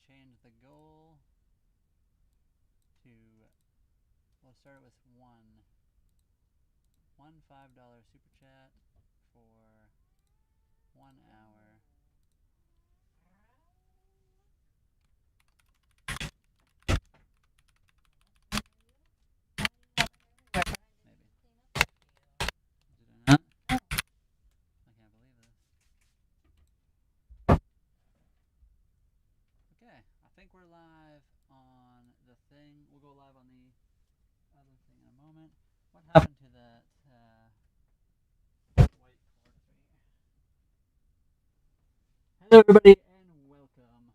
change the goal to, we'll start with one $5 super chat for 1 hour. Maybe. Did I not? I can't believe this. Okay, I think we're live on the thing. We'll go live on the other thing in a moment. What happened to that white cord thing? Hello, everybody, and welcome.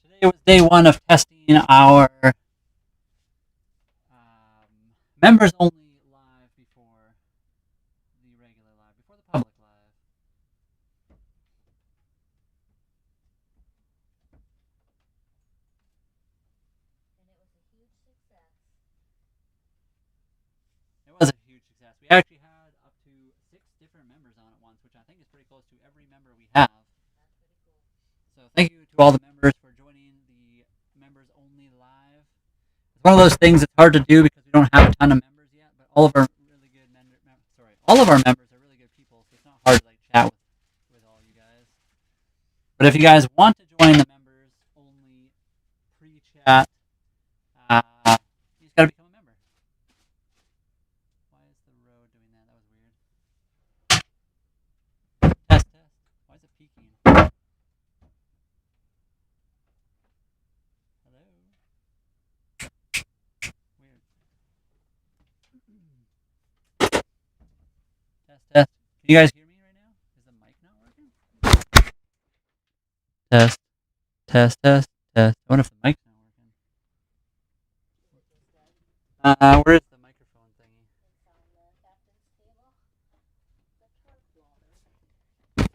Today was day one of testing our members only live before the regular live, before the public live. And it was a huge success. It was a huge success. We actually had up to 6 different members on at once, which I think is pretty close to every member we have. That's pretty cool. So thank you to all the members for joining the members only live. It's one of those things that's hard to do because we don't have a ton of members yet, but all of our really good all of our members are really good people, so it's not hard to like chat with all you guys. But if you guys want to join the members only pre-chat, you just gotta become a member. Why is the road doing that? That was weird. Test, test. Why is it peaking? Hello? Weird. Test, test. Can you guys hear me right now? Is the mic not working? Test, test, test, test. I wonder if the mic's not working. Where is the microphone thingy? It's on the captain's table. The truck water.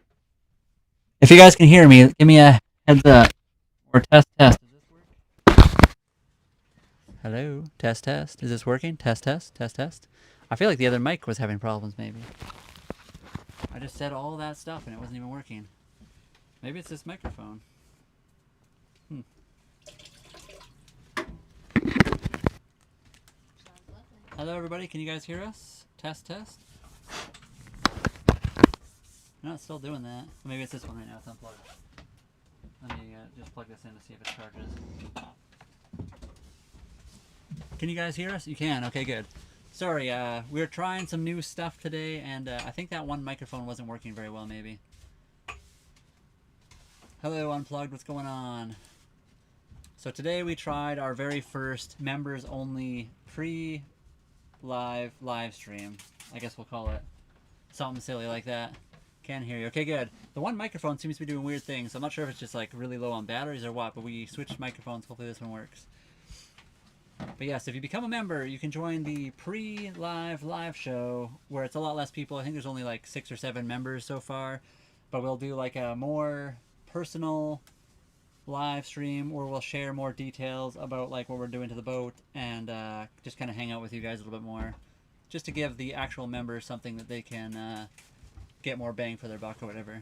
If you guys can hear me, give me a heads up. Or test, test. Does this work? Hello? Test, test. Is this working? Test, test, test, test. I feel like the other mic was having problems, maybe. I just said all that stuff and it wasn't even working. Maybe it's this microphone. Sounds lovely. Hello, everybody. Can you guys hear us? Test, test. No, it's still doing that. Maybe it's this one right now. It's unplugged. Let me just plug this in to see if it charges. Can you guys hear us? You can. Okay, good. Sorry, we were trying some new stuff today, and I think that one microphone wasn't working very well, maybe. Hello, Unplugged. What's going on? So today we tried our very first members-only pre-live live stream. I guess we'll call it something silly like that. Can hear you. Okay, good. The one microphone seems to be doing weird things. I'm not sure if it's just like really low on batteries or what, but we switched microphones. Hopefully this one works. But yes, if you become a member, you can join the pre-live live show where it's a lot less people. I think there's only like 6 or 7 members so far, but we'll do like a more personal live stream where we'll share more details about like what we're doing to the boat and just kind of hang out with you guys a little bit more, just to give the actual members something that they can get more bang for their buck or whatever.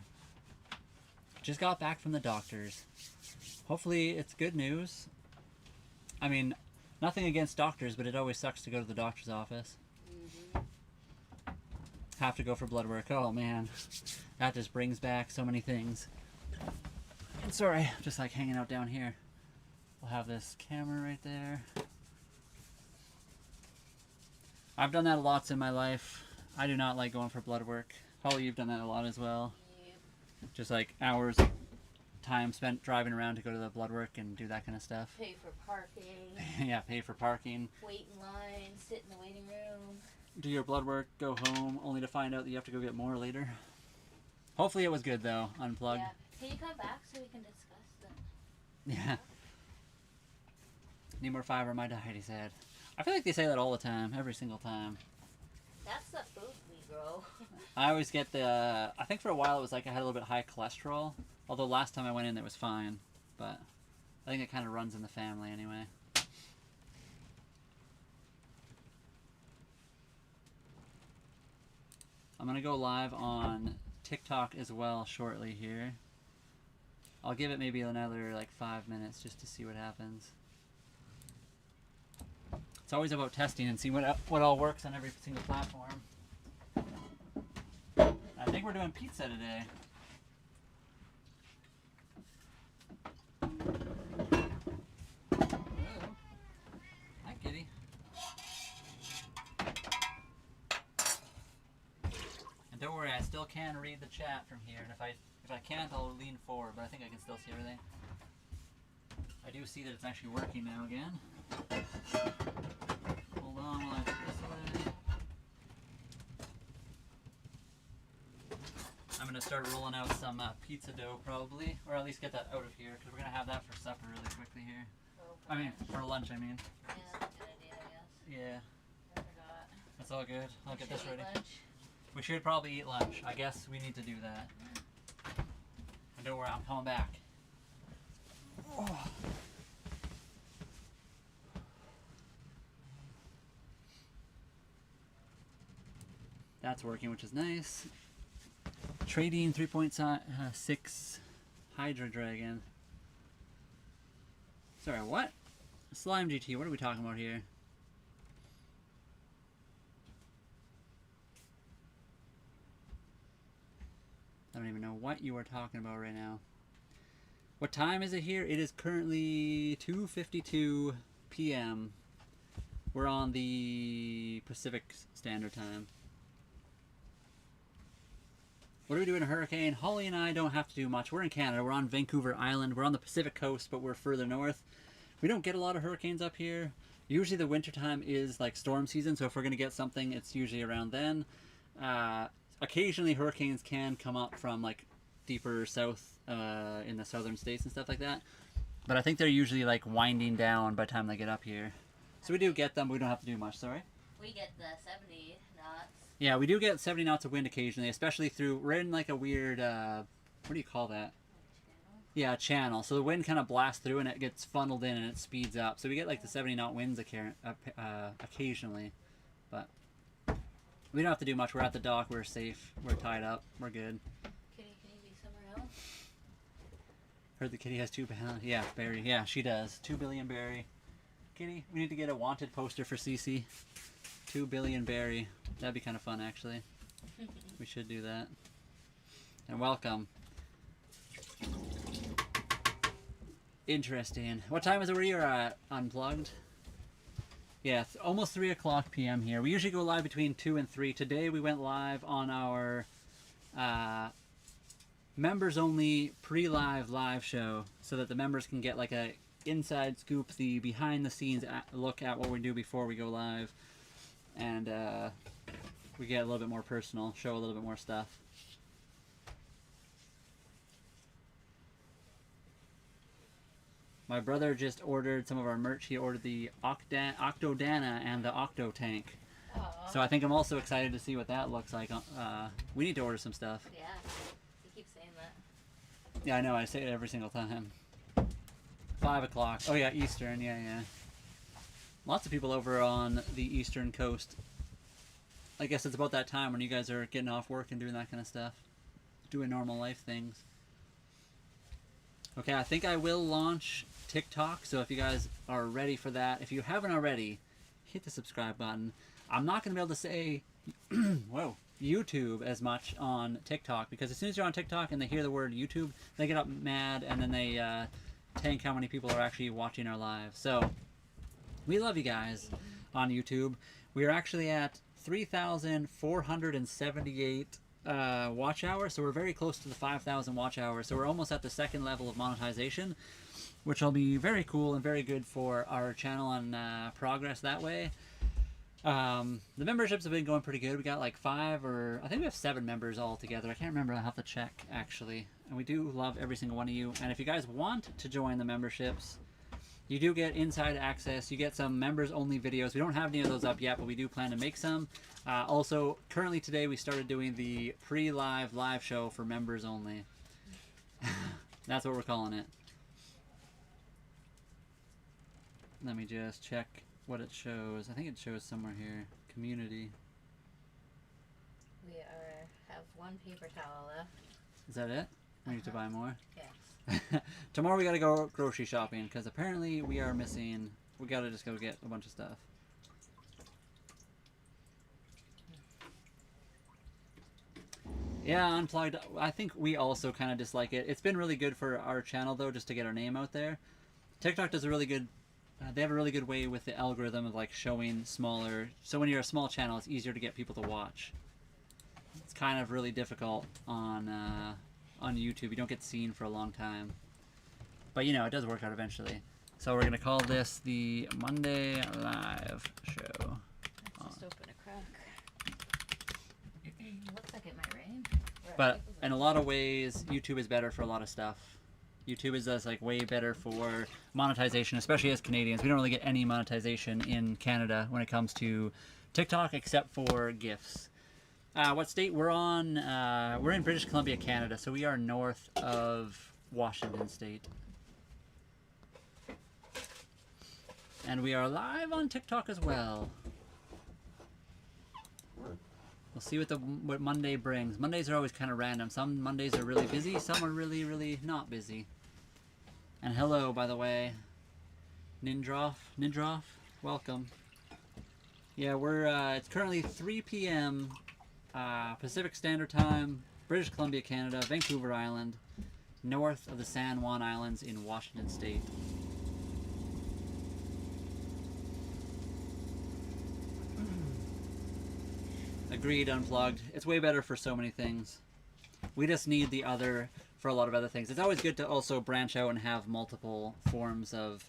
Just got back from the doctors. Hopefully it's good news. I mean, nothing against doctors, but it always sucks to go to the doctor's office. Mm-hmm. Have to go for blood work. Oh man, that just brings back so many things. And sorry, just like hanging out down here. We'll have this camera right there. I've done that lots in my life. I do not like going for blood work. Holly, you've done that a lot as well. Yep. Just like hours time spent driving around to go to the blood work and do that kind of stuff. Pay for parking. Yeah, pay for parking. Wait in line. Sit in the waiting room. Do your blood work, go home, only to find out that you have to go get more later. Hopefully it was good though, unplugged. Yeah. Can you come back so we can discuss them? Yeah. Need more fiber in my diet, he said. I feel like they say that all the time, every single time. That's the food we grow. I always get the, I think for a while it was like I had a little bit high cholesterol. Although last time I went in it was fine. But I think it kind of runs in the family anyway. I'm going to go live on TikTok as well shortly here. I'll give it maybe another like 5 minutes just to see what happens. It's always about testing and seeing what all works on every single platform. I think we're doing pizza today. Hello. Hi, kitty. And don't worry, I still can read the chat from here. And if I can't, I'll lean forward. But I think I can still see everything. I do see that it's actually working now again. Hold on while I put this away. I'm going to start rolling out some pizza dough probably, or at least get that out of here because we're going to have that for supper really quickly here. Okay. I mean, for lunch, I mean. Yeah, that's a good idea, I guess. Yeah, I forgot. that's all good. I'll get this Should we eat ready. lunch? We should probably eat lunch. I guess we need to do that. And don't worry, I'm coming back. Oh. That's working, which is nice. Trading 3.6 Hydra Dragon. Sorry, what? Slime GT, what are we talking about here? I don't even know what you are talking about right now. What time is it here? It is currently 2:52 p.m. We're on the Pacific Standard Time. What do we do in a hurricane? Holly and I don't have to do much. We're in Canada. We're on Vancouver Island. We're on the Pacific coast, but we're further north. We don't get a lot of hurricanes up here. Usually the wintertime is like storm season, so if we're going to get something, it's usually around then. Occasionally hurricanes can come up from like deeper south in the southern states and stuff like that. But I think they're usually like winding down by the time they get up here. So we do get them, but we don't have to do much, sorry? We get the 70 knots. Yeah, we do get 70 knots of wind occasionally, especially through, we're in like a weird, what do you call that? Channel. Yeah, channel. So the wind kind of blasts through and it gets funneled in and it speeds up. So we get like the 70 knot winds occasionally. But we don't have to do much. We're at the dock. We're safe. We're tied up. We're good. Kitty, can you be somewhere else? Heard the kitty has 2 billion. Yeah, Barry. Yeah, she does. 2 billion Barry. Kitty, we need to get a wanted poster for Cece. 2 billion Barry. That'd be kind of fun, actually. We should do that. And welcome. Interesting. What time is it where you're at? Unplugged? Yeah, it's almost 3 o'clock p.m. here. We usually go live between 2 and 3. Today we went live on our members only pre-live live show so that the members can get like a inside scoop, the behind the scenes look at what we do before we go live. And we get a little bit more personal, show a little bit more stuff. My brother just ordered some of our merch. He ordered the Octodana and the Octo Tank. Aww. So I think I'm also excited to see what that looks like. We need to order some stuff. Yeah, you keep saying that. Yeah, I know. I say it every single time. 5 o'clock. Oh yeah, Eastern. Yeah, yeah. Lots of people over on the eastern coast. I guess it's about that time when you guys are getting off work and doing that kind of stuff. Doing normal life things. Okay, I think I will launch TikTok, so if you guys are ready for that, if you haven't already, hit the subscribe button. I'm not going to be able to say whoa, YouTube as much on TikTok, because as soon as you're on TikTok and they hear the word YouTube, they get up mad and then they tank how many people are actually watching our live. So, we love you guys on YouTube. We are actually at 3,478 watch hours, so we're very close to the 5,000 watch hours. So we're almost at the second level of monetization, which will be very cool and very good for our channel and progress that way. The memberships have been going pretty good. We got like 5 or I think we have 7 members all together. I can't remember. I'll have to check actually. And we do love every single one of you. And if you guys want to join the memberships, you do get inside access. You get some members only videos. We don't have any of those up yet, but we do plan to make some. Also, currently today we started doing the pre-live live show for members only. That's what we're calling it. Let me just check what it shows. I think it shows somewhere here. Community. We have one paper towel left. Is that it? I need to buy more. Yes. Tomorrow we gotta go grocery shopping because apparently we are missing. We gotta just go get a bunch of stuff. Yeah, Unplugged. I think we also kind of dislike it. It's been really good for our channel though, just to get our name out there. TikTok does a really good. They have a really good way with the algorithm of like showing smaller. So when you're a small channel, it's easier to get people to watch. It's kind of really difficult on YouTube. You don't get seen for a long time, but you know it does work out eventually. So we're gonna call this the Monday Live Show. Just open a crack. Looks like it might rain. But in a lot of ways, YouTube is better for a lot of stuff. YouTube is just like way better for monetization, especially as Canadians. We don't really get any monetization in Canada when it comes to TikTok, except for GIFs. What state we're on? We're in British Columbia, Canada, so we are north of Washington State. And we are live on TikTok as well. We'll see what Monday brings. Mondays are always kind of random. Some Mondays are really busy, some are really, really not busy. And hello, by the way, Nindroff, welcome. Yeah, we're it's currently 3 p.m. Pacific Standard Time, British Columbia, Canada, Vancouver Island, north of the San Juan Islands in Washington State. Agreed, Unplugged. It's way better for so many things. We just need the other for a lot of other things. It's always good to also branch out and have multiple forms of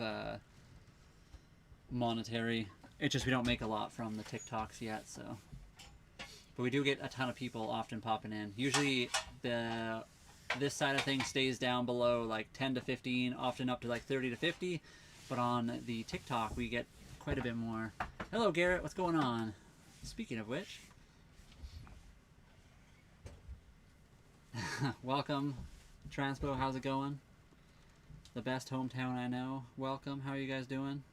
monetary. It's just we don't make a lot from the TikToks yet, so. But we do get a ton of people often popping in. Usually this side of things stays down below like 10 to 15, often up to like 30 to 50. But on the TikTok, we get quite a bit more. Hello, Garrett. What's going on? Speaking of which. Welcome, Transpo. How's it going? The best hometown I know. Welcome. How are you guys doing?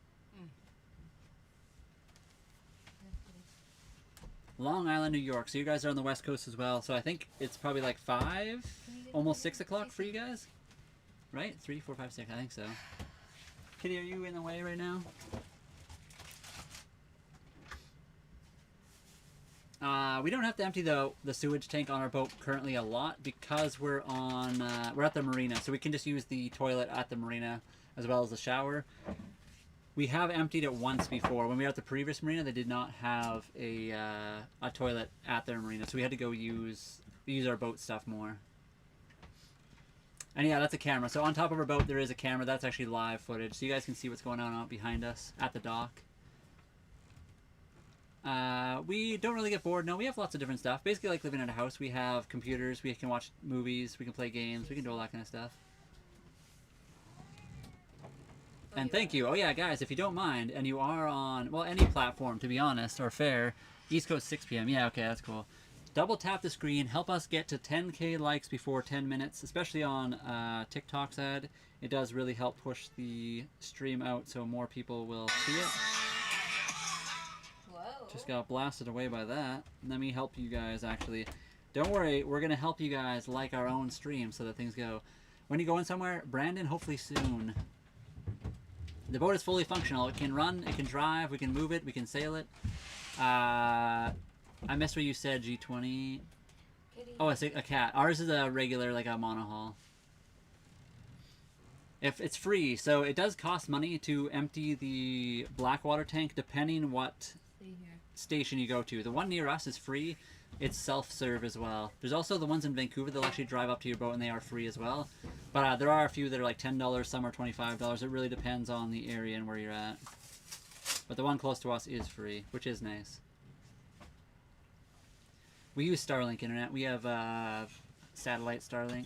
Long Island, New York. So you guys are on the West Coast as well. So I think it's probably like 5, almost 6 o'clock for you guys, right? 3, 4, 5, 6. I think so. Kitty, are you in the way right now? We don't have to empty the sewage tank on our boat currently a lot because we're on we're at the marina, so we can just use the toilet at the marina as well as the shower. We have emptied it once before. When we were at the previous marina, they did not have a toilet at their marina, so we had to go use our boat stuff more. And yeah, that's a camera. So on top of our boat, there is a camera. That's actually live footage, so you guys can see what's going on out behind us at the dock. We don't really get bored. No, we have lots of different stuff. Basically like living in a house. We have computers, we can watch movies, we can play games, we can do all that kind of stuff. And thank you. Oh yeah, guys, if you don't mind, and you are on, well, any platform, to be honest, or fair, East Coast 6 p.m. Yeah, okay, that's cool. Double tap the screen, help us get to 10K likes before 10 minutes, especially on TikTok's ad. It does really help push the stream out so more people will see it. Just got blasted away by that. Let me help you guys actually. Don't worry, we're going to help you guys like our own stream so that things go. When you go in somewhere, Brandon, hopefully soon. The boat is fully functional. It can run, it can drive, we can move it, we can sail it. I missed what you said, G20. Kitty. Oh, it's a cat. Ours is a regular, like a monohull. If it's free, so it does cost money to empty the Blackwater tank depending what station you go to. The one near us is free. It's self-serve as well. There's also the ones in Vancouver that'll actually drive up to your boat and they are free as well. But there are a few that are like $10, some are $25. It really depends on the area and where you're at. But the one close to us is free, which is nice. We use Starlink internet. We have satellite Starlink.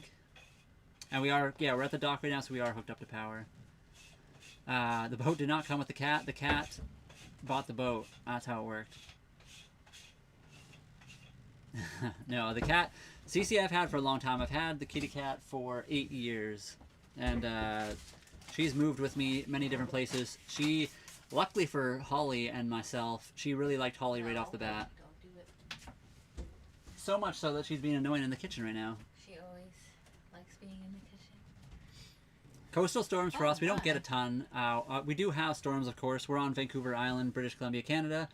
And we are, yeah, we're at the dock right now, so we are hooked up to power. The boat did not come with the cat. The cat bought the boat. That's how it worked. No, the cat, Cece I've had for a long time. I've had the kitty cat for 8 years. And she's moved with me many different places. She, luckily for Holly and myself, she really liked Holly right off the bat. So much so that she's being annoying in the kitchen right now. She always likes being in the kitchen. Coastal storms for Oh, us, we don't get a my. ton. We do have storms, of course. We're on Vancouver Island, British Columbia, Canada.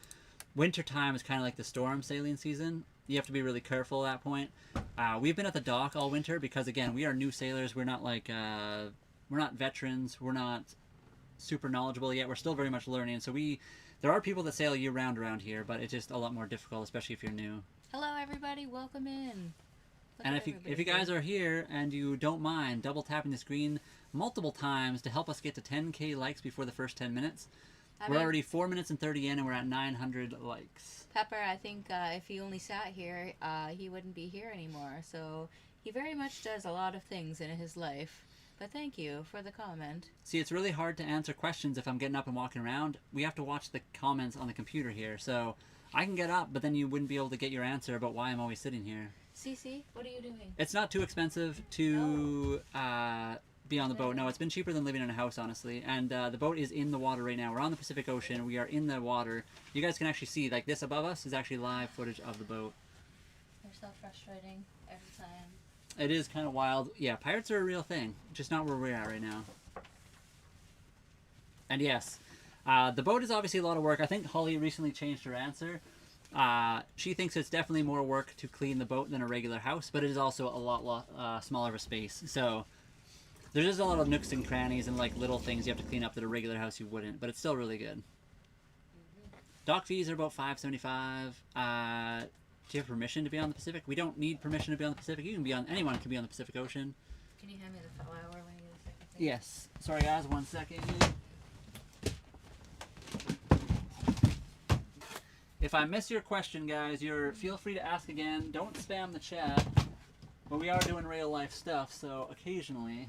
Winter time is kind of like the storm sailing season. You have to be really careful at that point. We've been at the dock all winter because, again, we are new sailors. We're not like we're not veterans. We're not super knowledgeable yet. We're still very much learning. So there are people that sail year round around here, but it's just a lot more difficult, especially if you're new. Hello, everybody. Welcome in. And if you guys are here and you don't mind double tapping the screen multiple times to help us get to 10K likes before the first 10 minutes. We're already 4 minutes and 30 in and we're at 900 likes. Pepper, I think if he only sat here, he wouldn't be here anymore. So he very much does a lot of things in his life. But thank you for the comment. See, it's really hard to answer questions if I'm getting up and walking around. We have to watch the comments on the computer here. So I can get up, but then you wouldn't be able to get your answer about why I'm always sitting here. Cece, what are you doing? It's not too expensive to be on the boat. No, it's been cheaper than living in a house, honestly. And the boat is in the water right now. We're on the Pacific Ocean. We are in the water. You guys can actually see, like, this above us is actually live footage of the boat. They're so frustrating every time. It is kind of wild. Yeah, pirates are a real thing. Just not where we're at right now. And yes, the boat is obviously a lot of work. I think Holly recently changed her answer. She thinks it's definitely more work to clean the boat than a regular house, but it is also a lot smaller of a space. So there's just a lot of nooks and crannies and like little things you have to clean up that a regular house you wouldn't, but it's still really good. Dock fees are about $5.75. Do you have permission to be on the Pacific? We don't need permission to be on the Pacific. You can be on. Anyone can be on the Pacific Ocean. Can you hand me the flower when you get a second? Please? Yes. Sorry guys, 1 second. If I miss your question, guys, feel free to ask again. Don't spam the chat. But we are doing real life stuff, so occasionally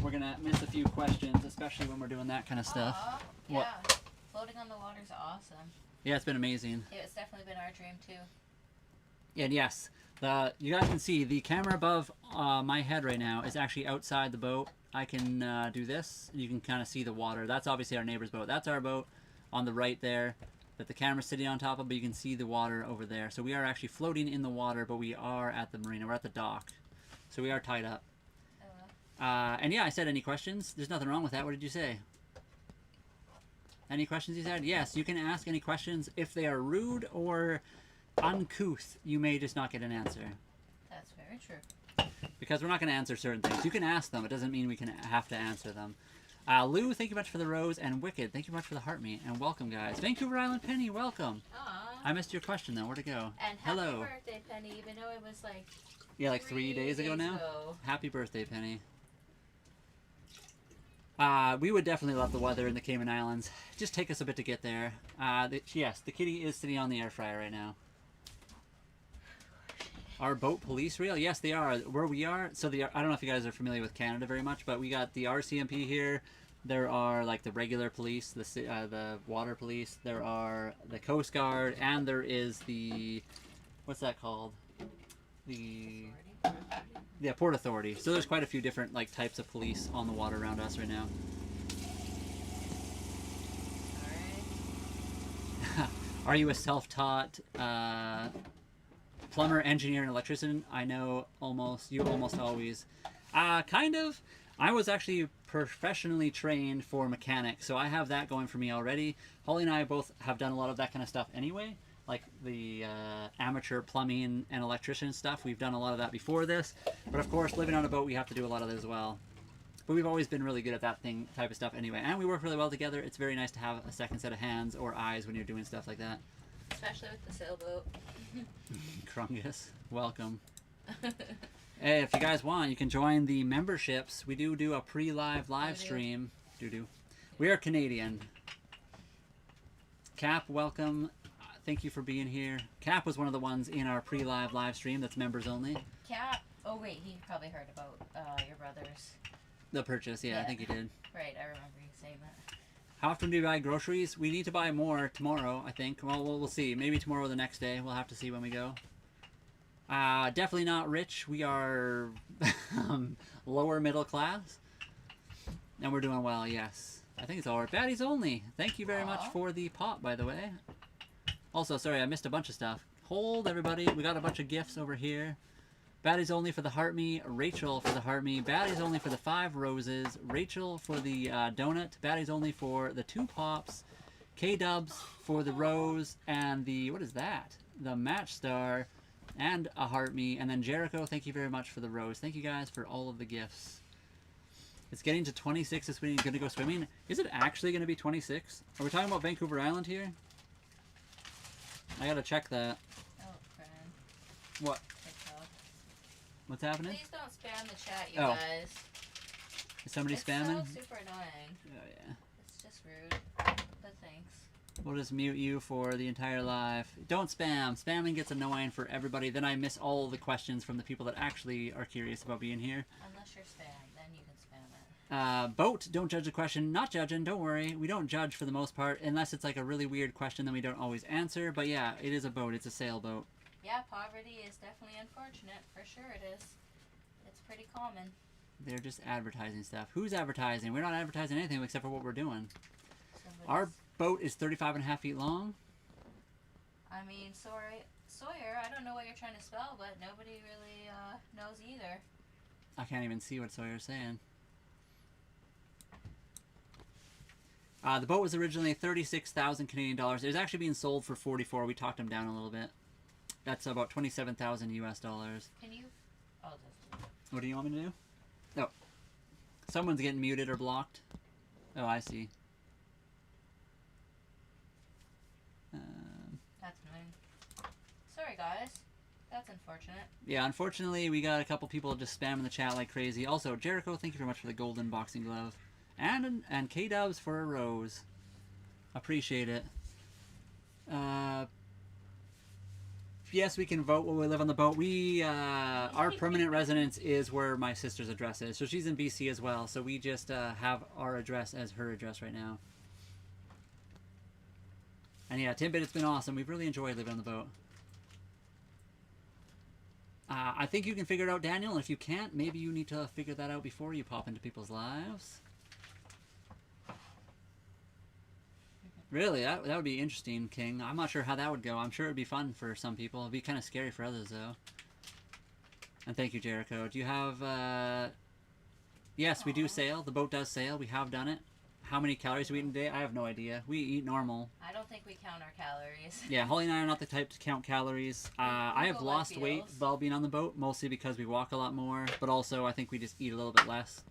we're gonna miss a few questions, especially when we're doing that kind of stuff. Aw, yeah. What? Floating on the water's awesome. Yeah, it's been amazing. Yeah, it's definitely been our dream too. And yes, you guys can see the camera above my head right now is actually outside the boat. I can do this. You can kind of see the water. That's obviously our neighbor's boat. That's our boat on the right there that the camera's sitting on top of, but you can see the water over there. So we are actually floating in the water, but we are at the marina. We're at the dock. So we are tied up. Oh, well. And yeah, I said any questions. There's nothing wrong with that. What did you say? Any questions you said? Yes, you can ask any questions. If they are rude or uncouth, you may just not get an answer. That's very true. Because we're not going to answer certain things. You can ask them. It doesn't mean we can have to answer them. Lou, thank you much for the rose. And Wicked, thank you much for the heart meat. And welcome, guys. Vancouver Island Penny, welcome. Aww. I missed your question, though. Where'd it go? And happy Hello. birthday, Penny, even though it was like Yeah, like 3 days ago now? ago. Happy birthday, Penny. We would definitely love the weather in the Cayman Islands. Just take us a bit to get there. Yes, the kitty is sitting on the air fryer right now. Our boat police rail? Yes, they are. Where we are, so I don't know if you guys are familiar with Canada very much, but we got the RCMP here. There are like the regular police, the water police. There are the Coast Guard, and there is the, what's that called? Yeah, Port Authority. So there's quite a few different like types of police on the water around us right now. Alright. Are you a self-taught plumber, engineer, and electrician? I know you almost always. Kind of. I was actually professionally trained for mechanics, so I have that going for me already. Holly and I both have done a lot of that kind of stuff anyway, like the amateur plumbing and electrician stuff. We've done a lot of that before this, but of course, living on a boat, we have to do a lot of it as well. But we've always been really good at that type of stuff anyway, and we work really well together. It's very nice to have a second set of hands or eyes when you're doing stuff like that. Especially with the sailboat. Krungus, welcome. Hey, if you guys want, you can join the memberships. We do a pre-live live stream. We are Canadian. Cap, welcome. Thank you for being here. Cap was one of the ones in our pre-live live stream that's members only. Cap. Oh wait, he probably heard about your brother's. The purchase, yeah, I think he did. Right, I remember you saying that. How often do you buy groceries? We need to buy more tomorrow, I think. Well, we'll see. Maybe tomorrow or the next day. We'll have to see when we go. Definitely not rich. We are lower middle class. And we're doing well, yes. I think it's all right. Baddies only. Thank you very much for the pot, by the way. Also, sorry, I missed a bunch of stuff. Hold, everybody. We got a bunch of gifts over here. Baddies only for the heart me. Rachel for the heart me. Baddies only for the 5 roses. Rachel for the donut. Baddies only for the 2 pops. K-dubs for the rose. And the, what is that? The match star. And a heart me. And then Jericho, thank you very much for the rose. Thank you guys for all of the gifts. It's getting to 26 this week. Going to go swimming. Is it actually going to be 26? Are we talking about Vancouver Island here? I gotta check that. Oh, friend. What? TikTok. What's happening? Please don't spam the chat, you guys. Is somebody it's spamming? It's so super annoying. Oh, yeah. It's just rude. But thanks. We'll just mute you for the entire live. Don't spam. Spamming gets annoying for everybody. Then I miss all the questions from the people that actually are curious about being here. Unless you're spam, then you can spam it. Boat, don't judge the question. Not judging, don't worry. We don't judge for the most part, unless it's like a really weird question that we don't always answer. But yeah, it is a boat. It's a sailboat. Yeah, poverty is definitely unfortunate. For sure it is. It's pretty common. They're just advertising stuff. Who's advertising? We're not advertising anything except for what we're doing. Our boat is 35.5 feet long. I mean, Sawyer, I don't know what you're trying to spell, but nobody really knows either. I can't even see what Sawyer's saying. The boat was originally 36,000 Canadian dollars. It was actually being sold for 44. We talked them down a little bit. That's about 27,000 US dollars. Can you? Oh, that's... What do you want me to do? Oh. Someone's getting muted or blocked. Oh, I see. That's annoying. Sorry, guys. That's unfortunate. Yeah, unfortunately, we got a couple people just spamming the chat like crazy. Also, Jericho, thank you very much for the golden boxing glove. And K-dubs for a rose. Appreciate it. Yes, we can vote when we live on the boat. We, our permanent residence is where my sister's address is. So she's in BC as well. So we just have our address as her address right now. And yeah, Timbit, it's been awesome. We've really enjoyed living on the boat. I think you can figure it out, Daniel. And if you can't, maybe you need to figure that out before you pop into people's lives. Really, that would be interesting, King. I'm not sure how that would go. I'm sure it would be fun for some people. It'd be kind of scary for others, though. And thank you, Jericho. Do you have... Yes, we do sail. The boat does sail. We have done it. How many calories do we eat in a day? I have no idea. We eat normal. I don't think we count our calories. Yeah, Holly and I are not the type to count calories. I have lost weight while being on the boat, mostly because we walk a lot more. But also, I think we just eat a little bit less.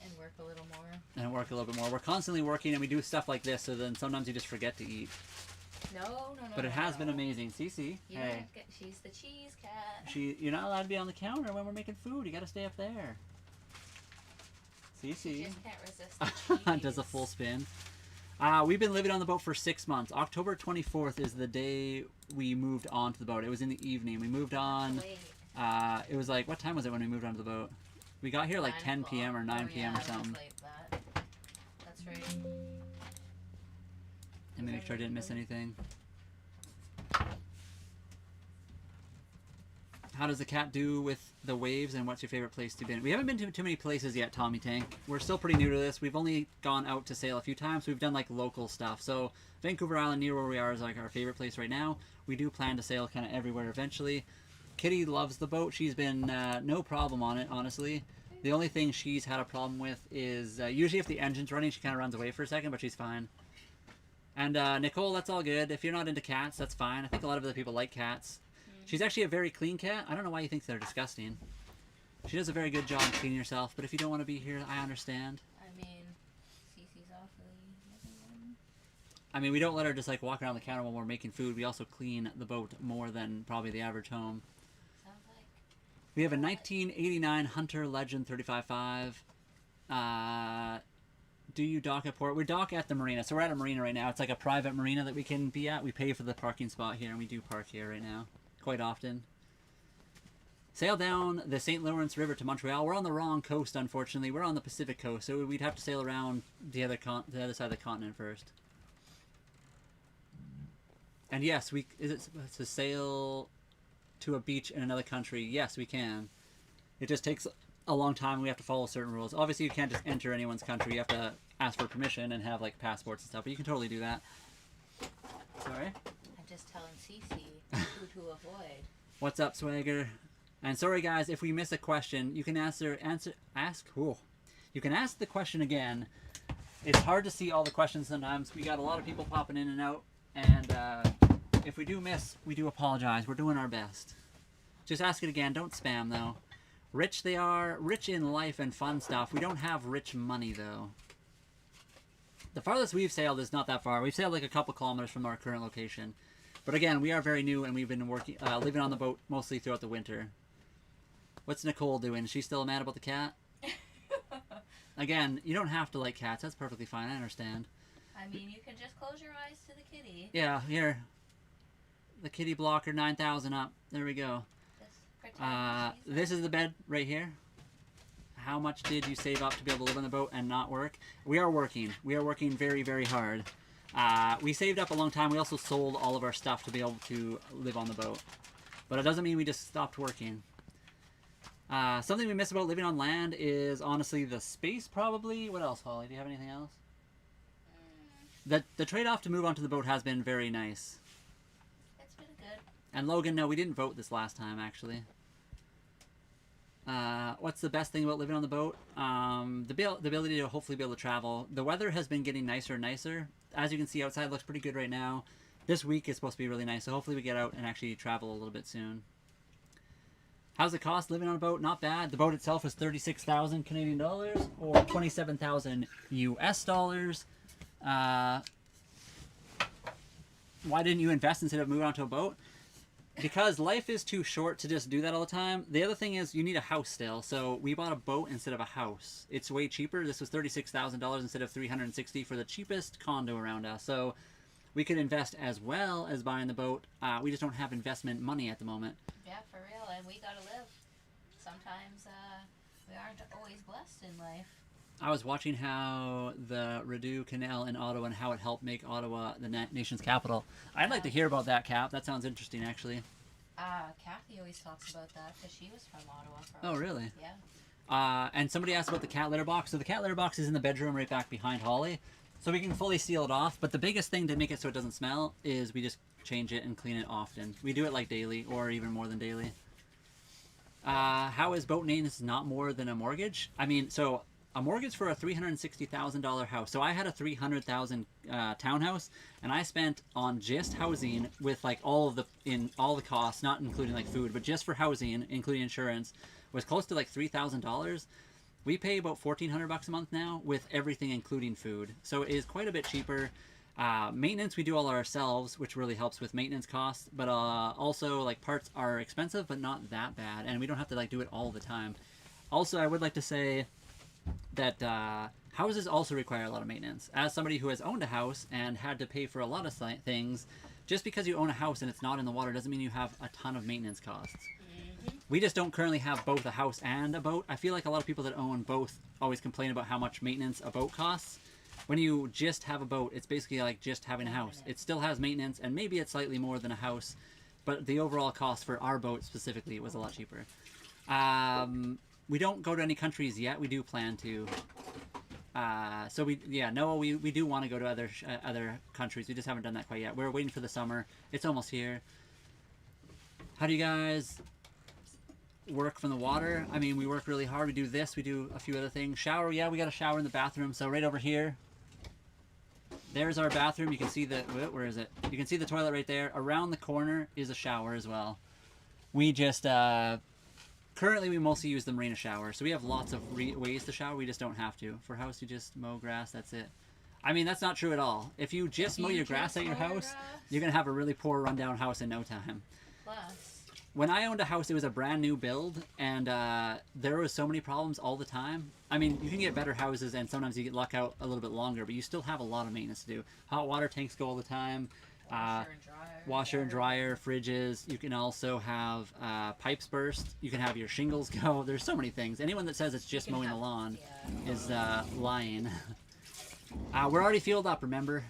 And work a little more. And work a little bit more. We're constantly working, and we do stuff like this, so then sometimes you just forget to eat. No. But it has been amazing. Cece, hey. She's the cheese cat. You're not allowed to be on the counter when we're making food. You got to stay up there. Cece. She just can't resist the cheese. Does a full spin. We've been living on the boat for 6 months. October 24th is the day we moved onto the boat. It was in the evening. We moved on. It was like, what time was it when we moved onto the boat? We got here like 10 p.m. or 9 p.m. or something. That's right. Let me make sure I didn't miss anything. How does the cat do with the waves, and what's your favorite place to be? We haven't been to too many places yet, Tommy Tank. We're still pretty new to this. We've only gone out to sail a few times. We've done like local stuff. So Vancouver Island, near where we are, is like our favorite place right now. We do plan to sail kind of everywhere eventually. Kitty loves the boat. She's been no problem on it, honestly. The only thing she's had a problem with is usually if the engine's running, she kind of runs away for a second, but she's fine. And Nicole, that's all good. If you're not into cats, that's fine. I think a lot of other people like cats. She's actually a very clean cat. I don't know why you think they're disgusting. She does a very good job cleaning herself, but if you don't want to be here, I understand. I mean, Cece's awfully... I mean, we don't let her just like walk around the counter when we're making food. We also clean the boat more than probably the average home. Sounds like... We have a 1989 Hunter Legend 35.5. Do you dock at port? We dock at the marina. So we're at a marina right now. It's like a private marina that we can be at. We pay for the parking spot here, and we do park here right now quite often. Sail down the St. Lawrence River to Montreal. We're on the wrong coast, unfortunately. We're on the Pacific coast, so we'd have to sail around the other side of the continent first. And yes, is it to sail to a beach in another country? Yes, we can. It just takes a long time. We have to follow certain rules. Obviously, you can't just enter anyone's country. You have to ask for permission and have like passports and stuff. But you can totally do that. Sorry. I'm just telling Cece. who to avoid. What's up, Swagger? And sorry, guys, if we miss a question, you can ask. Cool. You can ask the question again. It's hard to see all the questions sometimes. We got a lot of people popping in and out, and if we do miss, we do apologize. We're doing our best. Just ask it again. Don't spam, though. Rich they are. Rich in life and fun stuff. We don't have rich money, though. The farthest we've sailed is not that far. We've sailed like a couple kilometers from our current location. But again, we are very new, and we've been working, living on the boat mostly throughout the winter. What's Nicole doing? Is she still mad about the cat? Again, you don't have to like cats. That's perfectly fine. I understand. I mean, you can just close your eyes to the kitty. Yeah, here. The kitty blocker 9,000 up. There we go. This is the bed right here. How much did you save up to be able to live on the boat and not work? We are working. We are working very, very hard. We saved up a long time. We also sold all of our stuff to be able to live on the boat. But it doesn't mean we just stopped working. Something we miss about living on land is honestly the space, probably. What else, Holly? Do you have anything else? The trade-off to move onto the boat has been very nice. It's been good. And Logan, no, we didn't vote this last time, actually. What's the best thing about living on the boat? The ability to hopefully be able to travel. The weather has been getting nicer and nicer. As you can see, outside looks pretty good right now. This week is supposed to be really nice, so hopefully we get out and actually travel a little bit soon. How's it cost living on a boat? Not bad. The boat itself is 36,000 Canadian dollars or 27,000 US dollars. Why didn't you invest instead of moving onto a boat? Because life is too short to just do that all the time. The other thing is you need a house still, so we bought a boat instead of a house. It's way cheaper. This was $36,000 instead of $360 for the cheapest condo around us. So we could invest as well as buying the boat. We just don't have investment money at the moment. Yeah, for real, and we gotta live. Sometimes we aren't always blessed in life. I was watching how the Rideau Canal in Ottawa and how it helped make Ottawa the nation's capital. I'd like to hear about that, Cap. That sounds interesting, actually. Kathy always talks about that because she was from Ottawa. Oh, really? Yeah. And somebody asked about the cat litter box. So the cat litter box is in the bedroom right back behind Holly. So we can fully seal it off. But the biggest thing to make it so it doesn't smell is we just change it and clean it often. We do it like daily or even more than daily. How is boat maintenance not more than a mortgage? I mean, so a mortgage for a $360,000 house. So I had a $300,000 townhouse, and I spent on just housing with like all the costs, not including like food, but just for housing, including insurance, was close to like $3,000. We pay about $1,400 a month now with everything including food. So it is quite a bit cheaper. Maintenance we do all ourselves, which really helps with maintenance costs, but also like parts are expensive but not that bad, and we don't have to like do it all the time. Also, I would like to say that houses also require a lot of maintenance. As somebody who has owned a house and had to pay for a lot of things, just because you own a house and it's not in the water doesn't mean you have a ton of maintenance costs. We just don't currently have both a house and a boat. I feel like a lot of people that own both always complain about how much maintenance a boat costs. When you just have a boat, it's basically like just having a house. It still has maintenance, and maybe it's slightly more than a house, but the overall cost for our boat specifically was a lot cheaper. We don't go to any countries yet. We do plan to. So we do want to go to other countries. We just haven't done that quite yet. We're waiting for the summer. It's almost here. How do you guys work from the water? I mean, we work really hard. We do this. We do a few other things. Shower. Yeah, we got a shower in the bathroom. So right over here. There's our bathroom. You can see the, where is it? You can see the toilet right there. Around the corner is a shower as well. We just, currently we mostly use the marina shower. So we have lots of ways to shower. We just don't have to. For house, you just mow grass. That's it. I mean, that's not true at all. If you just mow your grass at your house, you're going to have a really poor rundown house in no time. Plus. When I owned a house, it was a brand new build, and there was so many problems all the time. I mean, you can get better houses, and sometimes you get luck out a little bit longer, but you still have a lot of maintenance to do. Hot water tanks go all the time. Washer and dryer, fridges. You can also have pipes burst. You can have your shingles go. There's so many things. Anyone that says it's just mowing the lawn is lying. We're already fueled up, remember?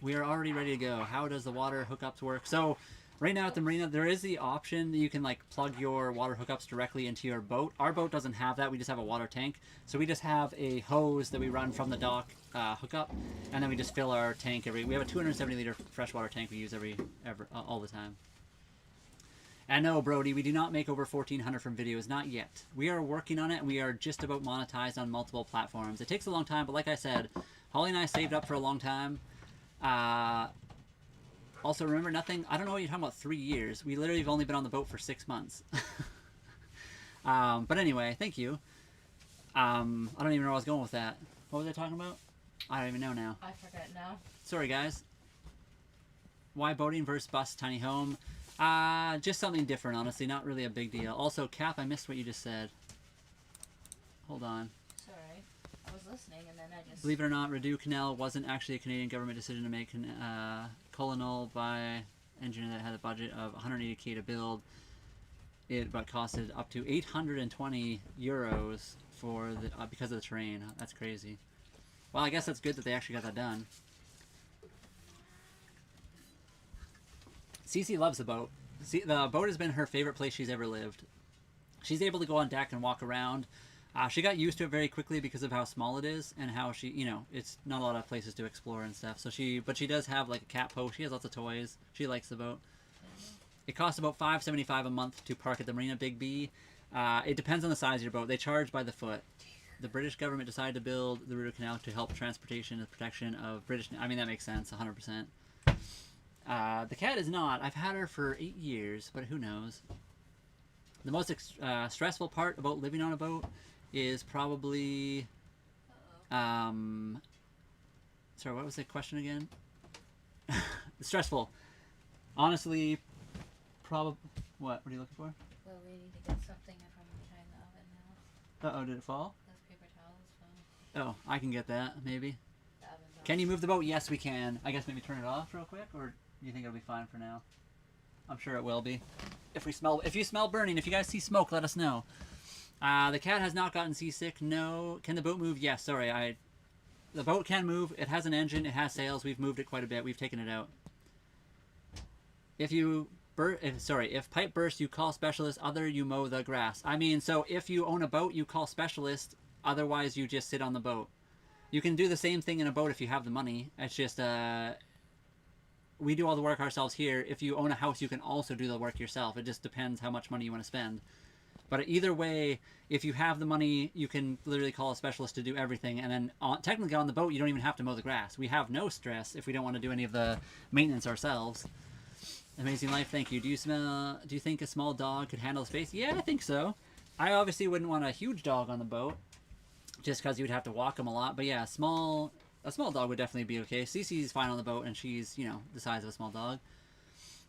We are already ready to go. How does the water hookups work? So right now at the marina, there is the option that you can like plug your water hookups directly into your boat. Our boat doesn't have that. We just have a water tank. So we just have a hose that we run from the dock hookup, and then we just fill our tank we have a 270 liter freshwater tank we use all the time. And no, Brody, we do not make over 1,400 from videos, not yet. We are working on it, and we are just about monetized on multiple platforms. It takes a long time, but like I said, Holly and I saved up for a long time. Also, remember nothing. I don't know what you're talking about. 3 years. We literally have only been on the boat for 6 months. But anyway, thank you. I don't even know where I was going with that. What was I talking about? I don't even know now. I forget now. Sorry, guys. Why boating versus bus tiny home? Just something different, honestly. Not really a big deal. Also, Cap, I missed what you just said. Hold on. Sorry. I was listening and then I just... Believe it or not, Rideau Canal wasn't actually a Canadian government decision to make colonial by engineer that had a budget of 180k to build it, but costed up to 820 euros for the because of the terrain. That's crazy. Well, I guess that's good that they actually got that done. Cece loves the boat. The boat has been her favorite place she's ever lived. She's able to go on deck and walk around. She got used to it very quickly because of how small it is and how she, you know, it's not a lot of places to explore and stuff. So but she does have like a cat post. She has lots of toys. She likes the boat. It costs about $5.75 a month to park at the Marina Big B. It depends on the size of your boat. They charge by the foot. The British government decided to build the Rideau Canal to help transportation and protection of British... I mean, that makes sense, 100%. The cat is not. I've had her for 8 years, but who knows. The most stressful part about living on a boat is probably... sorry, what was the question again? Stressful. Honestly, probably... What are you looking for? Well, we need to get something from behind the oven now. Uh-oh, did it fall? Those paper towels fell. Oh, I can get that, maybe. The oven's on. Can you move the boat? Yes, we can. I guess maybe turn it off real quick, or do you think it'll be fine for now? I'm sure it will be. If you smell burning, if you guys see smoke, let us know. The cat has not gotten seasick. No. Can the boat move? Yes. Sorry, the boat can move. It has an engine. It has sails. We've moved it quite a bit. We've taken it out. If pipe bursts, you call specialist. Other, you mow the grass. I mean, so if you own a boat, you call specialist. Otherwise, you just sit on the boat. You can do the same thing in a boat if you have the money. It's just, we do all the work ourselves here. If you own a house, you can also do the work yourself. It just depends how much money you want to spend. But either way, if you have the money, you can literally call a specialist to do everything. And then technically on the boat, you don't even have to mow the grass. We have no stress if we don't want to do any of the maintenance ourselves. Amazing life, thank you. Do you think a small dog could handle the space? Yeah, I think so. I obviously wouldn't want a huge dog on the boat, just because you would have to walk him a lot. But yeah, a small dog would definitely be okay. Cece's fine on the boat, and she's, you know, the size of a small dog.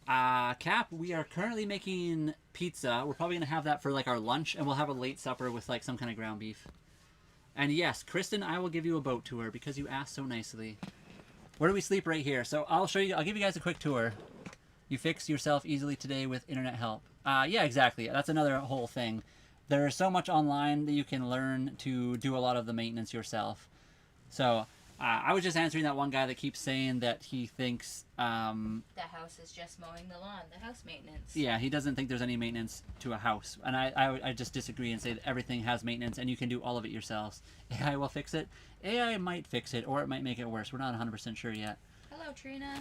Cap, we are currently making pizza. We're probably going to have that for, like, our lunch, and we'll have a late supper with, like, some kind of ground beef. And yes, Kristen, I will give you a boat tour because you asked so nicely. Where do we sleep? Right here. So I'll give you guys a quick tour. You fix yourself easily today with internet help. Yeah, exactly. That's another whole thing. There's so much online that you can learn to do a lot of the maintenance yourself. So I was just answering that one guy that keeps saying that he thinks... the house is just mowing the lawn, the house maintenance. Yeah, he doesn't think there's any maintenance to a house. And I just disagree and say that everything has maintenance and you can do all of it yourselves. AI will fix it. AI might fix it, or it might make it worse. We're not 100% sure yet. Hello, Trina.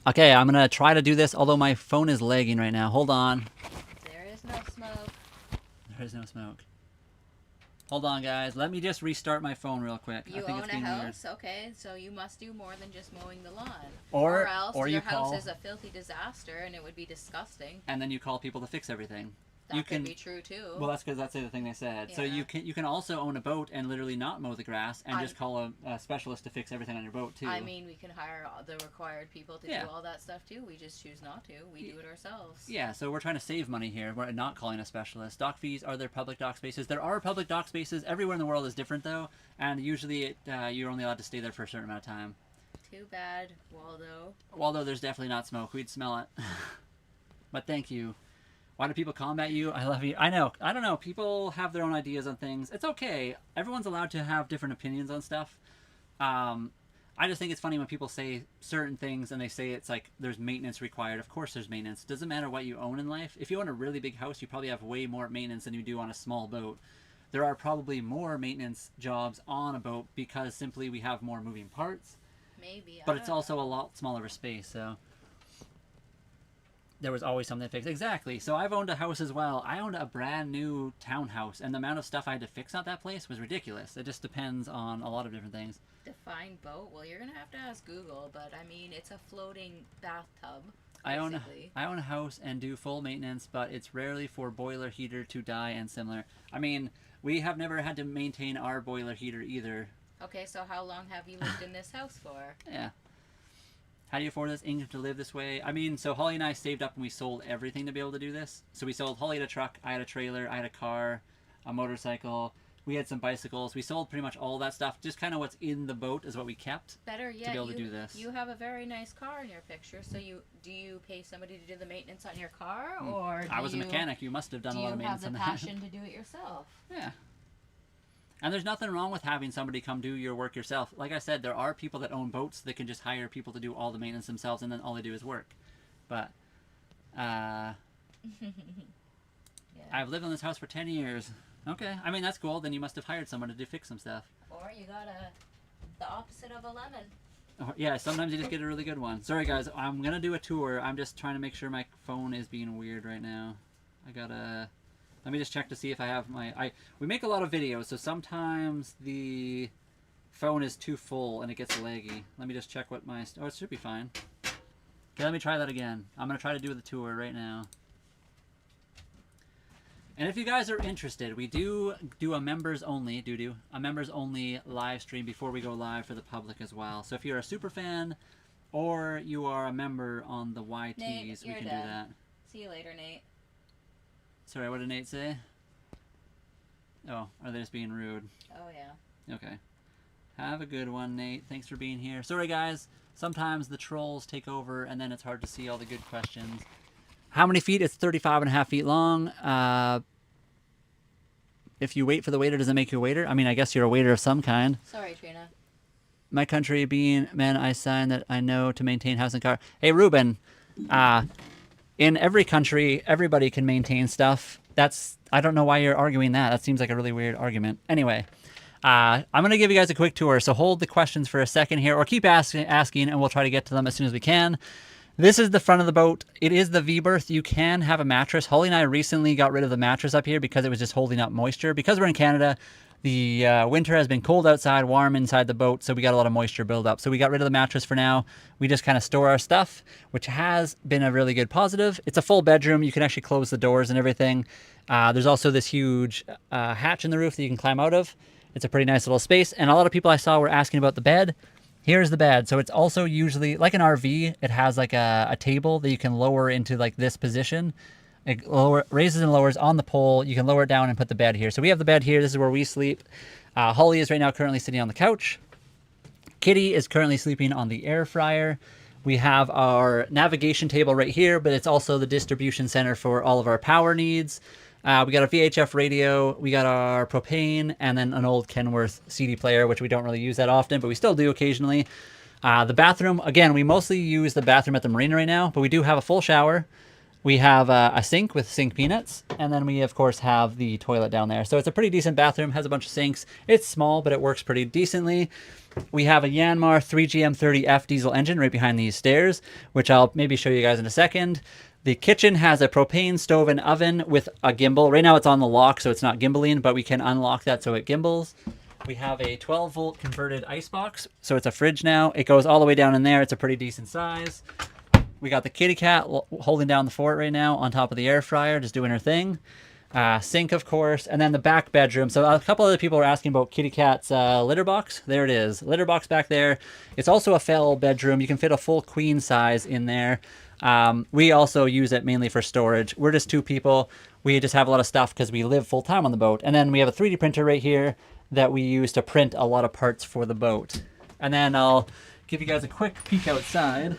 Okay, I'm going to try to do this, although my phone is lagging right now. Hold on. There is no smoke. There is no smoke. Hold on, guys. Let me just restart my phone real quick. You I think own it's a being house? weird. Okay, so you must do more than just mowing the lawn. Or else or your you house call, is a filthy disaster and it would be disgusting. and then you call people to fix everything. That could be true too. Well, that's because that's the other thing they said. So Yeah. you can also own a boat and literally not mow the grass and just call a specialist to fix everything on your boat too. I mean, we can hire all the required people to Yeah. do all that stuff too. We just choose not to. We do it ourselves. Yeah, so we're trying to save money here. We're not calling a specialist. Dock fees, are there public dock spaces? There are public dock spaces. Everywhere in the world is different though, and usually you're only allowed to stay there for a certain amount of time. Too bad, Waldo. Waldo, there's definitely not smoke. We'd smell it. But thank you. Why do people combat you? I love you. I know. I don't know. People have their own ideas on things. It's okay. Everyone's allowed to have different opinions on stuff. I just think it's funny when people say certain things and they say it's like there's maintenance required. Of course there's maintenance. It doesn't matter what you own in life. If you own a really big house, you probably have way more maintenance than you do on a small boat. There are probably more maintenance jobs on a boat because simply we have more moving parts. Maybe. But it's also a lot smaller of a space, so... there was always something to fix. Exactly. So I've owned a house as well. I owned a brand new townhouse, and the amount of stuff I had to fix at that place was ridiculous. It just depends on a lot of different things. Define boat? Well, you're gonna have to ask Google, but I mean, it's a floating bathtub. I own a house and do full maintenance, but it's rarely for boiler heater to die and similar. I mean, we have never had to maintain our boiler heater either. Okay, so how long have you lived in this house for? Yeah. How do you afford this income to live this way? I mean, so Holly and I saved up and we sold everything to be able to do this. So we sold, Holly had a truck, I had a trailer, I had a car, a motorcycle. We had some bicycles. We sold pretty much all that stuff. Just kind of what's in the boat is what we kept. Better yet, to be able to do this. You have a very nice car in your picture. So do you pay somebody to do the maintenance on your car, or I was a mechanic. You must have done a lot of maintenance on that. Do you have the passion to do it yourself? Yeah. And there's nothing wrong with having somebody come do your work yourself. Like I said, there are people that own boats that can just hire people to do all the maintenance themselves, and then all they do is work. But yeah. I've lived in this house for 10 years. Okay, I mean, that's cool. Then you must have hired someone to fix some stuff. Or you got the opposite of a lemon. Yeah, sometimes you just get a really good one. Sorry, guys. I'm going to do a tour. I'm just trying to make sure my phone is being weird right now. I got to... Let me just check to see if I have my... We make a lot of videos, so sometimes the phone is too full and it gets laggy. Let me just check what my... Oh, it should be fine. Okay, let me try that again. I'm going to try to do the tour right now. And if you guys are interested, we do a members only, a members only live stream before we go live for the public as well. So if you're a super fan or you are a member on the YTs, Nate, we can do that. See you later, Nate. Sorry, what did Nate say? Oh, are they just being rude? Oh, yeah. Okay. Have a good one, Nate. Thanks for being here. Sorry, guys. Sometimes the trolls take over, and then it's hard to see all the good questions. How many feet? It's 35.5 feet long. If you wait for the waiter, does it make you a waiter? I mean, I guess you're a waiter of some kind. Sorry, Trina. My country being men, I sign that I know to maintain house and car. Hey, Ruben. In every country, everybody can maintain stuff. I don't know why you're arguing that. That seems like a really weird argument. Anyway, I'm going to give you guys a quick tour, so hold the questions for a second here, or keep asking, and we'll try to get to them as soon as we can. This is the front of the boat. It is the V-berth. You can have a mattress. Holly and I recently got rid of the mattress up here because it was just holding up moisture. Because we're in Canada, the winter has been cold outside, warm inside the boat, so we got a lot of moisture buildup. So we got rid of the mattress for now. We just kind of store our stuff, which has been a really good positive. It's a full bedroom. You can actually close the doors and everything. There's also this huge hatch in the roof that you can climb out of. It's a pretty nice little space. And a lot of people I saw were asking about the bed. Here's the bed. So it's also usually, like an RV, it has like a table that you can lower into like this position. It raises and lowers on the pole. You can lower it down and put the bed here. So we have the bed here. This is where we sleep. Holly is right now currently sitting on the couch. Kitty is currently sleeping on the air fryer. We have our navigation table right here, but it's also the distribution center for all of our power needs. We got a VHF radio, we got our propane, and then an old Kenworth CD player, which we don't really use that often, but we still do occasionally. The bathroom, again, we mostly use the bathroom at the marina right now, but we do have a full shower. We have a sink with sink peanuts, and then we, of course, have the toilet down there. So it's a pretty decent bathroom, has a bunch of sinks. It's small, but it works pretty decently. We have a Yanmar 3GM30F diesel engine right behind these stairs, which I'll maybe show you guys in a second. The kitchen has a propane stove and oven with a gimbal. Right now it's on the lock, so it's not gimbaling, but we can unlock that so it gimbals. We have a 12-volt converted icebox, so it's a fridge now. It goes all the way down in there. It's a pretty decent size. We got the kitty cat holding down the fort right now on top of the air fryer, just doing her thing. Sink, of course, and then the back bedroom. So a couple other people are asking about kitty cat's litter box. There it is, litter box back there. It's also a fell bedroom. You can fit a full queen size in there. We also use it mainly for storage. We're just two people. We just have a lot of stuff because we live full time on the boat. And then we have a 3D printer right here that we use to print a lot of parts for the boat. And then I'll give you guys a quick peek outside.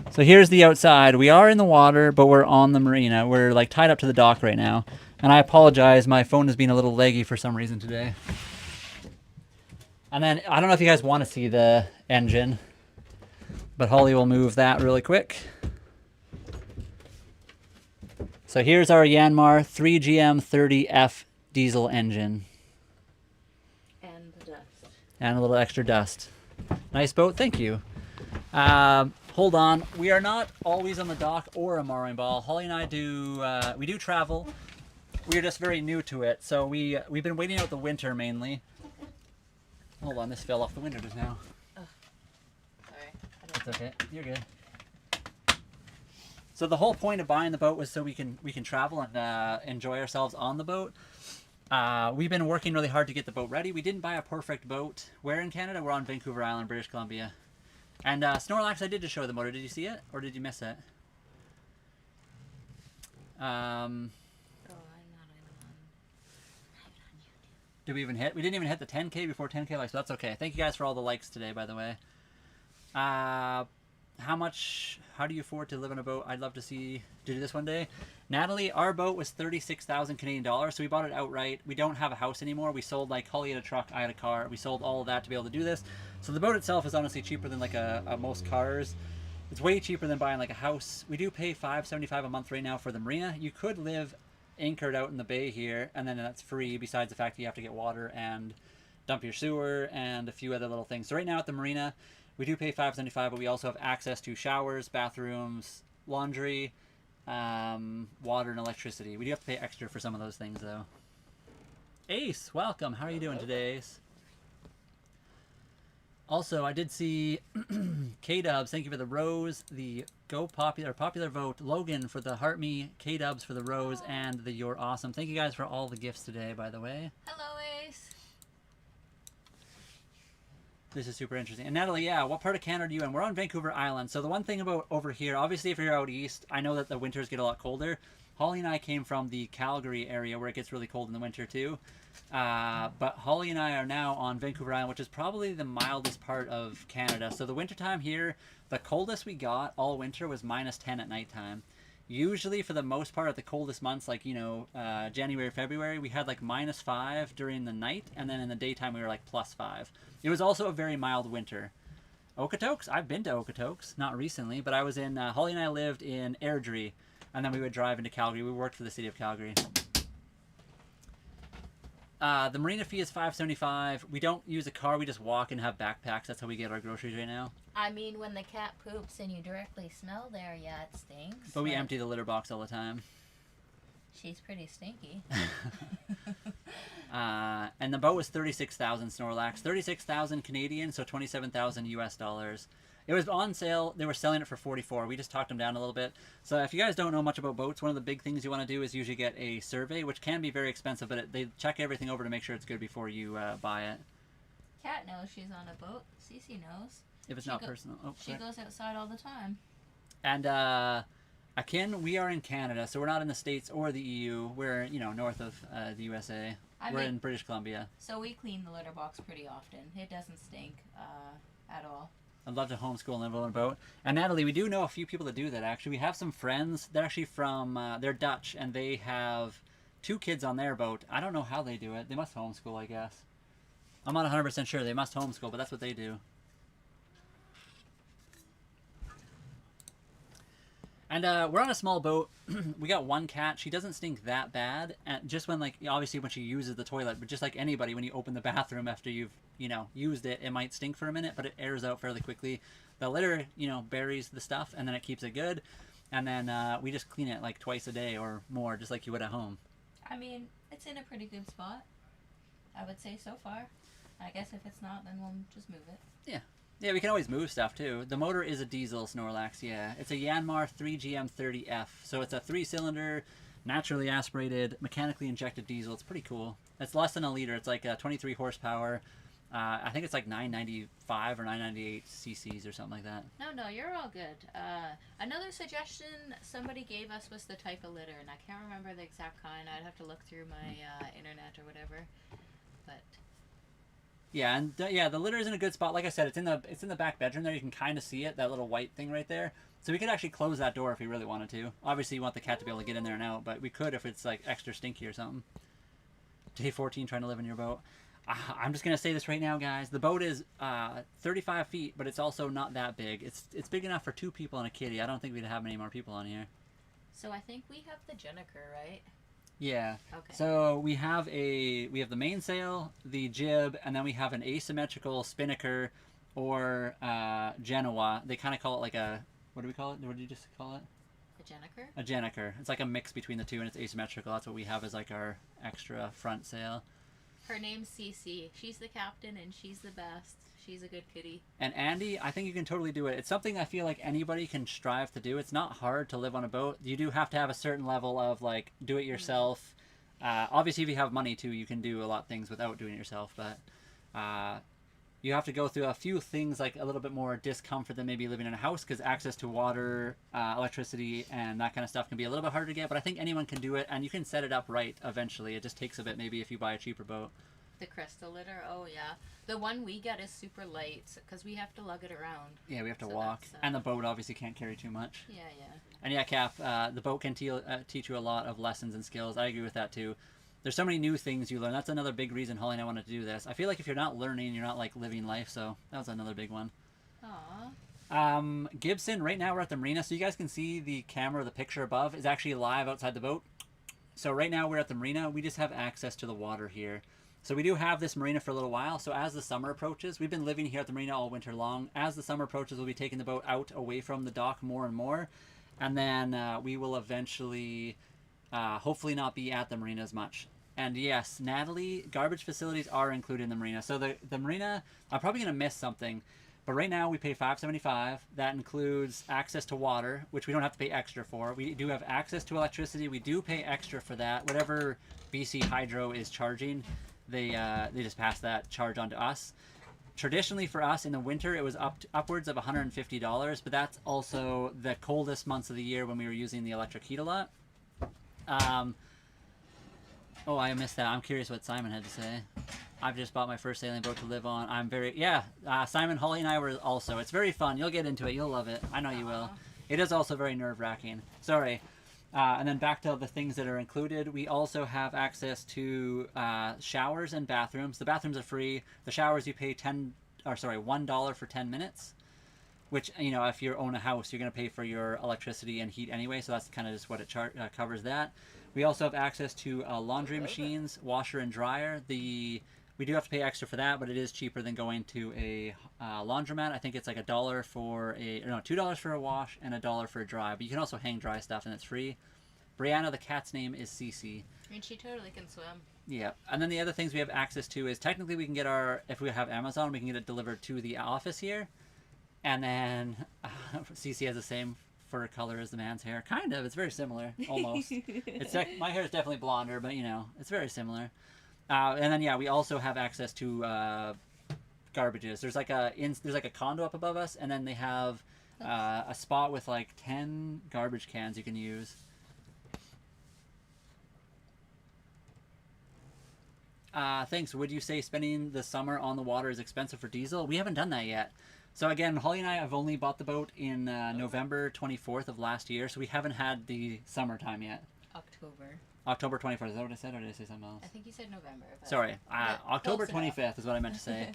So here's the outside. We are in the water, but we're on the marina. We're like tied up to the dock right now. And I apologize, my phone has been a little laggy for some reason today. And then, I don't know if you guys want to see the engine, but Holly will move that really quick. So here's our Yanmar 3GM30F diesel engine. And the dust. And a little extra dust. Nice boat, thank you. Hold on. We are not always on the dock or a mooring ball. Holly and I do, we do travel. We are just very new to it. So we've been waiting out the winter mainly. Hold on, this fell off the window just now. Sorry. That's okay. You're good. So the whole point of buying the boat was so we can travel and enjoy ourselves on the boat. We've been working really hard to get the boat ready. We didn't buy a perfect boat. We're in Canada. We're on Vancouver Island, British Columbia. And Snorlax, I did just show the motor. Did you see it, or did you miss it? Oh, I'm not on. Did we even hit? We didn't even hit the 10K before 10K likes, so that's okay. Thank you guys for all the likes today, by the way. How do you afford to live on a boat? I'd love to do this one day. Natalie, our boat was 36,000 Canadian dollars, so we bought it outright. We don't have a house anymore. We sold, like, Holly had a truck, I had a car. We sold all of that to be able to do this. So the boat itself is honestly cheaper than, like, a most cars. It's way cheaper than buying, like, a house. We do pay $575 a month right now for the marina. You could live anchored out in the bay here, and then that's free, besides the fact that you have to get water and dump your sewer and a few other little things. So right now at the marina, we do pay $575, but we also have access to showers, bathrooms, laundry, water, and electricity. We do have to pay extra for some of those things, though. Ace, welcome. How are you doing today, Ace? Also, I did see K-Dubs. Thank you for the rose, the popular vote. Logan for the Heart Me, K-Dubs for the rose, and the You're Awesome. Thank you guys for all the gifts today, by the way. Hello, Ace. This is super interesting. And Natalie, yeah, what part of Canada are you in? We're on Vancouver Island. So the one thing about over here, obviously if you're out east, I know that the winters get a lot colder. Holly and I came from the Calgary area where it gets really cold in the winter too. But Holly and I are now on Vancouver Island, which is probably the mildest part of Canada. So the wintertime here, the coldest we got all winter was -10 at nighttime. Usually for the most part at the coldest months, like, you know, January, February, we had like -5 during the night, and then in the daytime we were like +5. It was also a very mild winter. Okotoks? I've been to Okotoks, not recently, but I was in, Holly and I lived in Airdrie, and then we would drive into Calgary. We worked for the city of Calgary. The marina fee is $575. We don't use a car, we just walk and have backpacks. That's how we get our groceries right now. I mean, when the cat poops and you directly smell there, yeah, it stinks. But we empty the litter box all the time. She's pretty stinky. And the boat was 36,000 Snorlax. 36,000 Canadian, so 27,000 US dollars. It was on sale. They were selling it for 44. We just talked them down a little bit. So if you guys don't know much about boats, one of the big things you want to do is usually get a survey, which can be very expensive, but they check everything over to make sure it's good before you buy it. Cat knows she's on a boat. Cece knows. If it's not personal. Oh, she goes outside all the time. And Akin, we are in Canada, so we're not in the States or the EU. We're, you know, north of the USA. We're in British Columbia. So we clean the litter box pretty often. It doesn't stink at all. I'd love to homeschool and live on a boat. And Natalie, we do know a few people that do that, actually. We have some friends. They're actually from, they're Dutch, and they have 2 kids on their boat. I don't know how they do it. They must homeschool, I guess. I'm not 100% sure. They must homeschool, but that's what they do. And we're on a small boat. We got 1 cat. She doesn't stink that bad. And just when, like, obviously when she uses the toilet, but just like anybody, when you open the bathroom after you've, you know, used it, it might stink for a minute, but it airs out fairly quickly. The litter, you know, buries the stuff, and then it keeps it good. And then we just clean it like twice a day or more, just like you would at home. I mean, it's in a pretty good spot, I would say so far. I guess if it's not, then we'll just move it. Yeah. Yeah, we can always move stuff, too. The motor is a diesel Snorlax, yeah. It's a Yanmar 3GM30F, so it's a 3-cylinder, naturally aspirated, mechanically injected diesel. It's pretty cool. It's less than a liter. It's like 23 horsepower. I think it's like 995 or 998 cc's or something like that. No, you're all good. Another suggestion somebody gave us was the type of litter, and I can't remember the exact kind. I'd have to look through my internet or whatever, but... Yeah, and the litter is in a good spot. Like I said, it's in the back bedroom there. You can kind of see it, that little white thing right there. So we could actually close that door if we really wanted to. Obviously, you want the cat to be able to get in there and out, but we could if it's like extra stinky or something. Day 14, trying to live in your boat. I'm just gonna say this right now, guys. The boat is 35 feet, but it's also not that big. It's big enough for 2 people and a kitty. I don't think we'd have many more people on here. So I think we have the Jennifer, right? Yeah. Okay. So we have the mainsail, the jib, and then we have an asymmetrical spinnaker or Genoa. They kind of call it like a, what do we call it? What did you just call it? A Jenniker? A Jenniker. It's like a mix between the two, and it's asymmetrical. That's what we have as like our extra front sail. Her name's Cece. She's the captain, and she's the best. She's a good kitty. And Andy, I think you can totally do it. It's something I feel like anybody can strive to do. It's not hard to live on a boat. You do have to have a certain level of like do it yourself. Obviously, if you have money too, you can do a lot of things without doing it yourself. But you have to go through a few things like a little bit more discomfort than maybe living in a house, because access to water, electricity, and that kind of stuff can be a little bit harder to get. But I think anyone can do it, and you can set it up right eventually. It just takes a bit maybe if you buy a cheaper boat. The crystal litter, oh yeah. The one we get is super light because we have to lug it around. Yeah, we have to walk. And the boat obviously can't carry too much. Yeah, yeah. And yeah, Cap, the boat can teach you a lot of lessons and skills. I agree with that too. There's so many new things you learn. That's another big reason Holly and I wanted to do this. I feel like if you're not learning, you're not like living life. So that was another big one. Aww. Gibson, right now we're at the marina. So you guys can see the camera, the picture above is actually live outside the boat. So right now we're at the marina. We just have access to the water here. So we do have this marina for a little while. So as the summer approaches, we've been living here at the marina all winter long. As the summer approaches, we'll be taking the boat out away from the dock more and more. And then we will eventually, hopefully not be at the marina as much. And yes, Natalie, garbage facilities are included in the marina. So the marina, I'm probably going to miss something. But right now we pay $5.75. That includes access to water, which we don't have to pay extra for. We do have access to electricity. We do pay extra for that. Whatever BC Hydro is charging, they just pass that charge on to us. Traditionally for us in the winter, it was upwards of $150, but that's also the coldest months of the year when we were using the electric heat a lot. Oh, I missed that. I'm curious what Simon had to say. I've just bought my first sailing boat to live on. I'm very, Simon, Holly, and I were also. It's very fun. You'll get into it. You'll love it. I know you will. It is also very nerve-wracking. Sorry. And then back to the things that are included. We also have access to showers and bathrooms. The bathrooms are free. The showers you pay $1 for 10 minutes. Which, you know, if you own a house, you're going to pay for your electricity and heat anyway. So that's kind of just what it covers that. We also have access to laundry machines, washer and dryer. We do have to pay extra for that, but it is cheaper than going to a laundromat. I think it's like $2 for a wash and $1 for a dry. But you can also hang dry stuff, and it's free. Brianna, the cat's name is Cece. And she totally can swim. Yeah. And then the other things we have access to is technically we can get if we have Amazon, we can get it delivered to the office here. And then Cece has the same fur color as the man's hair. Kind of. It's very similar. Almost. My hair is definitely blonder, but, you know, it's very similar. And then, yeah, we also have access to garbages. There's like a condo up above us, and then they have a spot with like 10 garbage cans you can use. Thanks. Would you say spending the summer on the water is expensive for diesel? We haven't done that yet. So again, Holly and I have only bought the boat in November 24th of last year, so we haven't had the summertime yet. October 24th. Is that what I said, or did I say something else? I think you said November. But sorry. October 25th is what I meant to say.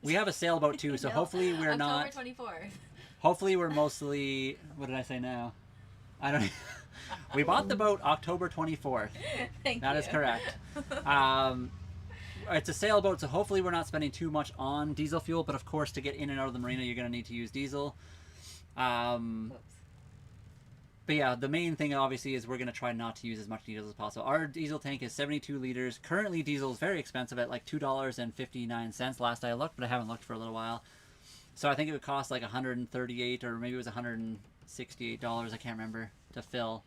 We have a sailboat too, so hopefully we're not... October 24th. Hopefully we're mostly... What did I say now? I don't... We bought the boat October 24th. Thank you. That is correct. It's a sailboat, so hopefully we're not spending too much on diesel fuel, but of course to get in and out of the marina you're going to need to use diesel. But yeah, the main thing obviously is we're going to try not to use as much diesel as possible. Our diesel tank is 72 liters. Currently diesel is very expensive at like $2.59 last I looked, but I haven't looked for a little while. So I think it would cost like $138 or maybe it was $168, I can't remember, to fill.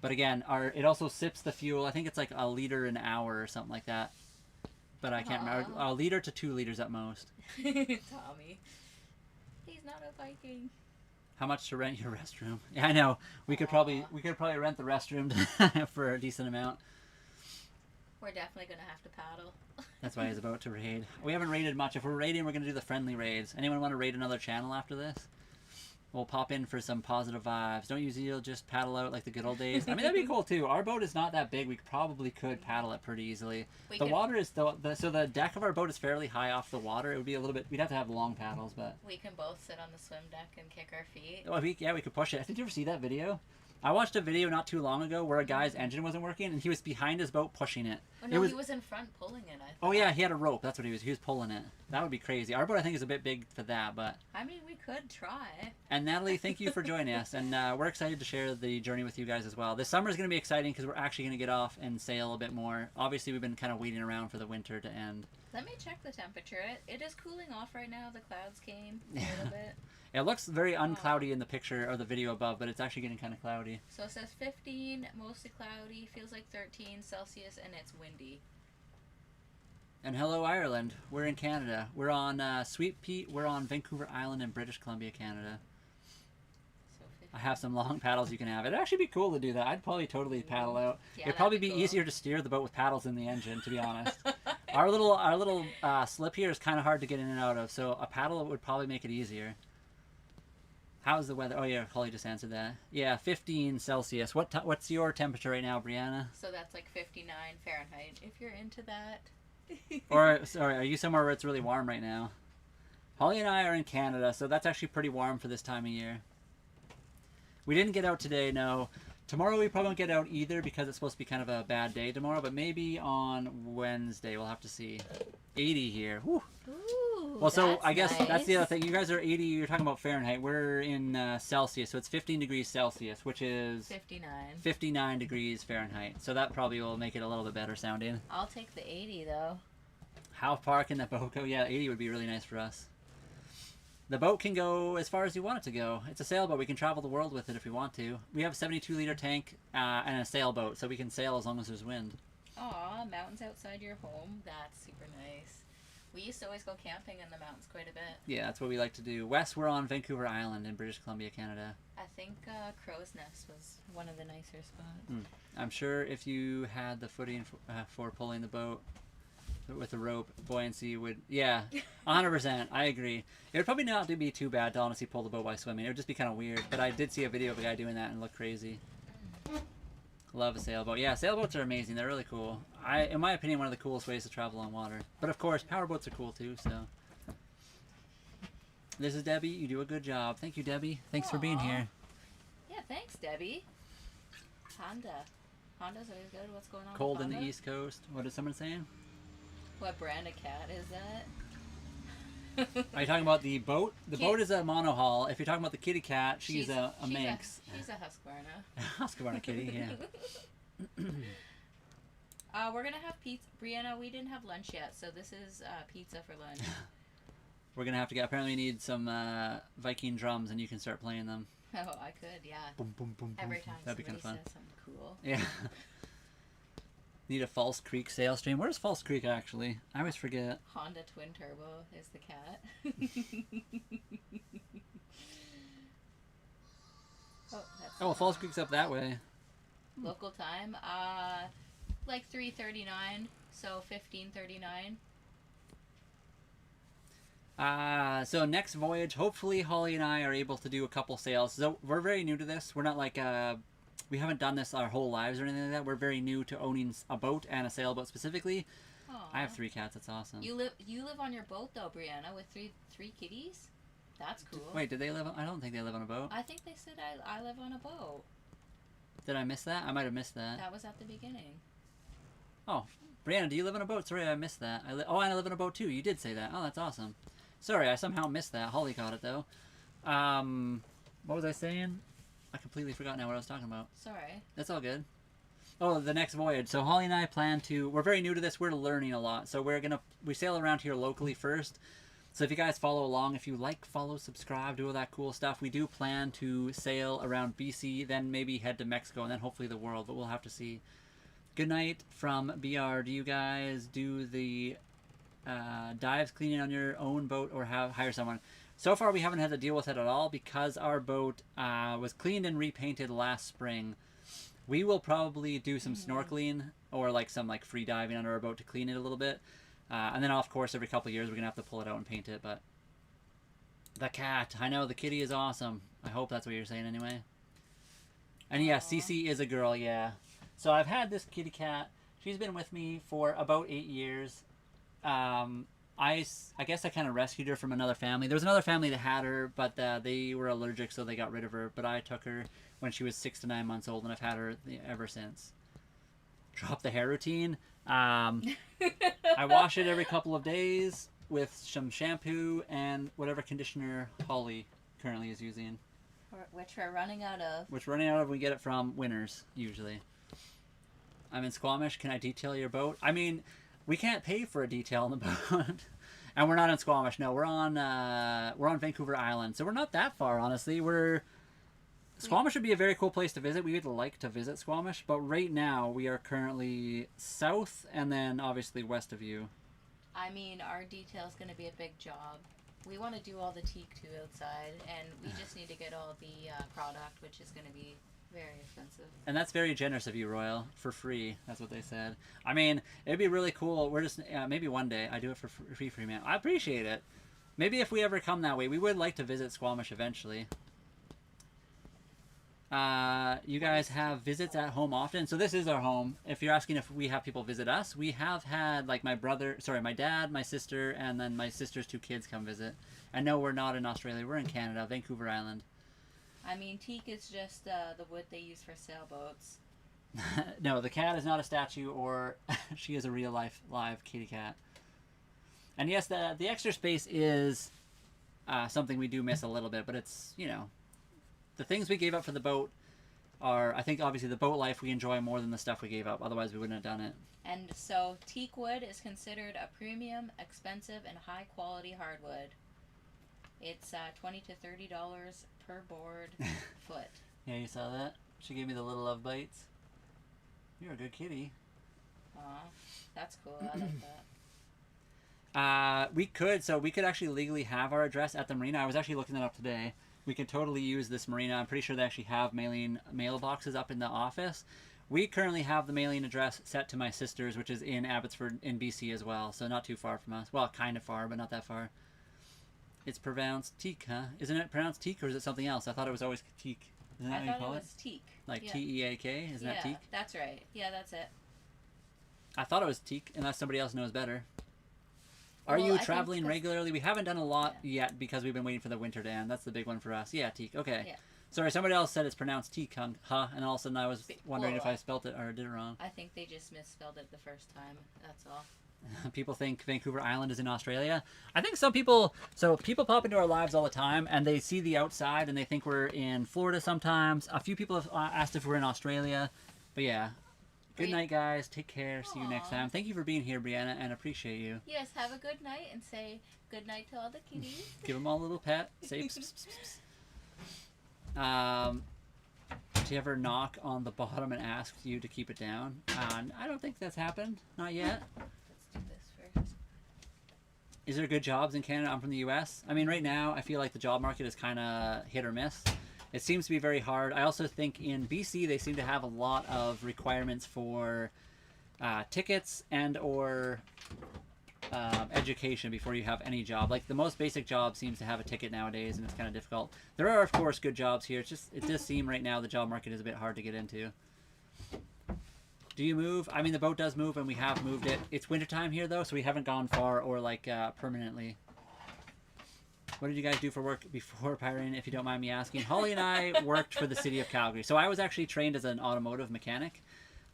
But again, it also sips the fuel. I think it's like a liter an hour or something like that. But I can't remember. A liter to 2 liters at most. Tommy. He's not a Viking. How much to rent your restroom? Yeah, I know. We could probably rent the restroom for a decent amount. We're definitely gonna have to paddle. That's why he's about to raid. We haven't raided much. If we're raiding, we're gonna do the friendly raids. Anyone want to raid another channel after this? We'll pop in for some positive vibes. Don't use eel, just paddle out like the good old days. I mean, that'd be cool too. Our boat is not that big. We probably could paddle it pretty easily. Water is so the deck of our boat is fairly high off the water. It would be a little bit. We'd have to have long paddles, but we can both sit on the swim deck and kick our feet. Oh, we could push it. Did you ever see that video? I watched a video not too long ago where a guy's engine wasn't working and he was behind his boat pushing it. Oh no, he was in front pulling it, I thought. Oh yeah, he had a rope. That's what he was. He was pulling it. That would be crazy. Our boat, I think, is a bit big for that, but... I mean, we could try. And Natalie, thank you for joining us. And we're excited to share the journey with you guys as well. This summer is going to be exciting because we're actually going to get off and sail a bit more. Obviously, we've been kind of waiting around for the winter to end. Let me check the temperature. It is cooling off right now. The clouds came a little bit. It looks very uncloudy in the picture or the video above, but it's actually getting kind of cloudy. So it says 15, mostly cloudy, feels like 13 Celsius, and it's windy. And hello, Ireland. We're in Canada. We're on Sweet Pete. We're on Vancouver Island in British Columbia, Canada. So I have some long paddles you can have. It'd actually be cool to do that. I'd probably totally paddle out. Yeah, It'd probably that'd be be cool. easier to steer the boat with paddles in the engine, to be honest. Our little slip here is kind of hard to get in and out of, so a paddle would probably make it easier. How's the weather? Oh yeah, Holly just answered that. Yeah, 15 Celsius. What's your temperature right now, Brianna? So that's like 59 Fahrenheit, if you're into that. Or, sorry, are you somewhere where it's really warm right now? Holly and I are in Canada, so that's actually pretty warm for this time of year. We didn't get out today, no. Tomorrow we probably won't get out either because it's supposed to be kind of a bad day tomorrow, but maybe on Wednesday. We'll have to see. 80 here. Whew. Ooh, Well, so that's I guess nice. that's the other thing. You guys are 80, you're talking about Fahrenheit. We're in Celsius, so it's 15 degrees Celsius, which is 59. 59 degrees Fahrenheit. So that probably will make it a little bit better sounding. I'll take the 80 though. How far can the boat go? Yeah, 80 would be really nice for us. The boat can go as far as you want it to go. It's a sailboat. We can travel the world with it if we want to. We have a 72-liter tank and a sailboat, so we can sail as long as there's wind. Aw, mountains outside your home. That's super nice. We used to always go camping in the mountains quite a bit. Yeah, that's what we like to do. Wes, we're on Vancouver Island in British Columbia, Canada. I think Crow's Nest was one of the nicer spots. I'm sure if you had the footing for pulling the boat with the rope, buoyancy would... Yeah, 100%. I agree. It would probably not be too bad to honestly pull the boat while swimming. It would just be kind of weird. But I did see a video of a guy doing that and it looked crazy. Love a sailboat. Yeah, sailboats are amazing. They're really cool. In my opinion, one of the coolest ways to travel on water. But of course, powerboats are cool too, so... This is Debbie. You do a good job. Thank you, Debbie. Thanks for being Aw. here. Yeah, thanks, Debbie. Honda. Honda's always good. What's going on Cold with in the Honda? East Coast. What is someone saying? What brand of cat is that? Are you talking about the boat? The boat is a monohull. If you're talking about the kitty cat, she's a Manx. She's a Husqvarna. Husqvarna kitty, yeah. We're gonna have pizza. Brianna, we didn't have lunch yet, so this is pizza for lunch. We're gonna have to get. Apparently, we need some Viking drums, and you can start playing them. Oh, I could, yeah. Boom, boom, boom, boom. Every time That'd be somebody kind of fun. says something cool. Yeah. Need a False Creek sail stream. Where's False Creek actually? I always forget. Honda Twin Turbo is the cat. Oh, False Creek's up that way. Local time, like 3:39, so 15:39. So next voyage, hopefully Holly and I are able to do a couple sails. So we're very new to this. We're not like we haven't done this our whole lives or anything like that. We're very new to owning a boat and a sailboat specifically. Aw. I have 3 cats. That's awesome. You live on your boat though, Brianna, with three kitties. That's cool. Wait, did they live on? I don't think they live on a boat. I think they said I live on a boat. Did I miss that? I might have missed that. That was at the beginning. Oh, Brianna, do you live on a boat? Sorry, I missed that. Oh, and I live on a boat too. You did say that. Oh, that's awesome. Sorry, I somehow missed that. Holly caught it though. What was I saying? I completely forgot now what I was talking about. Sorry. That's all good. Oh, the next voyage. So Holly and I plan to... We're very new to this. We're learning a lot. So we sail around here locally first. So if you guys follow along, if you like, follow, subscribe, do all that cool stuff. We do plan to sail around BC, then maybe head to Mexico, and then hopefully the world. But we'll have to see. Good night from BR. Do you guys do the dives cleaning on your own boat or hire someone? So far, we haven't had to deal with it at all because our boat was cleaned and repainted last spring. We will probably do some snorkeling or some free diving under our boat to clean it a little bit. And then, of course, every couple of years, we're going to have to pull it out and paint it. But the cat. I know, the kitty is awesome. I hope that's what you're saying anyway. And yeah, Cece is a girl, yeah. So I've had this kitty cat. She's been with me for about 8 years. I guess I kind of rescued her from another family. There was another family that had her, but they were allergic, so they got rid of her. But I took her when she was 6 to 9 months old, and I've had her ever since. Drop the hair routine. I wash it every couple of days with some shampoo and whatever conditioner Holly currently is using. Which we're running out of. Which we're running out of. We get it from Winners, usually. I'm in Squamish. Can I detail your boat? I mean, we can't pay for a detail on the boat. And we're not in Squamish. No, we're on Vancouver Island. So we're not that far, honestly. Squamish would be a very cool place to visit. We would like to visit Squamish, but right now we are currently south and then obviously west of you. I mean, our detail's going to be a big job. We want to do all the teak too outside, and we just need to get all the product, which is going to be very expensive. And that's very generous of you, Royal. For free. That's what they said. I mean, it'd be really cool. We're just maybe one day I do it for free, man. I appreciate it. Maybe if we ever come that way, we would like to visit Squamish eventually. You guys have visits at home often? So this is our home. If you're asking if we have people visit us, we have had like my dad, my sister, and then my sister's 2 kids come visit. And no, we're not in Australia. We're in Canada, Vancouver Island. I mean, teak is just the wood they use for sailboats. No, the cat is not a statue, or she is a real live kitty cat. And yes, the extra space is something we do miss a little bit, but it's, the things we gave up for the boat are, I think, obviously the boat life we enjoy more than the stuff we gave up. Otherwise, we wouldn't have done it. And so, teak wood is considered a premium, expensive, and high-quality hardwood. It's $20 to $30 per board foot. Yeah, you saw that? She gave me the little love bites. You're a good kitty. Aw, that's cool. I like that. We could actually legally have our address at the marina. I was actually looking that up today. We could totally use this marina. I'm pretty sure they actually have mailboxes up in the office. We currently have the mailing address set to my sister's, which is in Abbotsford in BC as well, so not too far from us. Well, kind of far, but not that far. It's pronounced teak, huh? Isn't it pronounced teak, or is it something else? I thought it was always teak. Isn't that what you call it? I thought it was teak. Like yeah. T-E-A-K? Isn't that teak? Yeah, that's right. Yeah, that's it. I thought it was teak, unless somebody else knows better. Are you traveling regularly? We haven't done a lot yet because we've been waiting for the winter to end. That's the big one for us. Yeah, teak. Okay. Yeah. Sorry, somebody else said it's pronounced teak, huh? And all of a sudden I was wondering if I spelt it or did it wrong. I think they just misspelled it the first time. That's all. People think Vancouver Island is in Australia. I think people pop into our lives all the time and they see the outside and they think we're in Florida sometimes. A few people have asked if we're in Australia. But yeah. Good night, guys. Take care. See you next time. Thank you for being here, Brianna, and appreciate you. Yes, have a good night and say good night to all the kitties. Give them all a little pet. Say pss, pss, pss, pss. Did you ever knock on the bottom and ask you to keep it down? I don't think that's happened. Not yet. Let's do this first. Is there good jobs in Canada? I'm from the U.S. I mean, right now, I feel like the job market is kind of hit or miss. It seems to be very hard. I also think in BC, they seem to have a lot of requirements for tickets and or education before you have any job. Like the most basic job seems to have a ticket nowadays, and it's kind of difficult. There are, of course, good jobs here. It does seem right now the job market is a bit hard to get into. Do you move? I mean, the boat does move, and we have moved it. It's wintertime here, though, so we haven't gone far or like permanently. What did you guys do for work before pirating, if you don't mind me asking? Holly and I worked for the city of Calgary. So I was actually trained as an automotive mechanic.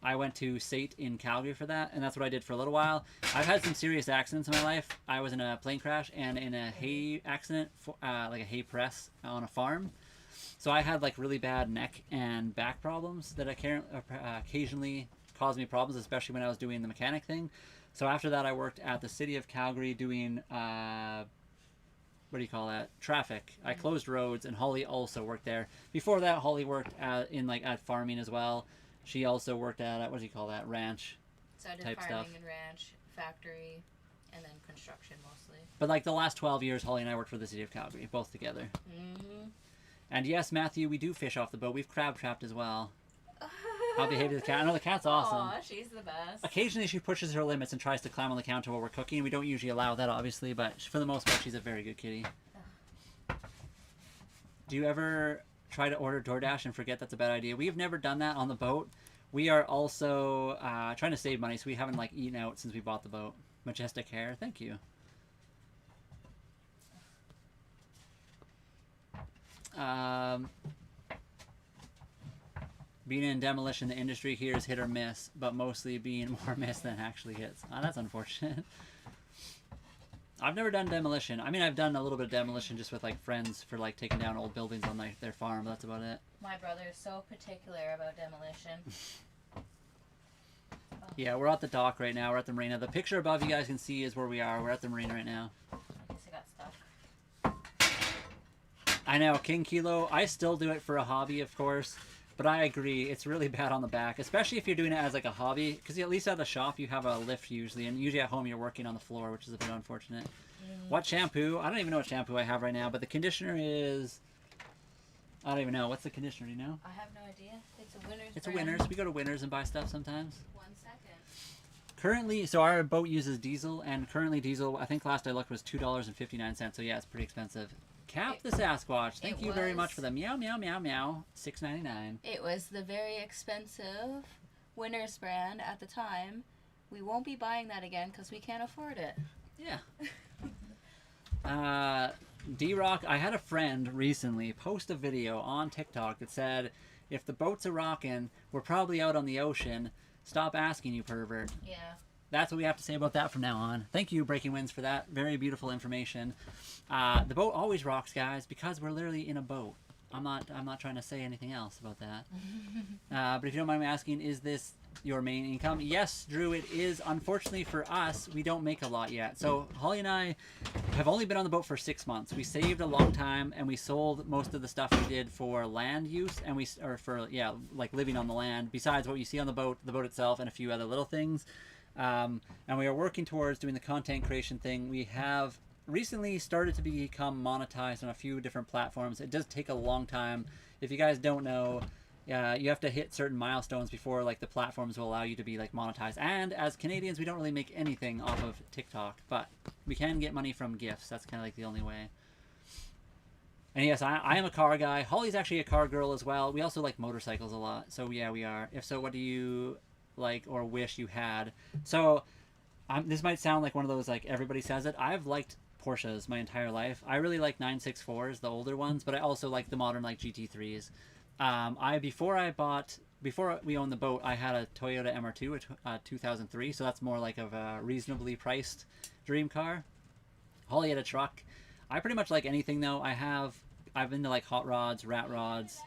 I went to SAIT in Calgary for that, and that's what I did for a little while. I've had some serious accidents in my life. I was in a plane crash and in a hay accident, like a hay press on a farm. So I had like really bad neck and back problems that occasionally caused me problems, especially when I was doing the mechanic thing. So after that, I worked at the city of Calgary doing... what do you call that? Traffic. I closed roads, and Holly also worked there. Before that, Holly worked at farming as well. She also worked at what do you call that? Ranch. So I did type farming stuff. and ranch, factory, and then construction mostly. But like the last 12 years, Holly and I worked for the city of Calgary, both together. Mm-hmm. And yes, Matthew, we do fish off the boat. We've crab trapped as well. How behaved is the cat? I know the cat's awesome. Aw, she's the best. Occasionally she pushes her limits and tries to climb on the counter while we're cooking. We don't usually allow that, obviously, but for the most part, she's a very good kitty. Do you ever try to order DoorDash and forget that's a bad idea? We've never done that on the boat. We are also trying to save money, so we haven't eaten out since we bought the boat. Majestic hair, thank you. Um, being in demolition, the industry here is hit or miss, but mostly being more miss than actually hits. Oh, that's unfortunate. I've never done demolition. I mean, I've done a little bit of demolition just with like friends for like taking down old buildings on like their farm, but that's about it. My brother is so particular about demolition. Yeah, we're at the dock right now. We're at the marina. The picture above you guys can see is where we are. We're at the marina right now. I guess I got stuck. I know, King Kilo. I still do it for a hobby, of course, but I agree. It's really bad on the back, especially if you're doing it as like a hobby, because at least at the shop you have a lift usually, and usually at home you're working on the floor, which is a bit unfortunate. What shampoo? I don't even know what shampoo I have right now, but the conditioner is... I don't even know. What's the conditioner, do you know? I have no idea. It's a Winners It's a brand. Winners. We go to Winners and buy stuff sometimes. 1 second. Currently, so our boat uses diesel, and currently diesel, I think last I looked, was $2.59, so yeah, it's pretty expensive. Cap the Sasquatch. Thank you very much for the meow, meow, meow, meow. $6.99. It was the very expensive Winners brand at the time. We won't be buying that again because we can't afford it. Yeah. D-Rock, I had a friend recently post a video on TikTok that said, if the boats are rocking, we're probably out on the ocean. Stop asking, you pervert. Yeah. That's what we have to say about that from now on. Thank you, Breaking Winds, for that very beautiful information. The boat always rocks, guys, because we're literally in a boat. I'm not trying to say anything else about that. But if you don't mind me asking, is this your main income? Yes, Drew, it is. Unfortunately for us, we don't make a lot yet. So Holly and I have only been on the boat for 6 months. We saved a long time, and we sold most of the stuff we did for land use, and like living on the land. Besides what you see on the boat itself, and a few other little things. And we are working towards doing the content creation thing. We have recently started to become monetized on a few different platforms. It does take a long time. If you guys don't know, you have to hit certain milestones before like the platforms will allow you to be like monetized. And as Canadians, we don't really make anything off of TikTok, but we can get money from gifts. That's kind of like the only way. And yes, I am a car guy. Holly's actually a car girl as well. We also like motorcycles a lot. So yeah, we are. If so, what do you like or wish you had? So this might sound like one of those like everybody says it. I've liked Porsches my entire life. I really like 964s, the older ones, but I also like the modern like GT3s. Before we owned the boat, I had a Toyota MR2, a 2003, so that's more like of a reasonably priced dream car. Holly had a truck. I pretty much like anything though. I've been to like hot rods, rat rods,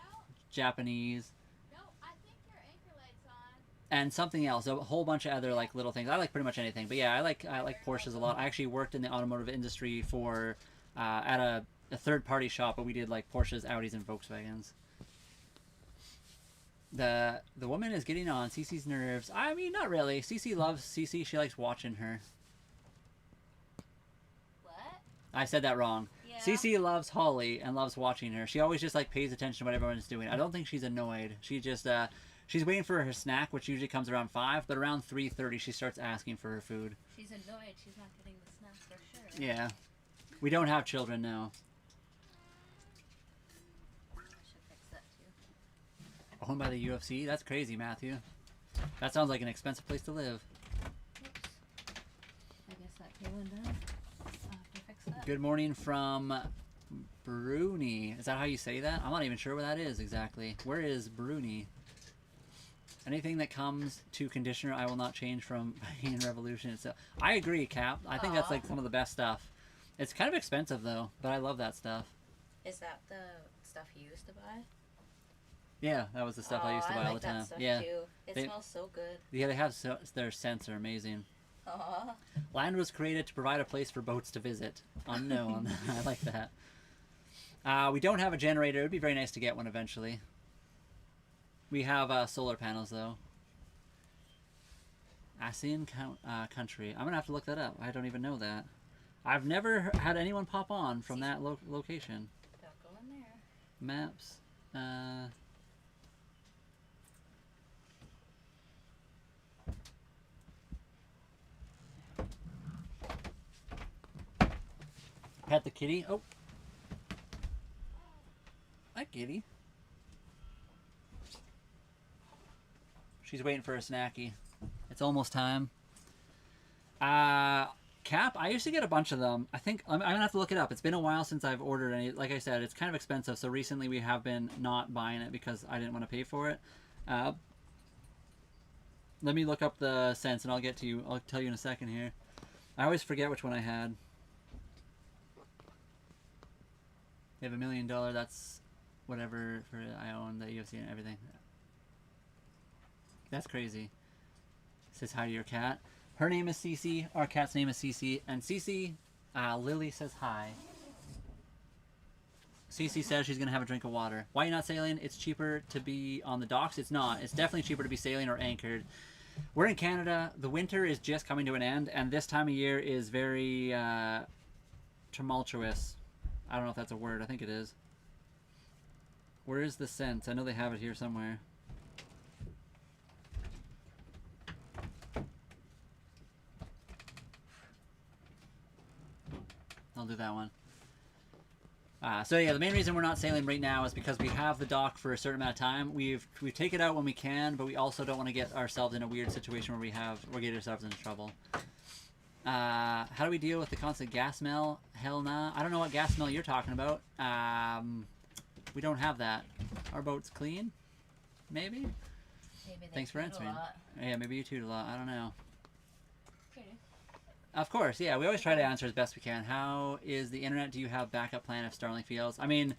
Japanese. And something else, a whole bunch of other like little things. I like pretty much anything, but yeah, I like Porsches a lot. I actually worked in the automotive industry for at a third-party shop, but we did like Porsches, Audis, and Volkswagens. The woman is getting on Cece's nerves. I mean, not really. Cece loves Cece. She likes watching her. What? I said that wrong. Yeah. Cece loves Holly and loves watching her. She always just like pays attention to what everyone's doing. I don't think she's annoyed. She just she's waiting for her snack, which usually comes around 5, but around 3:30 she starts asking for her food. She's annoyed. She's not getting the snack for sure. Yeah. We don't have children now. I should fix that too. Owned by the UFC? That's crazy, Matthew. That sounds like an expensive place to live. Oops. I guess that came undone. I'll have to fix that. Good morning from Bruni. Is that how you say that? I'm not even sure where that is exactly. Where is Bruni? Anything that comes to conditioner, I will not change from in Revolution. So I agree, Cap. I think that's like some of the best stuff. It's kind of expensive though, but I love that stuff. Is that the stuff you used to buy? Yeah, that was the stuff I used to buy all the time. That stuff Yeah, too. It smells so good. yeah, they have their scents are amazing. Aww. Land was created to provide a place for boats to visit. Unknown. I like that. We don't have a generator. It would be very nice to get one eventually. We have solar panels, though. ASEAN country. I'm going to have to look that up. I don't even know that. I've never had anyone pop on from that location. Don't go in there. Maps. Pet the kitty. Oh. Hi, kitty. She's waiting for a snacky. It's almost time. Cat cap, I used to get a bunch of them. I think I'm gonna have to look it up. It's been a while since I've ordered any. Like I said, it's kind of expensive. So recently we have been not buying it because I didn't want to pay for it. Let me look up the cents and I'll get to you. I'll tell you in a second here. I always forget which one I had. They have $1 million. That's whatever for I own the UFC and everything. That's crazy. Says hi to your cat. Her name is Cece. Our cat's name is Cece. And Cece, Lily says hi. Cece says she's going to have a drink of water. Why are you not sailing? It's cheaper to be on the docks. It's not. It's definitely cheaper to be sailing or anchored. We're in Canada. The winter is just coming to an end. And this time of year is very tumultuous. I don't know if that's a word. I think it is. Where is the cents? I know they have it here somewhere. I'll do that one. So yeah, the main reason we're not sailing right now is because we have the dock for a certain amount of time. We take it out when we can, but we also don't want to get ourselves in a weird situation where we get ourselves into trouble. How do we deal with the constant gas smell? Hell nah. I don't know what gas smell you're talking about. We don't have that. Our boat's clean? Maybe? Thanks for answering. Yeah, maybe you toot a lot. I don't know. Of course, yeah. We always try to answer as best we can. How is the internet? Do you have backup plan if Starlink fails? I mean,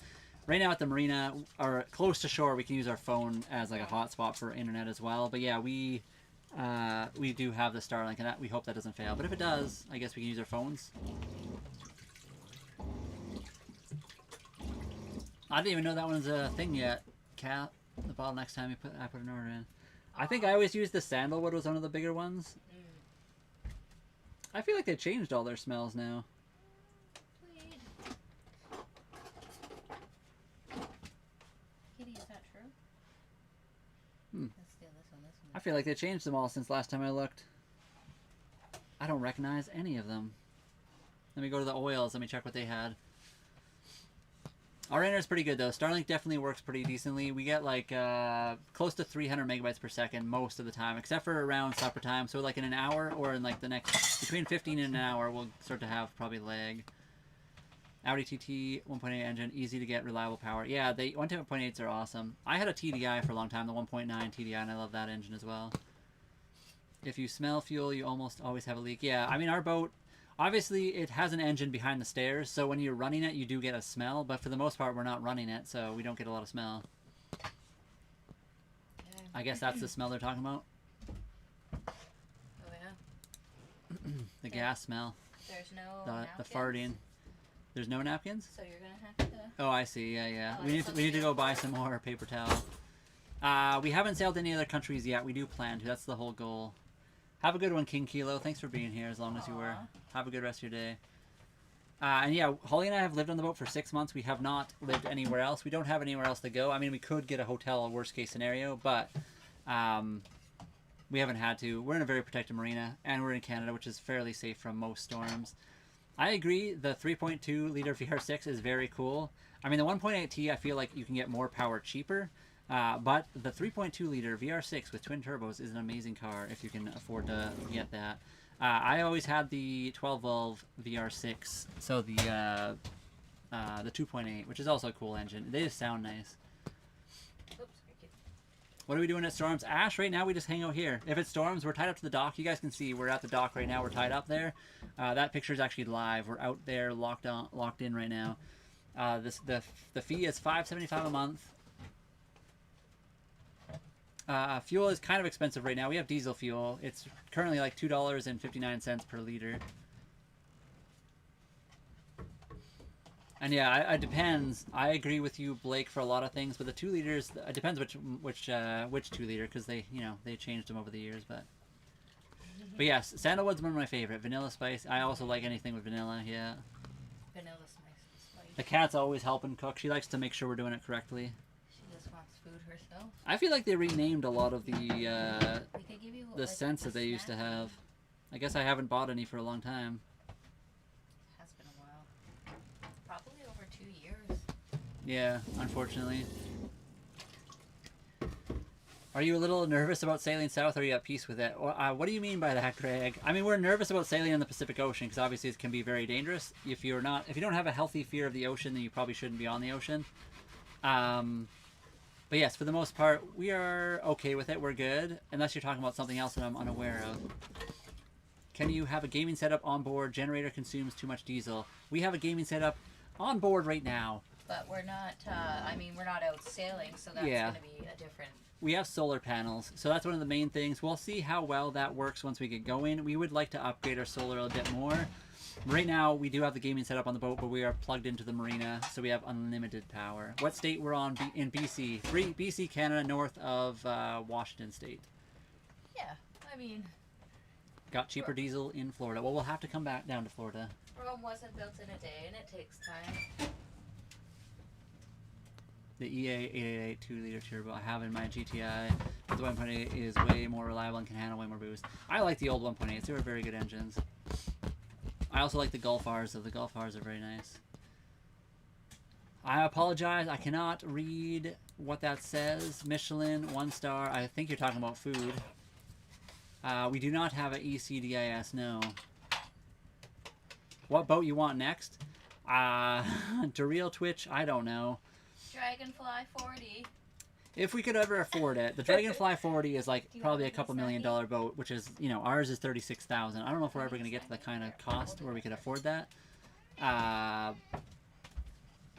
right now at the marina, or close to shore, we can use our phone as like a hotspot for internet as well. But yeah, we do have the Starlink, and we hope that doesn't fail. But if it does, I guess we can use our phones. I didn't even know that one's a thing yet. Cat, the bottle next time I put an order in. I think I always used the sandalwood was one of the bigger ones. I feel like they changed all their smells now. Kitty, is that true? Let's steal this one. I feel like they changed them all since last time I looked. I don't recognize any of them. Let me go to the oils. Let me check what they had. Our internet is pretty good though. Starlink definitely works pretty decently. We get like close to 300 megabytes per second most of the time, except for around supper time. So like in an hour or in like the next between 15 and an hour, we'll start to have probably lag. Audi TT 1.8 engine, easy to get, reliable power. Yeah, the 1.8s are awesome. I had a TDI for a long time, the 1.9 TDI, and I love that engine as well. If you smell fuel, you almost always have a leak. Yeah, I mean our boat. Obviously, it has an engine behind the stairs, so when you're running it, you do get a smell, but for the most part, we're not running it, so we don't get a lot of smell. Yeah. I guess that's the smell they're talking about. Oh, yeah. The gas smell. There's no The farting. There's no napkins? So you're going to have to... Oh, I see. Yeah, yeah. Oh, We need to go buy some more paper towel. We haven't sailed to any other countries yet. We do plan to. That's the whole goal. Have a good one, King Kilo. Thanks for being here as long as you were. Have a good rest of your day. And yeah, Holly and I have lived on the boat for 6 months. We have not lived anywhere else. We don't have anywhere else to go. I mean, we could get a hotel, worst case scenario, but we haven't had to. We're in a very protected marina, and we're in Canada, which is fairly safe from most storms. I agree, the 3.2 liter VR6 is very cool. I mean, the 1.8T, I feel like you can get more power cheaper. But the 3.2 liter VR6 with twin turbos is an amazing car if you can afford to get that. I always had the 12 valve VR6, so the 2.8, which is also a cool engine. They just sound nice. What are we doing at storms? Ash, right now we just hang out here. If it storms, we're tied up to the dock. You guys can see we're at the dock right now. We're tied up there. That picture is actually live. We're out there locked in right now. The fee is $5.75 a month. Fuel is kind of expensive right now. We have diesel fuel. It's currently like $2.59 per liter. And yeah, it depends. I agree with you, Blake, for a lot of things, but the 2 liters, it depends which 2 liter, because they changed them over the years. But yes, sandalwood's one of my favorite. Vanilla spice. I also like anything with vanilla. Yeah. Vanilla spice. The cat's always helping cook. She likes to make sure we're doing it correctly. Wants food herself. I feel like they renamed a lot of the scents that they used to have. I guess I haven't bought any for a long time. It has been a while. Probably over 2 years. Yeah, unfortunately. Are you a little nervous about sailing south, or are you at peace with it? What do you mean by that, Greg? I mean, we're nervous about sailing in the Pacific Ocean because obviously it can be very dangerous. If you don't have a healthy fear of the ocean, then you probably shouldn't be on the ocean. But yes, for the most part, we are okay with it. We're good, unless you're talking about something else that I'm unaware of. Can you have a gaming setup on board? Generator consumes too much diesel. We have a gaming setup on board right now. But we're not, I mean, we're not out sailing, so that's Yeah. going to be a different... We have solar panels, so that's one of the main things. We'll see how well that works once we get going. We would like to upgrade our solar a bit more. Right now, we do have the gaming setup on the boat, but we are plugged into the marina, so we have unlimited power. What state we're on in BC? BC, Canada, north of Washington State. Yeah, I mean... Got cheaper diesel in Florida. Well, we'll have to come back down to Florida. Rome wasn't built in a day, and it takes time. The EA888 2-liter turbo I have in my GTI. But the 1.8 is way more reliable and can handle way more boost. I like the old 1.8s. They were very good engines. I also like the Gulf Rs, though. The Gulf Rs are very nice. I apologize. I cannot read what that says. Michelin, 1 star. I think you're talking about food. We do not have an ECDIS, no. What boat you want next? Duriel Twitch, I don't know. Dragonfly 40. If we could ever afford it. The Dragonfly 40 is like probably a couple $1 million boat, which is, you know, ours is $36,000. I don't know if we're ever going to get to the kind of cost where we could afford that.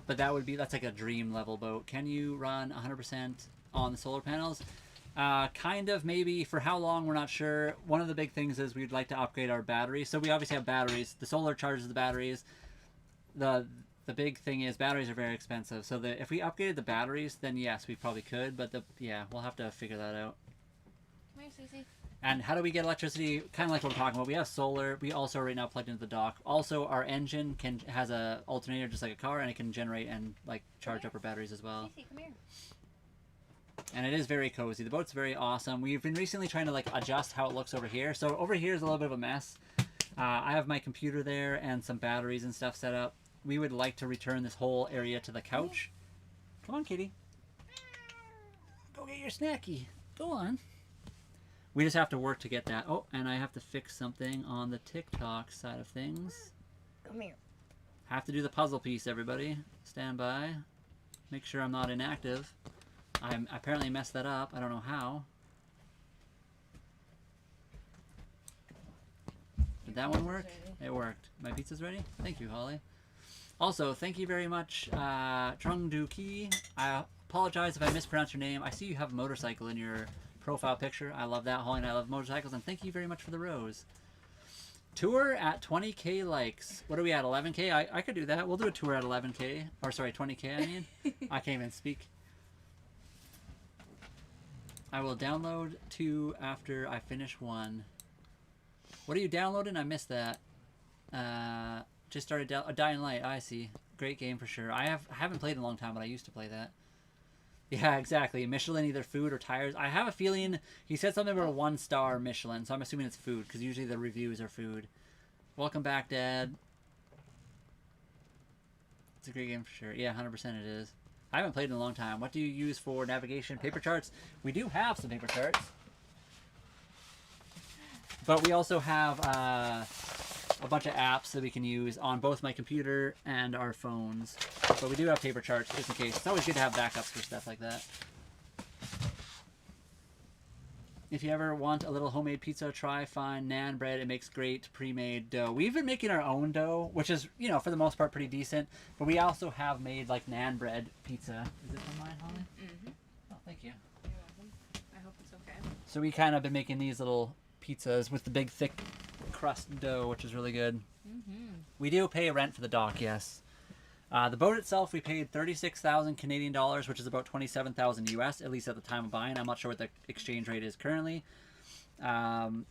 But that's like a dream level boat. Can you run 100% on the solar panels? Kind of, maybe. For how long, we're not sure. One of the big things is we'd like to upgrade our batteries. So we obviously have batteries. The solar charges the batteries. The big thing is batteries are very expensive. So if we upgraded the batteries, then yes, we probably could. But we'll have to figure that out. Come here, Susie. And how do we get electricity? Kind of like what we're talking about. We have solar. We also are right now plugged into the dock. Also, our engine has a alternator just like a car, and it can generate and like charge up our batteries as well. Susie, come here. And it is very cozy. The boat's very awesome. We've been recently trying to like adjust how it looks over here. So over here is a little bit of a mess. I have my computer there and some batteries and stuff set up. We would like to return this whole area to the couch. Come on, kitty. Go get your snacky. Go on. We just have to work to get that. Oh, and I have to fix something on the TikTok side of things. Come here. Have to do the puzzle piece, everybody. Stand by. Make sure I'm not inactive. I apparently messed that up. I don't know how. Did that one work? It worked. My pizza's ready? Thank you, Holly. Also, thank you very much, Trung Du Ki. I apologize if I mispronounce your name. I see you have a motorcycle in your profile picture. I love that. Holly and I love motorcycles, and thank you very much for the rose. Tour at 20k likes. What are we at, 11k? I could do that. We'll do a tour at 11k. Or sorry, 20k, I mean. I can't even speak. I will download 2 after I finish 1. What are you downloading? I missed that. Just started a Dying Light. I see. Great game for sure. I haven't played in a long time, but I used to play that. Yeah, exactly. Michelin, either food or tires. I have a feeling he said something about a 1-star Michelin, so I'm assuming it's food, because usually the reviews are food. Welcome back, Dad. It's a great game for sure. Yeah, 100% it is. I haven't played in a long time. What do you use for navigation? Paper charts? We do have some paper charts. But we also have a bunch of apps that we can use on both my computer and our phones. But we do have paper charts just in case. It's always good to have backups for stuff like that. If you ever want a little homemade pizza, try find naan bread. It makes great pre-made dough. We've been making our own dough, which is, you know, for the most part pretty decent. But we also have made like naan bread pizza. Is it from mine, Holly? Mm-hmm. Oh, thank you. You're welcome. I hope it's okay. So we kind of been making these little pizzas with the big thick crust dough, which is really good. Mm-hmm. We do pay rent for the dock, yes. The boat itself, we paid 36,000 Canadian dollars, which is about 27,000 US, at least at the time of buying. I'm not sure what the exchange rate is currently. Brian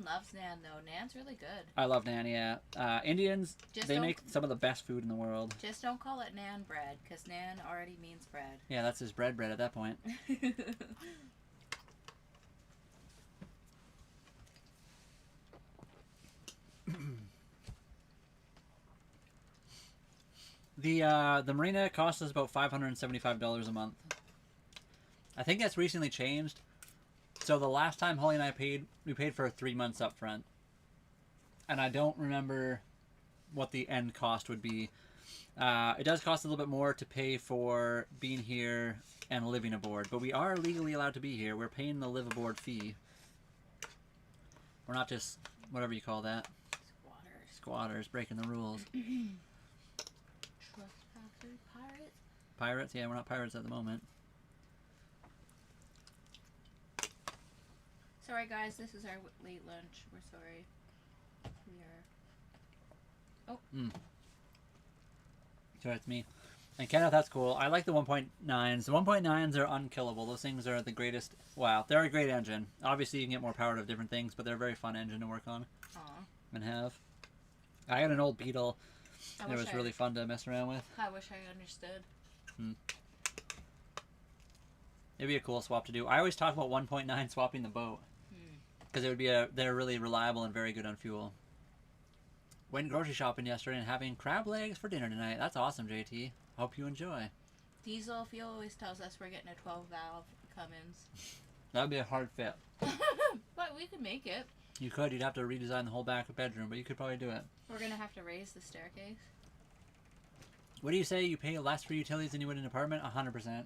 loves naan, though. Naan's really good. I love naan, yeah. Indians, Just they don't- make some of the best food in the world. Just don't call it naan bread, because naan already means bread. Yeah, that's his bread at that point. The marina costs us about $575 a month. I think that's recently changed. So the last time Holly and I paid, we paid for 3 months up front. And I don't remember what the end cost would be. It does cost a little bit more to pay for being here and living aboard, but we are legally allowed to be here. We're paying the live aboard fee. We're not just whatever you call that. Squatters breaking the rules. Trespassers, pirates. Pirates? Yeah, we're not pirates at the moment. Sorry guys, this is our late lunch. We're sorry. We are. Oh. So it's me. And Kenneth, that's cool. I like the 1.9s. The 1.9s are unkillable. Those things are the greatest. Wow, they're a great engine. Obviously, you can get more power out of different things, but they're a very fun engine to work on. Aww. And have. I had an old Beetle. It was really fun to mess around with. I wish I understood. It'd be a cool swap to do. I always talk about 1.9 swapping the boat. Because it would be they're really reliable and very good on fuel. Went grocery shopping yesterday and having crab legs for dinner tonight. That's awesome, JT. Hope you enjoy. Diesel fuel always tells us we're getting a 12-valve Cummins. That would be a hard fit. But we could make it. You could. You'd have to redesign the whole back bedroom, but you could probably do it. We're going to have to raise the staircase. What do you say? You pay less for utilities than you would in an apartment? 100%.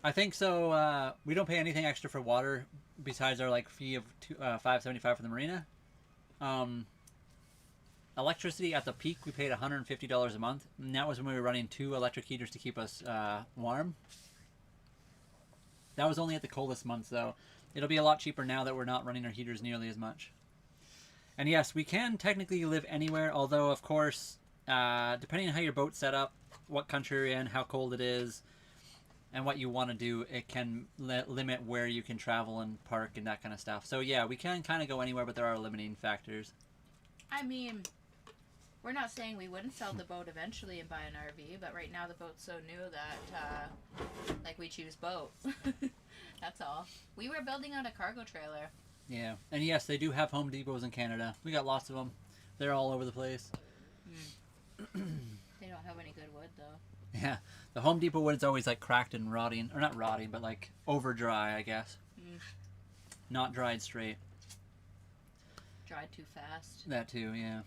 I think so. We don't pay anything extra for water besides our fee of $5.75 for the marina. Electricity at the peak we paid $150 a month, and that was when we were running 2 electric heaters to keep us warm. That was only at the coldest months, though. It'll be a lot cheaper now that we're not running our heaters nearly as much. And yes, we can technically live anywhere, although of course, depending on how your boat's set up, what country you're in, how cold it is, and what you want to do, it can limit where you can travel and park and that kind of stuff. So yeah, we can kind of go anywhere, but there are limiting factors. I mean, we're not saying we wouldn't sell the boat eventually and buy an RV, but right now the boat's so new that, we choose boat. That's all. We were building out a cargo trailer. Yeah, and yes, they do have Home Depots in Canada. We got lots of them. They're all over the place. They don't have any good wood, though. Yeah, the Home Depot wood's always cracked and rotting, or not rotting, but over dry, I guess. Not dried straight. Dried too fast. That too, yeah.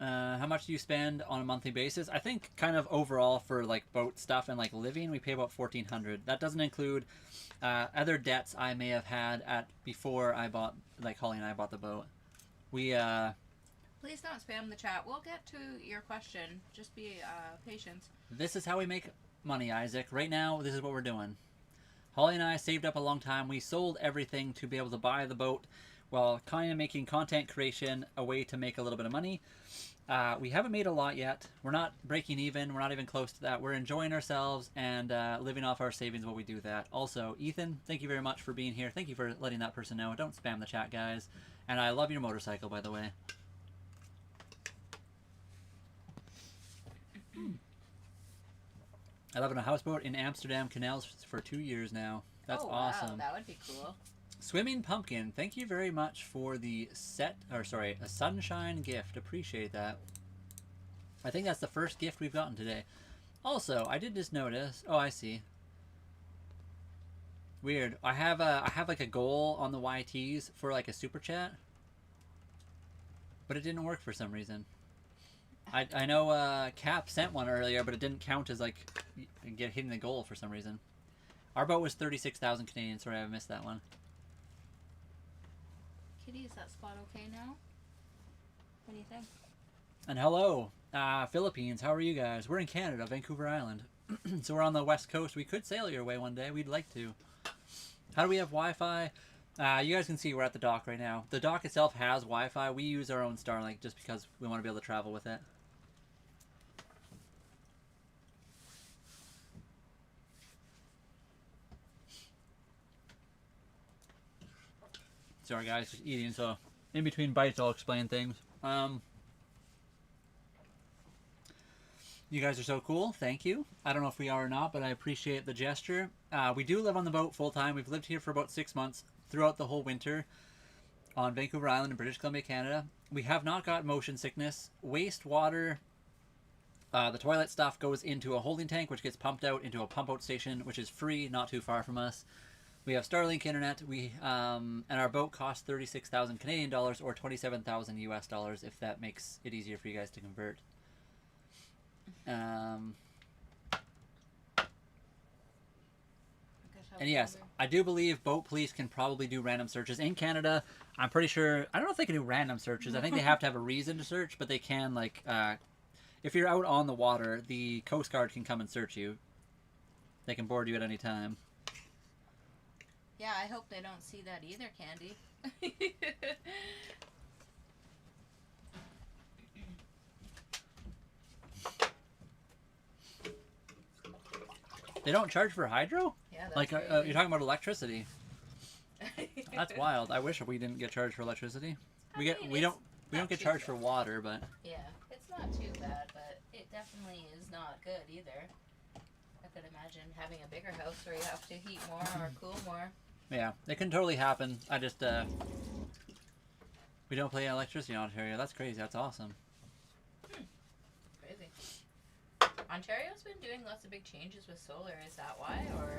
How much do you spend on a monthly basis? I think kind of overall for boat stuff and living, we pay about $1,400. That doesn't include other debts I may have had before I bought, Holly and I bought the boat. We Please don't spam the chat. We'll get to your question. Just be patient. This is how we make money, Isaac. Right now, this is what we're doing. Holly and I saved up a long time. We sold everything to be able to buy the boat while kind of making content creation a way to make a little bit of money. We haven't made a lot yet. We're not breaking even. We're not even close to that. We're enjoying ourselves and living off our savings while we do that. Also, Ethan, thank you very much for being here. Thank you for letting that person know. Don't spam the chat, guys. And I love your motorcycle, by the way. I live in a houseboat in Amsterdam canals for 2 years now. That's awesome. Wow, that would be cool. Swimming Pumpkin, thank you very much for the a sunshine gift. Appreciate that. I think that's the first gift we've gotten today. Also, I did just notice. Oh, I see. Weird. I have a goal on the YTs for a super chat, but it didn't work for some reason. I know Cap sent one earlier, but it didn't count as hitting the goal for some reason. Our boat was 36,000 Canadian. Sorry, I missed that one. Kitty, is that spot okay now? What do you think? And hello, Philippines. How are you guys? We're in Canada, Vancouver Island. So we're on the west coast. We could sail your way one day. We'd like to. How do we have Wi-Fi? You guys can see we're at the dock right now. The dock itself has Wi-Fi. We use our own Starlink just because we want to be able to travel with it. Sorry guys, just eating, so in between bites I'll explain things. You guys are so cool, thank you. I don't know if we are or not, but I appreciate the gesture. We do live on the boat full time. We've lived here for about 6 months throughout the whole winter on Vancouver Island in British Columbia, Canada. We have not got motion sickness. Wastewater, the toilet stuff goes into a holding tank, which gets pumped out into a pump out station, which is free, not too far from us. We have Starlink internet. And our boat costs 36,000 Canadian dollars or 27,000 US dollars, if that makes it easier for you guys to convert. And yes, I do believe boat police can probably do random searches in Canada. I'm pretty sure. I don't know if they can do random searches. I think they have to have a reason to search, but they can, like, if you're out on the water, the Coast Guard can come and search you. They can board you at any time. Yeah, I hope they don't see that either, Candy. They don't charge for hydro? Yeah, that's like, crazy. you're talking about electricity. That's wild. I wish we didn't get charged for electricity. We don't get charged for water, but yeah, it's not too bad, but it definitely is not good either. I could imagine having a bigger house where you have to heat more or cool more. yeah, it can totally happen. I just we don't pay electricity in Ontario. That's crazy. That's awesome. Crazy. Ontario's been doing lots of big changes with solar. Is that why, or?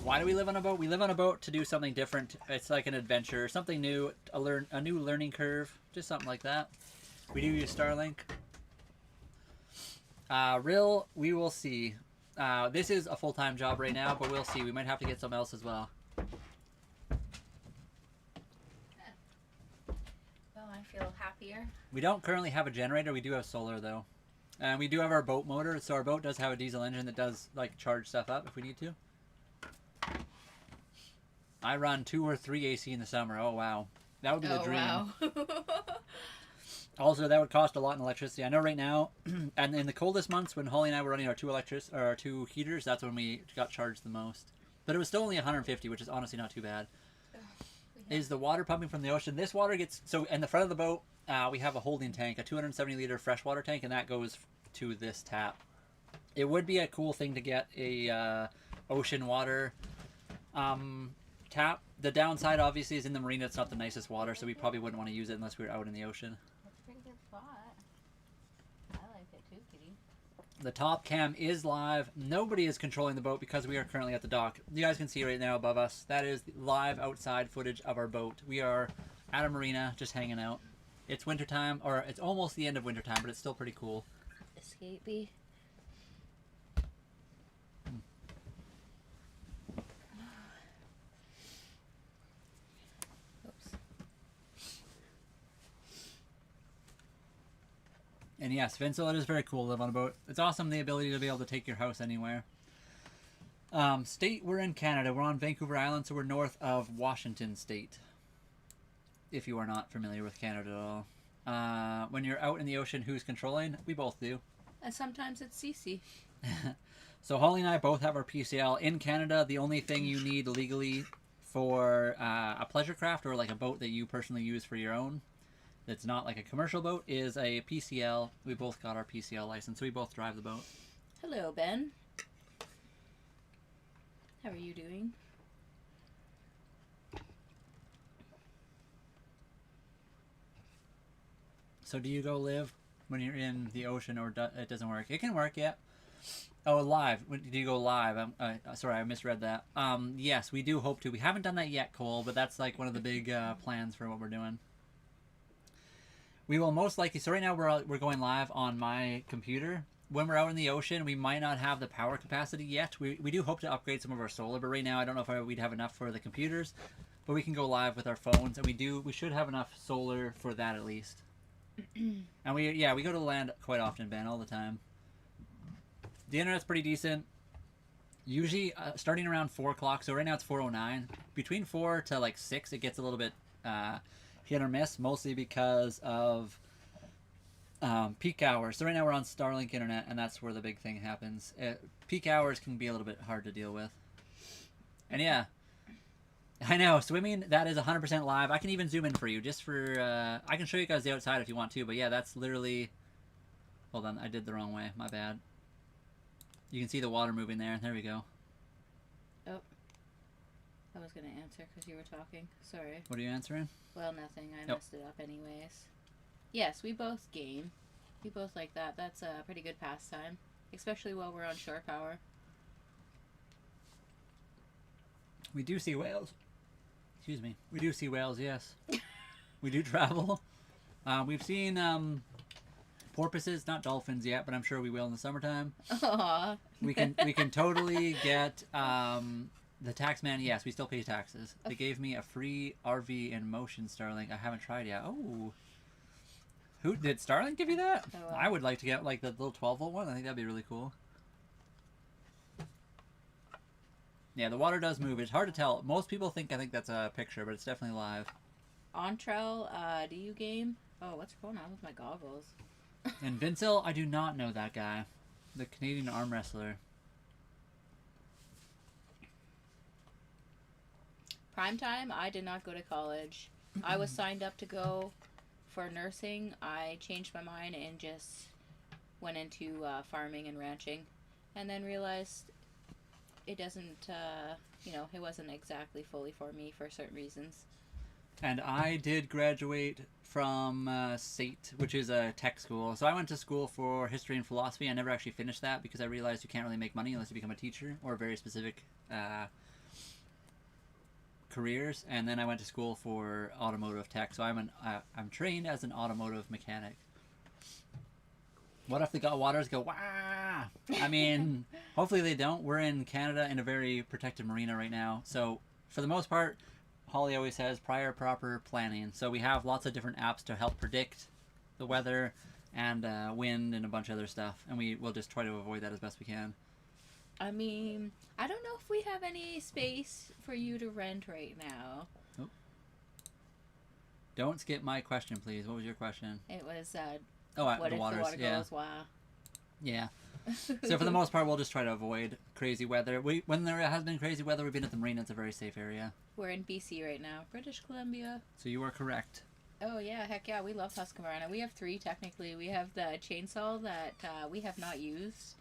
Why do we live on a boat? We live on a boat to do something different. It's like an adventure, something new, a new learning curve, just something like that. We do use Starlink. We will see. This is a full-time job right now, but we'll see. We might have to get something else as well. Well, I feel happier. We don't currently have a generator. We do have solar, though. And we do have our boat motor, so our boat does have a diesel engine that does, like, charge stuff up if we need to. I run 2 or 3 AC in the summer. Oh, wow. That would be the dream. Wow. Also, that would cost a lot in electricity. I know right now, and in the coldest months when Holly and I were running our two heaters, that's when we got charged the most. But it was still only 150, which is honestly not too bad. Is the water pumping from the ocean? This water gets... So, in the front of the boat, we have a holding tank, a 270-liter freshwater tank, and that goes to this tap. It would be a cool thing to get a ocean water tap. The downside, obviously, is in the marina. It's not the nicest water, so we probably wouldn't want to use it unless we were out in the ocean. That's a pretty good spot. I like it too, Kitty. The top cam is live. Nobody is controlling the boat because we are currently at the dock. You guys can see right now above us. That is live outside footage of our boat. We are at a marina, just hanging out. It's wintertime, or it's almost the end of wintertime, but it's still pretty cool. Escapee. And yes, Vincent, it is very cool to live on a boat. It's awesome, the ability to be able to take your house anywhere. State, we're in Canada. We're on Vancouver Island, so we're north of Washington State. If you are not familiar with Canada at all. When you're out in the ocean, who's controlling? We both do. And sometimes it's Cece. So Holly and I both have our PCL. In Canada, the only thing you need legally for a pleasure craft or like a boat that you personally use for your own, that's not like a commercial boat, is a PCL. We both got our PCL license, so we both drive the boat. Hello, Ben. How are you doing? So do you go live when you're in the ocean, or it doesn't work? It can work, yeah. Oh, live. Do you go live? Sorry, I misread that. Yes, we do hope to. We haven't done that yet, Cole, but that's like one of the big plans for what we're doing. We will most likely... So right now we're going live on my computer. When we're out in the ocean, we might not have the power capacity yet. We do hope to upgrade some of our solar, but right now I don't know if we'd have enough for the computers. But we can go live with our phones, and we should have enough solar for that at least. And we go to land quite often, Ben, all the time. The internet's pretty decent. Usually starting around 4 o'clock, so right now it's 4:09. Between 4 to like 6, it gets a little bit hit or miss, mostly because of peak hours. So right now we're on Starlink internet, and that's where the big thing happens. Peak hours can be a little bit hard to deal with. And yeah, I know, swimming, that is 100% live. I can even zoom in for you, just for, I can show you guys the outside if you want to, but yeah, that's literally, hold on, I did the wrong way, my bad. You can see the water moving there. There we go. Oh. I was going to answer because you were talking. Sorry. What are you answering? Well, nothing. I messed it up anyways. Yes, we both game. We both like that. That's a pretty good pastime. Especially while we're on shore power. We do see whales. Excuse me. We do see whales, yes. We do travel. We've seen porpoises, not dolphins yet, but I'm sure we will in the summertime. Aww. We can totally get the tax man. Yes, we still pay taxes. They gave me a free RV in motion Starlink. I haven't tried yet. Oh, who did Starlink give you that? Oh, wow. I would like to get like the little 12-volt one. I think that'd be really cool. Yeah, the water does move. It's hard to tell. Most people think I think that's a picture, but it's definitely live. Entrell, do you game? Oh, what's going on with my goggles? And Vincil, I do not know that guy. The Canadian arm wrestler. Primetime, I did not go to college. I was signed up to go for nursing. I changed my mind and just went into farming and ranching. And then realized it doesn't, it wasn't exactly fully for me for certain reasons. And I did graduate from SAIT, which is a tech school. So I went to school for history and philosophy. I never actually finished that because I realized you can't really make money unless you become a teacher or very specific careers. And then I went to school for automotive tech. So I'm trained as an automotive mechanic. What if the waters go, wah? I mean, hopefully they don't. We're in Canada in a very protected marina right now. So for the most part, Holly always says prior proper planning. So we have lots of different apps to help predict the weather and wind and a bunch of other stuff. And we'll just try to avoid that as best we can. I mean, I don't know if we have any space for you to rent right now. Oh. Don't skip my question, please. What was your question? It was, the what if waters. the water Yeah. goes, wow. Yeah. So for the most part, we'll just try to avoid crazy weather. When there has been crazy weather, we've been at the marina. It's a very safe area. We're in BC right now. British Columbia. So you are correct. Oh, yeah. Heck yeah. We love Husqvarna. We have 3, technically. We have the chainsaw that we have not used.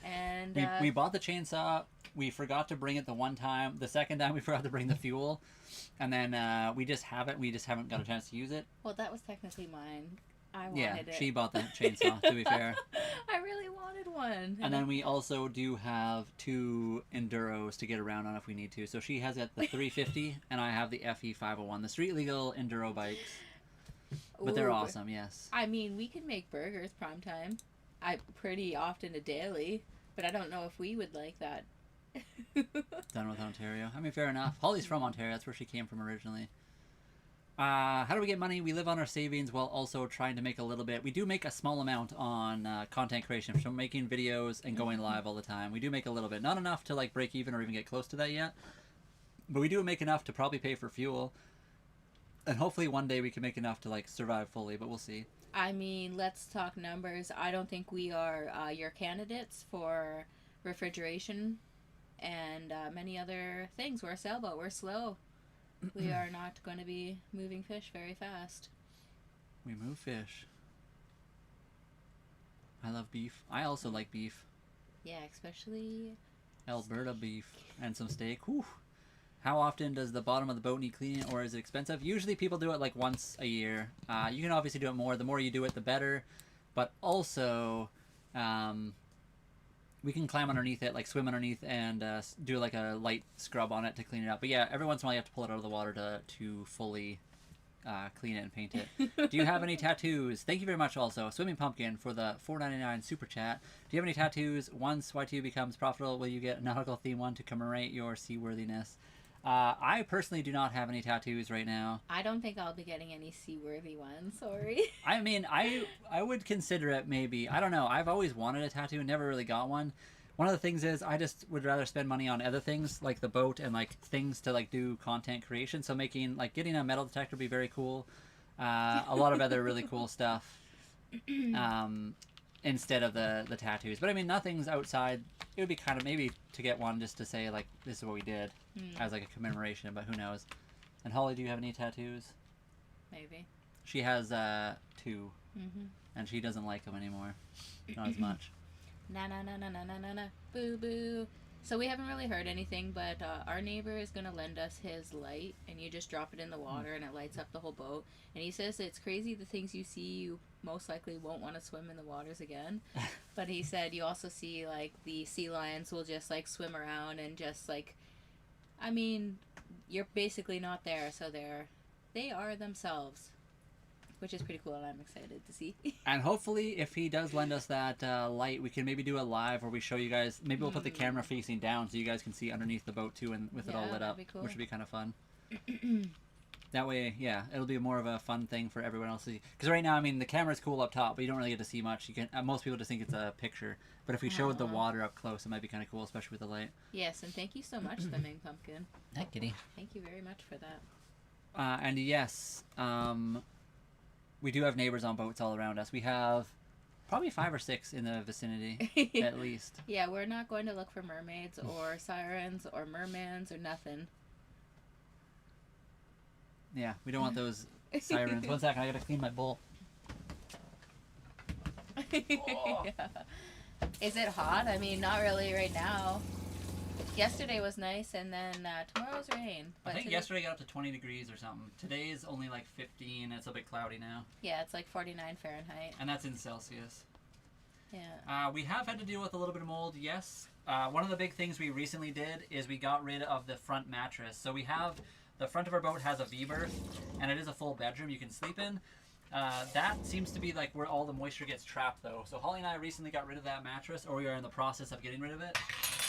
And we bought the chainsaw. We forgot to bring it the one time. The second time, we forgot to bring the fuel. And then we just have it. We just haven't got a chance to use it. Well, that was technically mine. I wanted it. She bought the chainsaw, to be fair. I really wanted one. And then we also do have 2 Enduros to get around on if we need to. So she has got the 350, and I have the FE 501, the street legal Enduro bikes. But they're awesome, yes. I mean, we can make burgers primetime. Pretty often a daily, but I don't know if we would like that. Done with Ontario. I mean, fair enough. Holly's from Ontario. That's where she came from originally. How do we get money? We live on our savings while also trying to make a little bit. We do make a small amount on content creation, from making videos and going live all the time. We do make a little bit. Not enough to like break even or even get close to that yet. But we do make enough to probably pay for fuel. And hopefully one day we can make enough to like survive fully, but we'll see. I mean, let's talk numbers. I don't think we are your candidates for refrigeration and many other things. We're a sailboat. We're slow. We are not going to be moving fish very fast. We move fish. I love beef. I also like beef. Yeah, especially Alberta beef and some steak. Whew. How often does the bottom of the boat need cleaning, or is it expensive? Usually people do it like once a year. You can obviously do it more. The more you do it, the better. But also, we can climb underneath it, like swim underneath, and do like a light scrub on it to clean it up. But yeah, every once in a while you have to pull it out of the water to fully clean it and paint it. Do you have any tattoos? Thank you very much also, Swimming Pumpkin, for the $4.99 super chat. Do you have any tattoos? Once Y2 becomes profitable, will you get a nautical theme one to commemorate your seaworthiness? I personally do not have any tattoos right now. I don't think I'll be getting any seaworthy ones, sorry. I mean, I would consider it maybe. I don't know. I've always wanted a tattoo, never really got one. One of the things is I just would rather spend money on other things like the boat and like things to like do content creation. So getting a metal detector would be very cool. A lot of other really cool stuff. Instead of the tattoos. But I mean, nothing's outside. It would be kind of maybe to get one just to say like, this is what we did as like a commemoration, but who knows. And Holly, do you have any tattoos? Maybe. She has 2, and she doesn't like them anymore. Not as much. Na na na na na na na na, boo boo. So we haven't really heard anything, but our neighbor is going to lend us his light, and you just drop it in the water and it lights up the whole boat. And he says it's crazy the things you see, you most likely won't want to swim in the waters again. But he said you also see like the sea lions will just like swim around and just like I mean, you're basically not there, so they are themselves, which is pretty cool, and I'm excited to see. And hopefully, if he does lend us that light, we can maybe do a live where we show you guys. Maybe we'll put the camera facing down so you guys can see underneath the boat too, and with it all lit up, cool. which would be kind of fun. That way, yeah, it'll be more of a fun thing for everyone else to see. Because right now, I mean, the camera's cool up top, but you don't really get to see much. You can most people just think it's a picture. But if we showed the water up close, it might be kind of cool, especially with the light. Yes, and thank you so much, Swimming Pumpkin. Hi, kitty. Thank you very much for that. And yes, we do have neighbors on boats all around us. We have probably 5 or 6 in the vicinity, at least. Yeah, we're not going to look for mermaids or sirens or mermans or nothing. Yeah, we don't want those sirens. One second, I gotta clean my bowl. Oh. Yeah. Is it hot? I mean, not really right now. Yesterday was nice, and then tomorrow's rain. I think today... yesterday got up to 20 degrees or something. Today is only like 15. It's a bit cloudy now. Yeah, it's like 49 Fahrenheit. And that's in Celsius. Yeah. We have had to deal with a little bit of mold, yes. One of the big things we recently did is we got rid of the front mattress. So we have... The front of our boat has a V-berth, and it is a full bedroom you can sleep in. That seems to be like where all the moisture gets trapped, though. So Holly and I recently got rid of that mattress, or we are in the process of getting rid of it,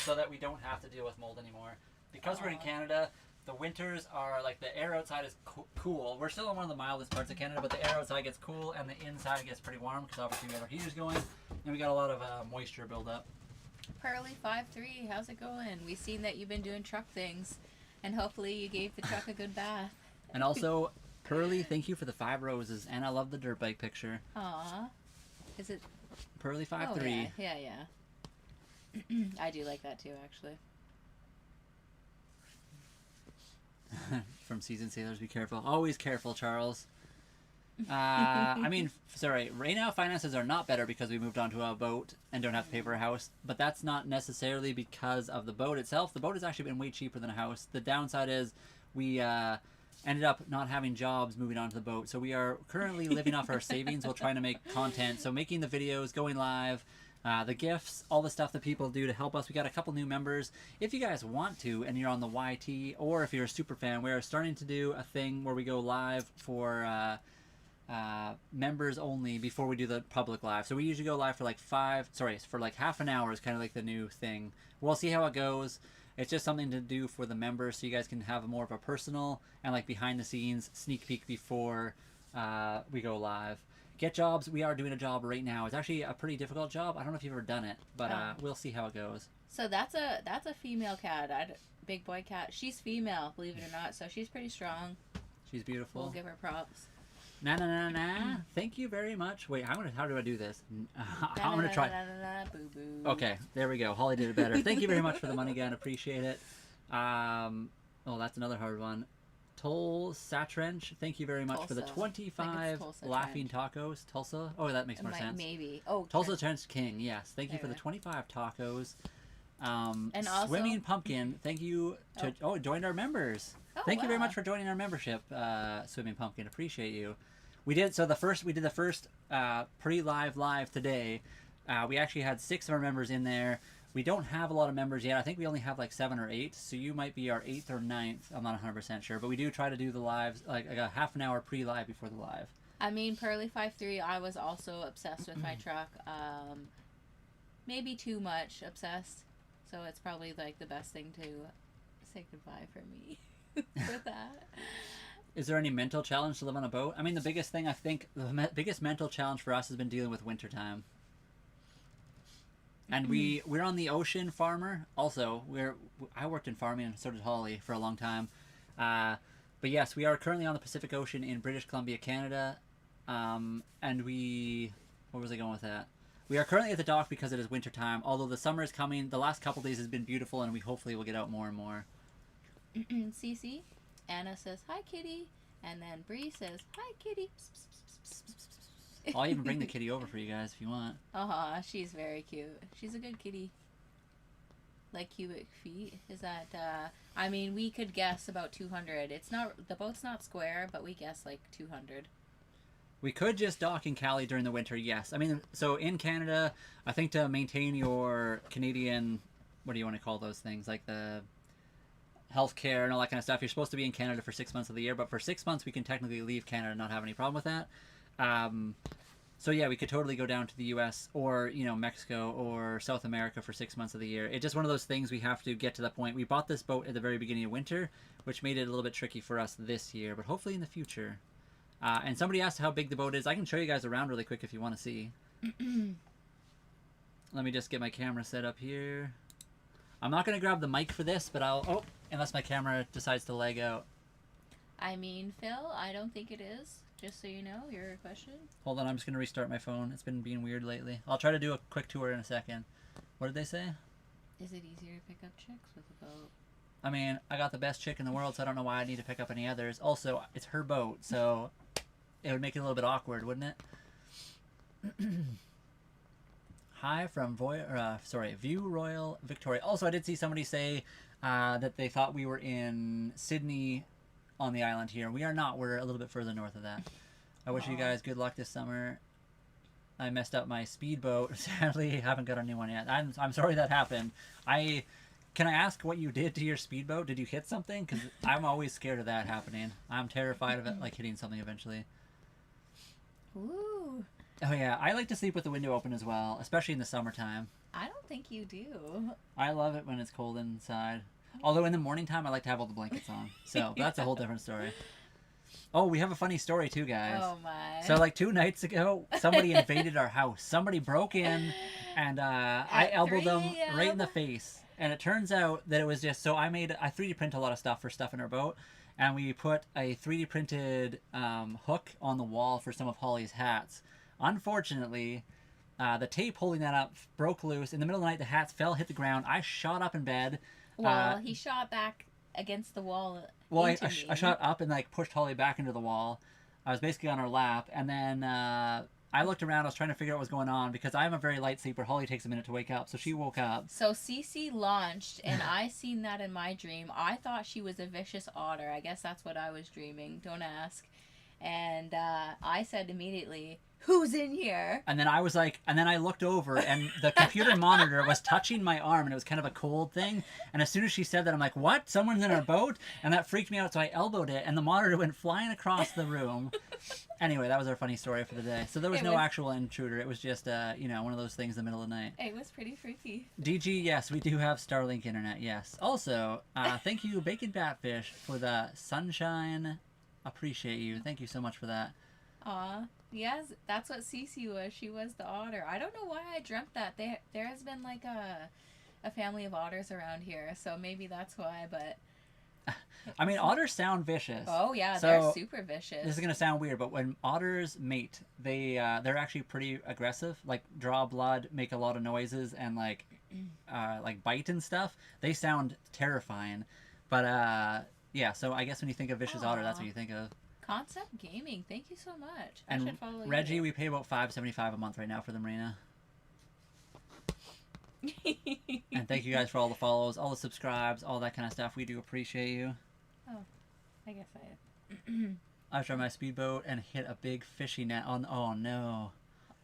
so that we don't have to deal with mold anymore. Because we're in Canada, the winters are like the air outside is cool. We're still in one of the mildest parts of Canada, but the air outside gets cool, and the inside gets pretty warm because obviously we have our heaters going, and we got a lot of moisture buildup. Pearly53, how's it going? We've seen that you've been doing truck things. And hopefully you gave the truck a good bath. And also, Pearly, thank you for the 5 roses. And I love the dirt bike picture. Aw. Is it? Pearly53. Oh, yeah. I do like that too, actually. From Seasoned Sailors, be careful. Always careful, Charles. I mean, sorry, right now finances are not better because we moved onto a boat and don't have to pay for a house, but that's not necessarily because of the boat itself. The boat has actually been way cheaper than a house. The downside is we ended up not having jobs moving onto the boat, so we are currently living off our savings while trying to make content. So making the videos, going live, the gifts, all the stuff that people do to help us. We got a couple new members. If you guys want to and you're on the YT, or if you're a super fan, we're starting to do a thing where we go live for members only before we do the public live. So we usually go live for like half an hour is kind of like the new thing. We'll see how it goes. It's just something to do for the members so you guys can have more of a personal and like behind the scenes sneak peek before we go live. Get jobs. We are doing a job right now. It's actually a pretty difficult job. I don't know if you've ever done it, but we'll see how it goes. So that's a female cat. Big boy cat. She's female, believe it or not. So she's pretty strong. She's beautiful. We'll give her props. Na. Thank you very much. Wait, how do I do this? I'm gonna try. Okay, there we go. Holly did it better. Thank you very much for the money, again. Appreciate it. Oh, that's another hard one. Toll Satrench, thank you very much Tulsa. for the 25 laughing tacos. Tulsa? Oh, that makes more sense. Maybe. Oh, Tulsa Trench King, yes. Thank you for the 25 tacos. And also, Swimming Pumpkin, thank you to joined our members. Thank you very much for joining our membership, Swimming Pumpkin. Appreciate you. We did the first pre-live live today. We actually had 6 of our members in there. We don't have a lot of members yet. I think we only have like 7 or 8. So you might be our 8th or 9th. I'm not 100% sure, but we do try to do the lives like a half an hour pre-live before the live. I mean, Pearly53, I was also obsessed with my truck. Maybe too much obsessed. So it's probably like the best thing to say goodbye for me for that. Is there any mental challenge to live on a boat? I mean, the biggest thing, I think, biggest mental challenge for us has been dealing with wintertime. And we're on the ocean farmer. Also, I worked in farming, and so did Holly for a long time. But yes, we are currently on the Pacific Ocean in British Columbia, Canada. And where was I going with that? We are currently at the dock because it is wintertime. Although the summer is coming, the last couple days has been beautiful, and we hopefully will get out more and more. Cece, Anna says hi, kitty, and then Bree says hi, kitty. I'll even bring the kitty over for you guys if you want. She's very cute. She's a good kitty. Like cubic feet? Is that, I mean, we could guess about 200. The boat's not square, but we guess like 200. We could just dock in Cali during the winter, yes. I mean, so in Canada, I think to maintain your Canadian, what do you want to call those things? Like the healthcare and all that kind of stuff. You're supposed to be in Canada for 6 months of the year, but for 6 months we can technically leave Canada and not have any problem with that. So yeah, we could totally go down to the U.S. or Mexico or South America for 6 months of the year. It's just one of those things we have to get to that point. We bought this boat at the very beginning of winter, which made it a little bit tricky for us this year, but hopefully in the future. And somebody asked how big the boat is. I can show you guys around really quick if you want to see. Let me just get my camera set up here. I'm not going to grab the mic for this, but unless my camera decides to lag out. I mean, Phil, I don't think it is. Just so you know, your question. Hold on, I'm just going to restart my phone. It's been being weird lately. I'll try to do a quick tour in a second. What did they say? Is it easier to pick up chicks with a boat? I mean, I got the best chick in the world, so I don't know why I need to pick up any others. Also, it's her boat, so it would make it a little bit awkward, wouldn't it? Hi from View Royal Victoria. Also, I did see somebody say that they thought we were in Sydney on the island here. We are not. We're a little bit further north of that. I wish you guys good luck this summer. I messed up my speedboat. Sadly, haven't got a new one yet. I'm sorry that happened. Can I ask what you did to your speedboat? Did you hit something? Because I'm always scared of that happening. I'm terrified of it, like hitting something eventually. Ooh. Oh yeah, I like to sleep with the window open as well, especially in the summertime. I don't think you do. I love it when it's cold inside. Although in the morning time, I like to have all the blankets on. So that's a whole different story. Oh, we have a funny story too, guys. Oh my. So like 2 nights ago, somebody invaded our house. Somebody broke in, and I elbowed them right in the face. And it turns out that it was just, so I 3D print a lot of stuff for stuff in our boat. And we put a 3D printed hook on the wall for some of Holly's hats. Unfortunately, the tape holding that up broke loose. In the middle of the night, the hats fell, hit the ground. I shot up in bed. Well, he shot back against the wall. Well, I shot up and like pushed Holly back into the wall. I was basically on her lap, and then I looked around. I was trying to figure out what was going on because I'm a very light sleeper. Holly takes a minute to wake up, so she woke up. So Cece launched, and I seen that in my dream. I thought she was a vicious otter. I guess that's what I was dreaming. Don't ask. And I said immediately, "Who's in here?" And then I was like, and then I looked over, and the computer monitor was touching my arm, and it was kind of a cold thing. And as soon as she said that, I'm like, "What? Someone's in our boat?" And that freaked me out, so I elbowed it, and the monitor went flying across the room. Anyway, that was our funny story for the day. So there was no actual intruder. It was just, one of those things in the middle of the night. It was pretty freaky. DG, yes, we do have Starlink internet, yes. Also, thank you, Bacon Batfish, for the sunshine. Appreciate you. Thank you so much for that. Aw, yes, that's what Cece was. She was the otter. I don't know why I dreamt that. There has been like a family of otters around here, so maybe that's why, but... I mean, otters sound vicious. Oh yeah, so, they're super vicious. This is gonna sound weird, but when otters mate, they're actually pretty aggressive. Like draw blood, make a lot of noises, and like bite and stuff. They sound terrifying. But yeah. So I guess when you think of vicious otter, that's what you think of. Concept Gaming, thank you so much. I and should follow Reggie, you. we pay about $5.75 a month right now for the marina. And thank you guys for all the follows, all the subscribes, all that kind of stuff. We do appreciate you. Oh, I guess I tried my speedboat and hit a big fishing net on. Oh no!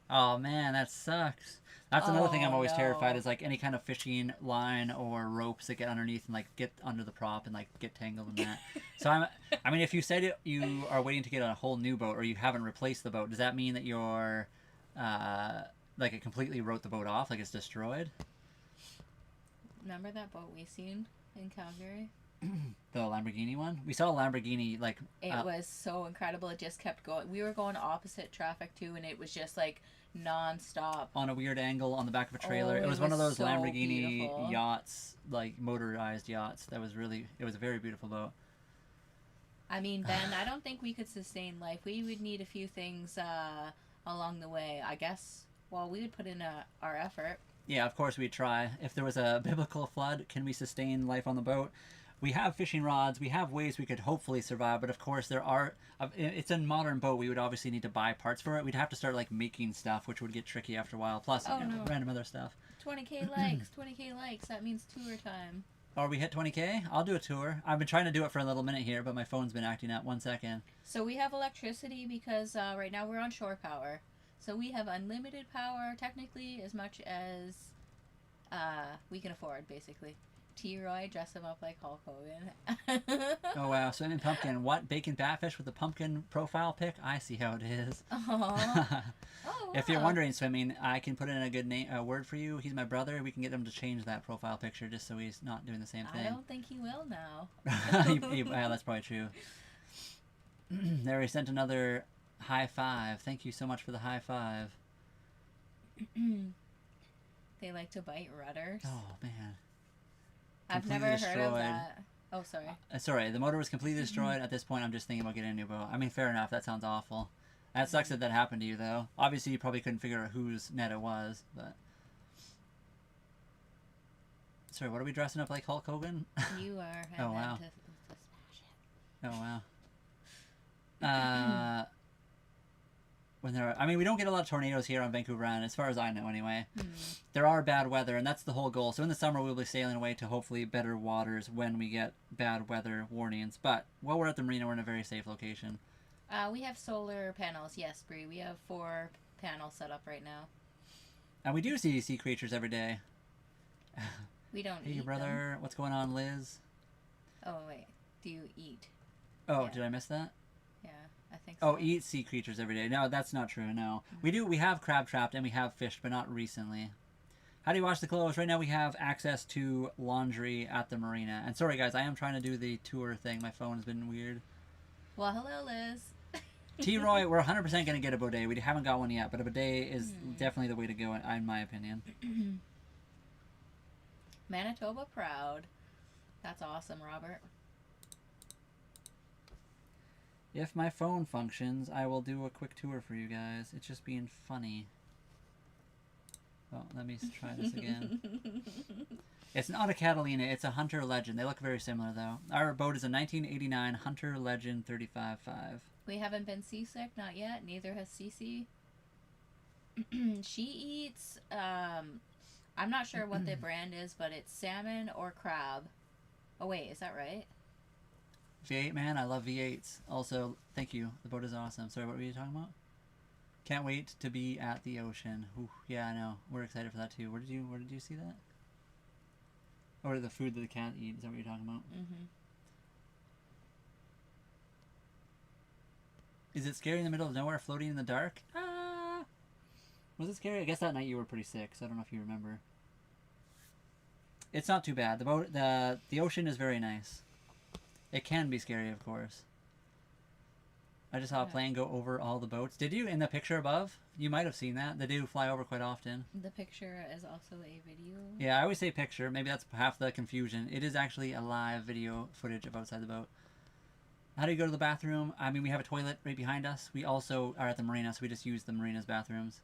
Oh man, that sucks. That's another thing I'm always terrified is like any kind of fishing line or ropes that get underneath and like get under the prop and like get tangled in that. So I mean, if you said you are waiting to get a whole new boat or you haven't replaced the boat, does that mean that you're like it completely wrote the boat off, like it's destroyed? Remember that boat we seen in Calgary? The Lamborghini one? We saw a Lamborghini like... It was so incredible. It just kept going. We were going opposite traffic too, and it was just like non-stop. On a weird angle on the back of a trailer. Oh, it was one of those so Lamborghini beautiful. yachts, like motorized yachts. It was a very beautiful boat. I mean, Ben, I don't think we could sustain life. We would need a few things along the way. I guess, well, we would put in our effort. Yeah, of course we'd try. If there was a biblical flood, can we sustain life on the boat? We have fishing rods. We have ways we could hopefully survive, but of course there are... It's a modern boat. We would obviously need to buy parts for it. We'd have to start like making stuff, which would get tricky after a while. Plus, random other stuff. 20k likes. 20k likes. That means tour time. Or we hit 20k? I'll do a tour. I've been trying to do it for a little minute here, but my phone's been acting up. 1 second. So we have electricity because right now we're on shore power. So we have unlimited power, technically, as much as we can afford, basically. T-Roy, dress him up like Hulk Hogan. Oh wow, swimming pumpkin. What? Bacon batfish with a pumpkin profile pic? I see how it is. Aww. Oh, If you're wow. wondering, swimming, I can put in a good word for you. He's my brother. We can get him to change that profile picture just so he's not doing the same thing. I don't think he will now. Yeah, that's probably true. There, he sent another high five. Thank you so much for the high five. They like to bite rudders. Oh man. I've never heard of that. Oh, sorry. Sorry, the motor was completely destroyed. At this point, I'm just thinking about getting a new boat. I mean, fair enough. That sounds awful. That sucks that happened to you, though. Obviously, you probably couldn't figure out whose net it was, but... Sorry, what are we dressing up like Hulk Hogan? You are. Oh, wow. To smash it. Oh, wow. When there are, I mean, we don't get a lot of tornadoes here on Vancouver Island, as far as I know, anyway. There are bad weather, and that's the whole goal. So in the summer, we'll be sailing away to hopefully better waters when we get bad weather warnings. But while we're at the marina, we're in a very safe location. We have solar panels. Yes, Bree. We have 4 panels set up right now. And we do see sea creatures every day. We don't Hey, eat brother. them. What's going on, Liz? Oh, wait. Do you eat? Oh, Yeah. did I miss that? Yeah, I think so. Oh, eat sea creatures every day. No, that's not true, no. We have crab trapped and we have fished, but not recently. How do you wash the clothes? Right now we have access to laundry at the marina. And sorry, guys, I am trying to do the tour thing. My phone has been weird. Well, hello, Liz. T-Roy, we're 100% going to get a bidet. We haven't got one yet, but a bidet is definitely the way to go, in my opinion. Manitoba proud. That's awesome, Robert. If my phone functions, I will do a quick tour for you guys. It's just being funny. Well, let me try this again. It's not a Catalina, it's a Hunter Legend. They look very similar, though. Our boat is a 1989 Hunter Legend 35.5. We haven't been seasick, not yet. Neither has Cece. She eats, I'm not sure what the brand is, but it's salmon or crab. Oh, wait, is that right? V8, man, I love V8s. Also, thank you. The boat is awesome. Sorry, what were you talking about? Can't wait to be at the ocean. Ooh, yeah, I know. We're excited for that too. Where did you see that? Or the food that the cat eats? Is that what you're talking about? Mm-hmm. Is it scary in the middle of nowhere, floating in the dark? Was it scary? I guess that night you were pretty sick, so I don't know if you remember. It's not too bad. The ocean is very nice. It can be scary, of course. I just saw a plane go over all the boats. Did you? In the picture above? You might have seen that. They do fly over quite often. The picture is also a video. Yeah, I always say picture. Maybe that's half the confusion. It is actually a live video footage of outside the boat. How do you go to the bathroom? I mean, we have a toilet right behind us. We also are at the marina, so we just use the marina's bathrooms.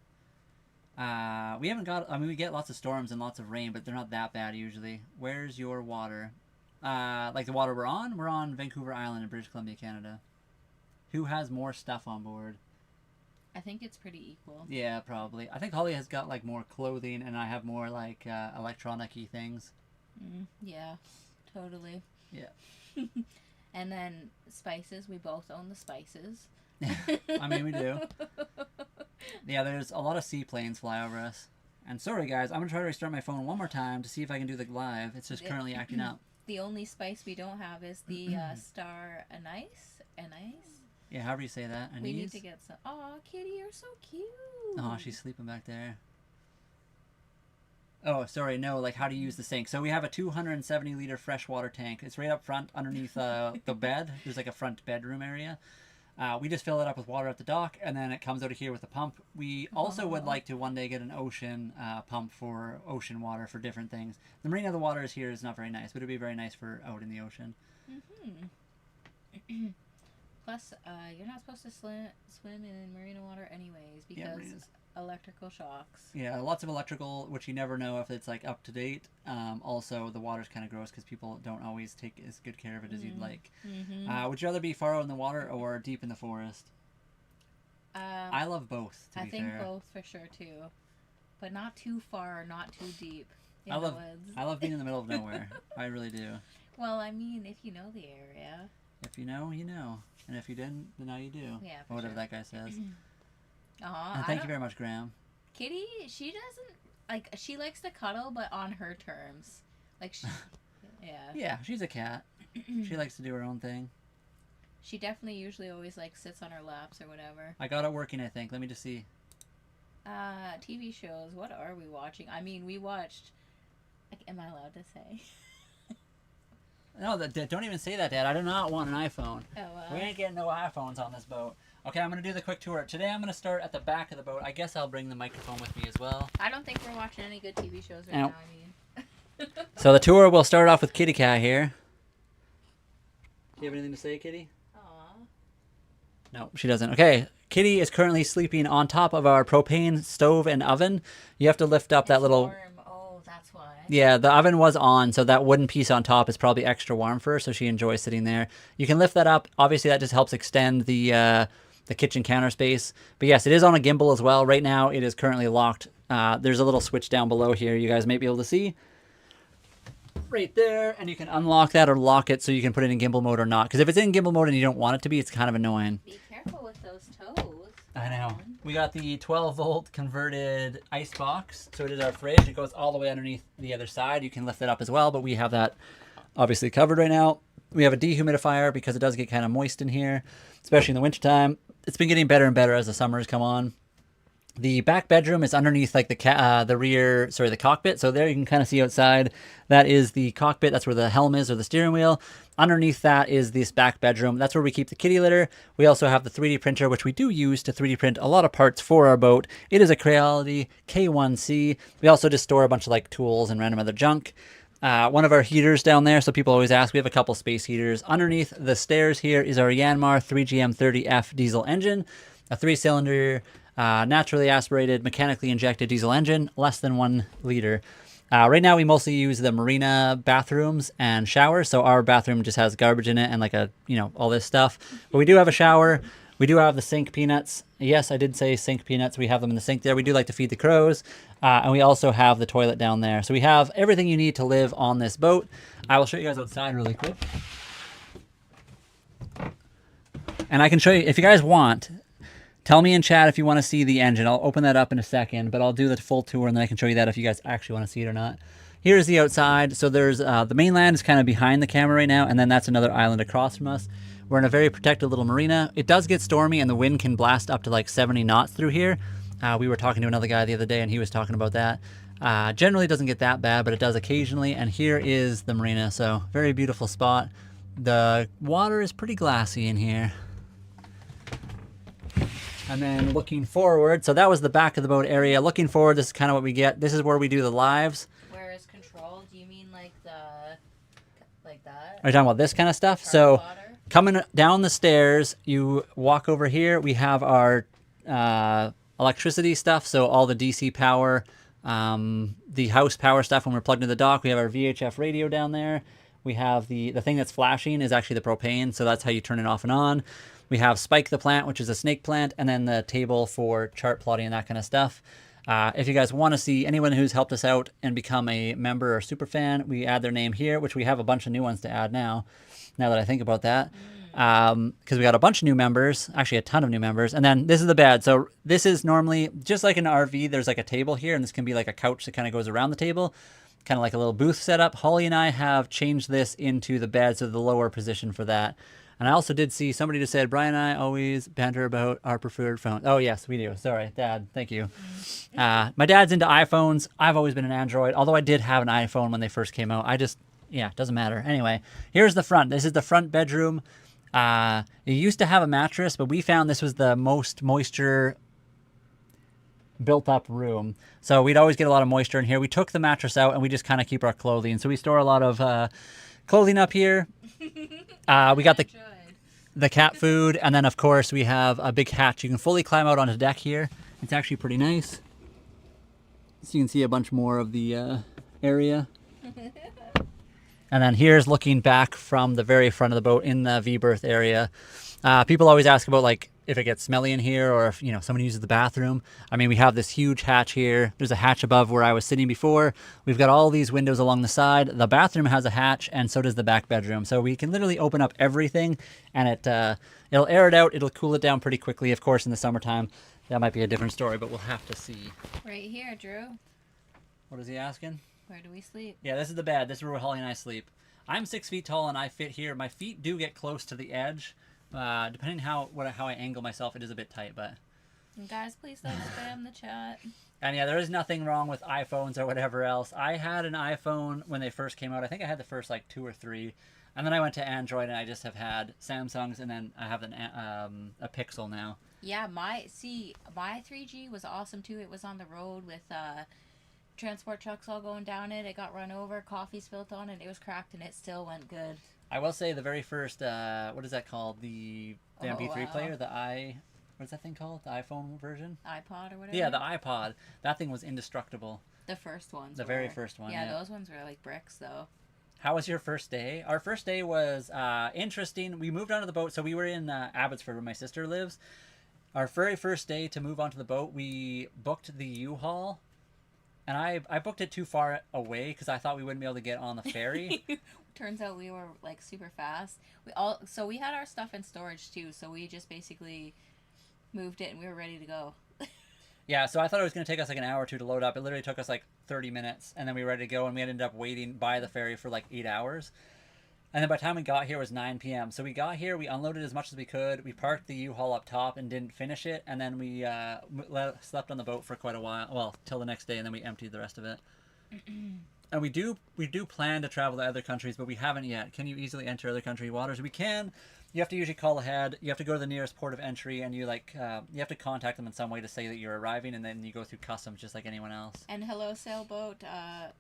We haven't got... I mean, we get lots of storms and lots of rain, but they're not that bad usually. Where's your water? Like the water we're on Vancouver Island in British Columbia, Canada. Who has more stuff on board? I think it's pretty equal. Yeah, probably. I think Holly has got like more clothing and I have more like electronic-y things. Yeah, totally. Yeah. And then spices, we both own the spices. I mean, we do. Yeah, there's a lot of seaplanes fly over us. And sorry guys, I'm going to try to restart my phone one more time to see if I can do the live. It's just currently acting up. The only spice we don't have is the star anise. Anise? Yeah, however you say that. Anise? We need to get some. Aw, Kitty, you're so cute. Oh, she's sleeping back there. Oh, sorry, no, like how to use the sink. So we have a 270-liter freshwater tank. It's right up front underneath the bed. There's like a front bedroom area. We just fill it up with water at the dock, and then it comes out of here with a pump. We also would like to one day get an ocean pump for ocean water for different things. The marina, the water is here is not very nice, but it would be very nice for out in the ocean. Plus, you're not supposed to swim in marina water anyways because electrical shocks. Yeah, lots of electrical, which you never know if it's like up to date. Also, the water's kind of gross because people don't always take as good care of it as you'd like. Would you rather be far out in the water or deep in the forest? I love both, to be fair. I think both for sure too, but not too far, not too deep in I the love woods. I love being in the middle of nowhere. I really do. Well, I mean, if you know the area. If you know, you know. And if you didn't, then now you do. Yeah, or whatever that guy says. And thank you very much, Graham. Kitty, she doesn't, like, she likes to cuddle, but on her terms. Like, she, Yeah. Yeah, she's a cat. She likes to do her own thing. She definitely usually always like sits on her laps or whatever. I got it working, I think. Let me just see. TV shows. What are we watching? I mean, we watched. Like, am I allowed to say? No, don't even say that, Dad. I do not want an iPhone. Oh, We ain't getting no iPhones on this boat. Okay, I'm going to do the quick tour. Today I'm going to start at the back of the boat. I guess I'll bring the microphone with me as well. I don't think we're watching any good TV shows right now. I mean. So the tour, we'll start off with Kitty Cat here. Do you have anything to say, Kitty? Aw. No, she doesn't. Okay, Kitty is currently sleeping on top of our propane stove and oven. You have to lift up that little... Warm. Oh, that's why. Yeah, the oven was on, so that wooden piece on top is probably extra warm for her, so she enjoys sitting there. You can lift that up. Obviously, that just helps extend the kitchen counter space. But yes, it is on a gimbal as well. Right now, it is currently locked. There's a little switch down below here you guys may be able to see. Right there, and you can unlock that or lock it so you can put it in gimbal mode or not. Because if it's in gimbal mode and you don't want it to be, it's kind of annoying. Be careful with those toes. I know. We got the 12-volt converted ice box. So it is our fridge. It goes all the way underneath the other side. You can lift it up as well, but we have that obviously covered right now. We have a dehumidifier because it does get kind of moist in here, especially in the wintertime. It's been getting better and better as the summers come on. The back bedroom is underneath like the cockpit. So there you can kind of see outside. That is the cockpit. That's where the helm is or the steering wheel. Underneath that is this back bedroom. That's where we keep the kitty litter. We also have the 3D printer, which we do use to 3D print a lot of parts for our boat. It is a Creality K1C. We also just store a bunch of like tools and random other junk. One of our heaters down there, so people always ask, we have a couple space heaters. Underneath the stairs here is our Yanmar 3GM30F diesel engine, a 3-cylinder, naturally aspirated, mechanically injected diesel engine, less than 1 liter. Right now we mostly use the marina bathrooms and showers, so our bathroom just has garbage in it and like all this stuff. But we do have a shower. We do have the sink peanuts. Yes, I did say sink peanuts. We have them in the sink there. We do like to feed the crows. And we also have the toilet down there. So we have everything you need to live on this boat. I will show you guys outside really quick. And I can show you, if you guys want, tell me in chat if you want to see the engine. I'll open that up in a second, but I'll do the full tour and then I can show you that if you guys actually want to see it or not. Here's the outside. So there's the mainland is kind of behind the camera right now, and then that's another island across from us. We're in a very protected little marina. It does get stormy and the wind can blast up to like 70 knots through here. We were talking to another guy the other day and he was talking about that. Generally it doesn't get that bad, but it does occasionally. And here is the marina. So very beautiful spot. The water is pretty glassy in here. And then looking forward, so that was the back of the boat area. Looking forward, this is kind of what we get. This is where we do the lives. Where is control? Do you mean like that? Are you talking about this kind of stuff? Sharp So water? coming down the stairs, you walk over here. We have our electricity stuff, so all the DC power, the house power stuff when we're plugged into the dock. We have our VHF radio down there. We have the thing that's flashing is actually the propane, so that's how you turn it off and on. We have Spike the plant, which is a snake plant, and then the table for chart plotting and that kind of stuff. If you guys want to see anyone who's helped us out and become a member or super fan, we add their name here, which we have a bunch of new ones to add now that I think about that. Because we got a bunch of new members, actually a ton of new members. And then this is the bed. So this is normally, just like an RV, there's like a table here, and this can be like a couch that kind of goes around the table, kind of like a little booth setup. Holly and I have changed this into the bed, so the lower position for that. And I also did see somebody just said, Brian and I always banter about our preferred phone. Oh, yes, we do. Sorry, Dad. Thank you. My dad's into iPhones. I've always been an Android, although I did have an iPhone when they first came out. Yeah, it doesn't matter. Anyway, here's the front. This is the front bedroom. It used to have a mattress, but we found this was the most moisture built up room. So we'd always get a lot of moisture in here. We took the mattress out and we just kind of keep our clothing. So we store a lot of clothing up here. We got the cat food, and then of course we have a big hatch. You can fully climb out on the deck here. It's actually pretty nice. So you can see a bunch more of the area. And then here's looking back from the very front of the boat in the V-berth area. People always ask about like if it gets smelly in here or if someone uses the bathroom. I mean, we have this huge hatch here. There's a hatch above where I was sitting before. We've got all these windows along the side. The bathroom has a hatch, and so does the back bedroom. So we can literally open up everything, and it'll air it out. It'll cool it down pretty quickly. Of course, in the summertime, that might be a different story, but we'll have to see. Right here, Drew. What is he asking? Where do we sleep? Yeah, this is the bed. This is where Holly and I sleep. I'm 6 feet tall and I fit here. My feet do get close to the edge. Depending how I angle myself, it is a bit tight, but. And guys, please don't spam the chat. And yeah, there is nothing wrong with iPhones or whatever else. I had an iPhone when they first came out. I think I had the first like 2 or 3, and then I went to Android, and I just have had Samsungs, and then I have a Pixel now. Yeah, my 3G was awesome too. It was on the road with transport trucks all going down it. It got run over, coffee spilled on it. It was cracked, and it still went good. I will say the very first what is that called? The MP3 player, what's that thing called? The iPhone version? iPod or whatever? Yeah, the iPod. That thing was indestructible. The first ones. The very first one. Yeah, those ones were like bricks, though. How was your first day? Our first day was interesting. We moved onto the boat, so we were in Abbotsford where my sister lives. Our very first day to move onto the boat, we booked the U-Haul, and I booked it too far away because I thought we wouldn't be able to get on the ferry. Turns out we were like super fast. We had our stuff in storage too, so we just basically moved it and we were ready to go. Yeah, so I thought it was going to take us like an hour or two to load up. It literally took us like 30 minutes, and then we were ready to go, and we ended up waiting by the ferry for like 8 hours. And then by the time we got here, it was 9 p.m. So we got here, we unloaded as much as we could, we parked the U-Haul up top and didn't finish it, and then we slept on the boat for quite a while, well, till the next day, and then we emptied the rest of it. And we do plan to travel to other countries, but we haven't yet. Can you easily enter other country waters? We can. You have to usually call ahead. You have to go to the nearest port of entry, and you have to contact them in some way to say that you're arriving, and then you go through customs just like anyone else. And hello, Sailboat.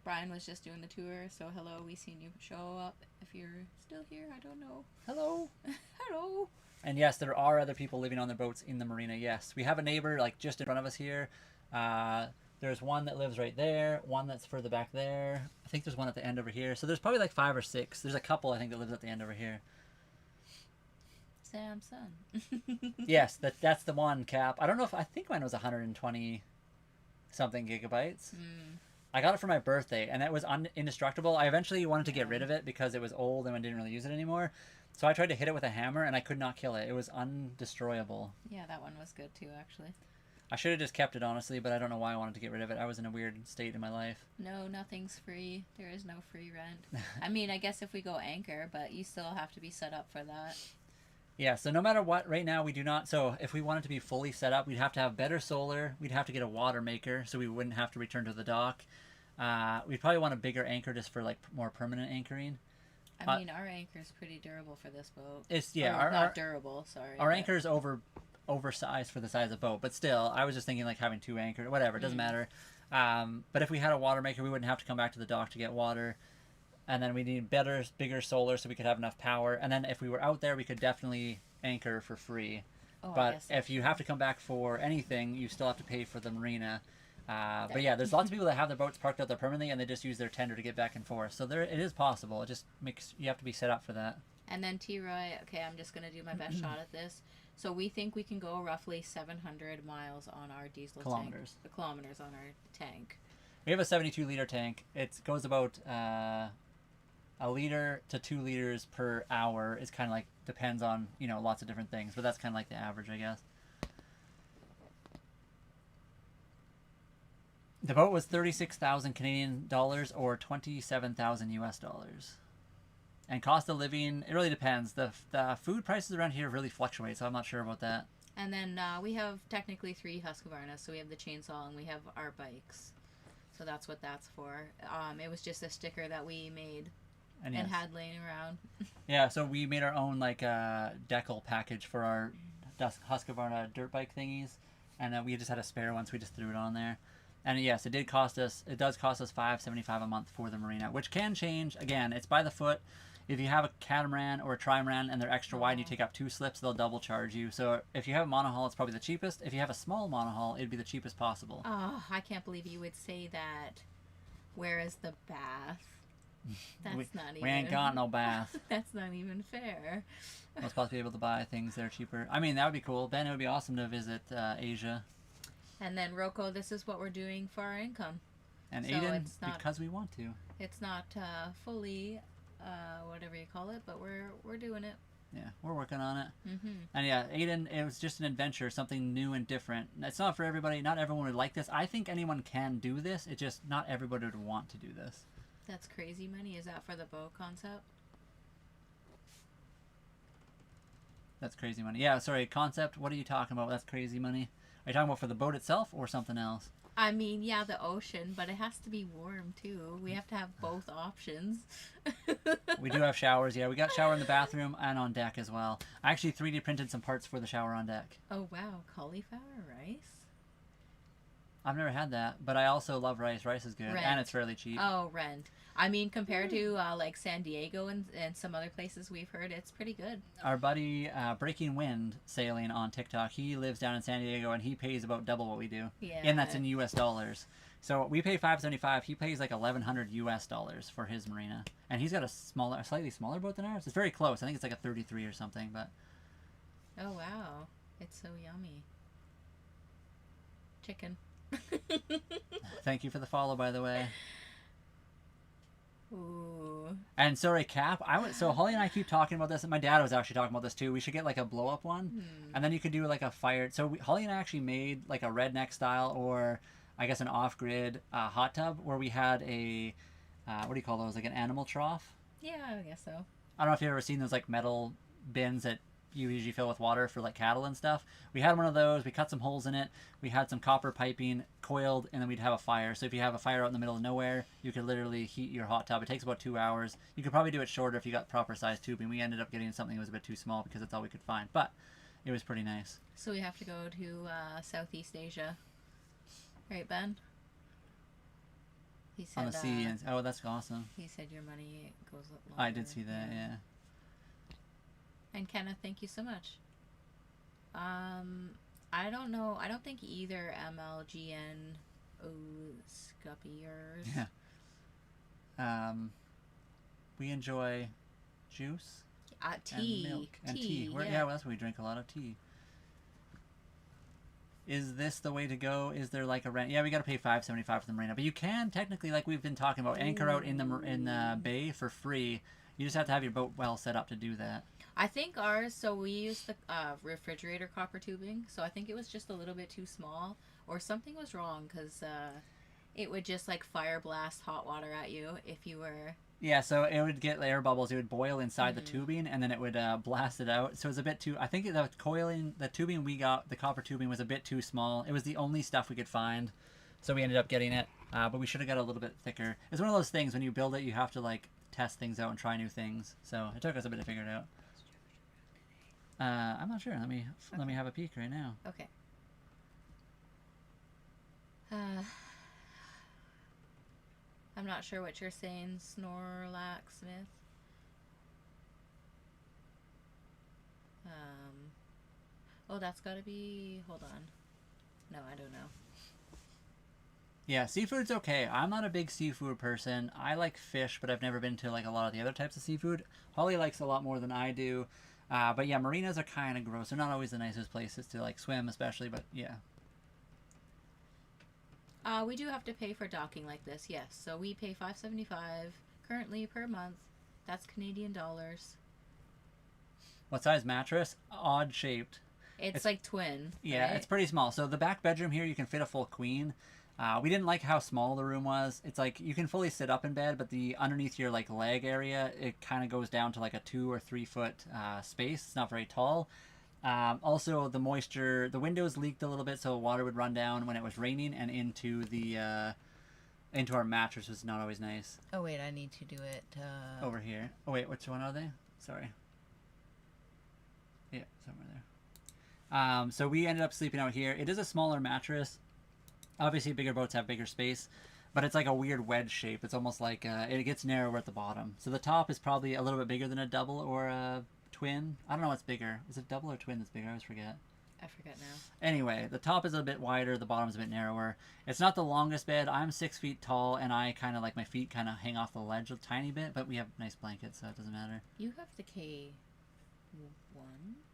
Brian was just doing the tour, so hello. We seen you show up. If you're still here, I don't know. Hello. Hello. And yes, there are other people living on their boats in the marina. Yes, we have a neighbor like just in front of us here. There's one that lives right there, one that's further back there. I think there's one at the end over here. So there's probably like 5 or 6. There's a couple I think that lives at the end over here. Samsung. Yes, that's the one, Cap. I don't know I think mine was 120 something gigabytes. I got it for my birthday, and it was indestructible. I eventually wanted to get rid of it because it was old and I didn't really use it anymore. So I tried to hit it with a hammer, and I could not kill it. It was undestroyable. Yeah, that one was good too, actually. I should have just kept it, honestly, but I don't know why I wanted to get rid of it. I was in a weird state in my life. No, nothing's free. There is no free rent. I mean, I guess if we go anchor, but you still have to be set up for that. Yeah, so no matter what, right now we do not. So if we wanted to be fully set up, we'd have to have better solar. We'd have to get a water maker so we wouldn't have to return to the dock. We'd probably want a bigger anchor just for like more permanent anchoring. I mean, our anchor's pretty durable for this boat. It's not our durable. Sorry. Our anchor is oversized for the size of the boat, but still, I was just thinking like having 2 anchors, whatever. It doesn't matter. But if we had a water maker, we wouldn't have to come back to the dock to get water. And then we need bigger solar so we could have enough power. And then if we were out there, we could definitely anchor for free. Oh, but if you have to come back for anything, you still have to pay for the marina. But yeah, there's lots of people that have their boats parked out there permanently, and they just use their tender to get back and forth. So it is possible. It just you have to be set up for that. And then T-Roy, okay, I'm just going to do my best shot at this. So we think we can go roughly 700 miles on our diesel tank. Kilometers on our tank. We have a 72-liter tank. It goes about 1 liter to 2 liters per hour. It's kind of like, depends on, lots of different things. But that's kind of like the average, I guess. The boat was 36,000 Canadian dollars or 27,000 US dollars. And cost of living, it really depends. The food prices around here really fluctuate, so I'm not sure about that. And then we have technically 3 Husqvarnas. So we have the chainsaw and we have our bikes. So that's what that's for. It was just a sticker that we made and had laying around. Yeah, so we made our own decal package for our Husqvarna dirt bike thingies. And we just had a spare one, so we just threw it on there. And yes, it does cost us $5.75 a month for the marina, which can change. Again, it's by the foot. If you have a catamaran or a trimaran and they're extra wide and you take up 2 slips, they'll double charge you. So if you have a monohull, it's probably the cheapest. If you have a small monohull, it'd be the cheapest possible. Oh, I can't believe you would say that. Where is the bath? That's not even... We ain't got no bath. That's not even fair. We're supposed to be able to buy things that are cheaper. I mean, that would be cool. Ben, it would be awesome to visit Asia. And then, Rocco, this is what we're doing for our income. And so Aiden, because we want to. It's not fully... whatever you call it, but we're doing it. Yeah, we're working on it. And yeah, Aiden, it was just an adventure, something new and different. It's not for everybody. Not everyone would like this. I think anyone can do this. It's just not everybody would want to do this. That's crazy money. Is that for the boat concept? That's crazy money. Yeah, sorry, concept. What are you talking about? That's crazy money. Are you talking about for the boat itself or something else? I mean, yeah, the ocean, but it has to be warm too. We have to have both options. We do have showers. Yeah, we got shower in the bathroom and on deck as well. I actually 3D printed some parts for the shower on deck. Oh wow, cauliflower rice. I've never had that, but I also love rice. Rice is good, Rent. and it's fairly cheap. Oh, rent. I mean, compared to like San Diego and some other places we've heard, it's pretty good. Our buddy Breaking Wind sailing on TikTok, he lives down in San Diego, and he pays about double what we do. Yeah. And that's in US dollars. So we pay $575. He pays like $1,100 US dollars for his marina, and he's got a slightly smaller boat than ours. It's very close. I think it's like a 33 or something. But Oh wow, it's so yummy. Chicken. thank you for the follow, by the way. Ooh. And sorry, Cap. So Holly and I keep talking about this, and my dad was actually talking about this too. We should get like a blow up one, and then you could do like a fire. So Holly and I actually made like a redneck style, or I guess an off grid hot tub where we had a what do you call those? Like an animal trough. Yeah, I guess so. I don't know if you've ever seen those like metal bins that you usually fill with water for like cattle and stuff. We had one of those. We cut some holes in it. We had some copper piping coiled, and then we'd have a fire. So if you have a fire out in the middle of nowhere, you could literally heat your hot tub. It takes about 2 hours. You could probably do it shorter if you got proper size tubing. We ended up getting something that was a bit too small because that's all we could find, but it was pretty nice. So we have to go to Southeast Asia, right, Ben? He said On the sea, and oh, that's awesome. he said your money goes up longer. I did see that, yeah. And Kenneth, thank you so much. I don't know. I don't think either MLGN Scuppers. Yeah. We enjoy juice Tea. and milk and tea. Yeah. Yeah, well, that's what we drink, a lot of tea. Is this the way to go? Is there like a rent? Yeah, we got to pay $575 for the marina, but you can technically, like we've been talking about, anchor out in the bay for free. You just have to have your boat well set up to do that. I think ours, so we used the refrigerator copper tubing, so I think it was just a little bit too small, or something was wrong, because it would just like fire blast hot water at you if you were... Yeah, so it would get air bubbles. It would boil inside the tubing, and then it would blast it out. So it was a bit too... I think the tubing we got, the copper tubing, was a bit too small. It was the only stuff we could find, so we ended up getting it. But we should have got a little bit thicker. It's one of those things, when you build it, you have to like test things out and try new things. So it took us a bit to figure it out. I'm not sure. Let me have a peek right now. Okay. I'm not sure what you're saying, Snorlax Smith. Oh, that's gotta be... Hold on. No, I don't know. Yeah, seafood's okay. I'm not a big seafood person. I like fish, but I've never been to like a lot of the other types of seafood. Holly likes a lot more than I do. But yeah, marinas are kind of gross. They're not always the nicest places to like swim, especially, but yeah. We do have to pay for docking like this, yes. So we pay $5.75 currently per month. That's Canadian dollars. What size mattress? Odd shaped. It's like twin. Yeah, right? it's pretty small. So the back bedroom here, you can fit a full queen. We didn't like how small the room was. It's like you can fully sit up in bed, but the underneath your like leg area, it kind of goes down to like a 2 or 3 foot space. It's not very tall. Also, the moisture, the windows leaked a little bit, so water would run down when it was raining and into our mattress, was not always nice. Oh wait, I need to do it over here. Oh wait, which one are they? Sorry. Yeah, somewhere there. So we ended up sleeping out here. It is a smaller mattress. Obviously, bigger boats have bigger space, but it's like a weird wedge shape. It's almost like it gets narrower at the bottom. So the top is probably a little bit bigger than a double or a twin. I don't know what's bigger. Is it double or twin that's bigger? I always forget. I forget now. Anyway, the top is a bit wider. The bottom's a bit narrower. It's not the longest bed. I'm 6 feet tall, and I kind of like my feet kind of hang off the ledge a tiny bit, but we have nice blankets, so it doesn't matter. You have the K1?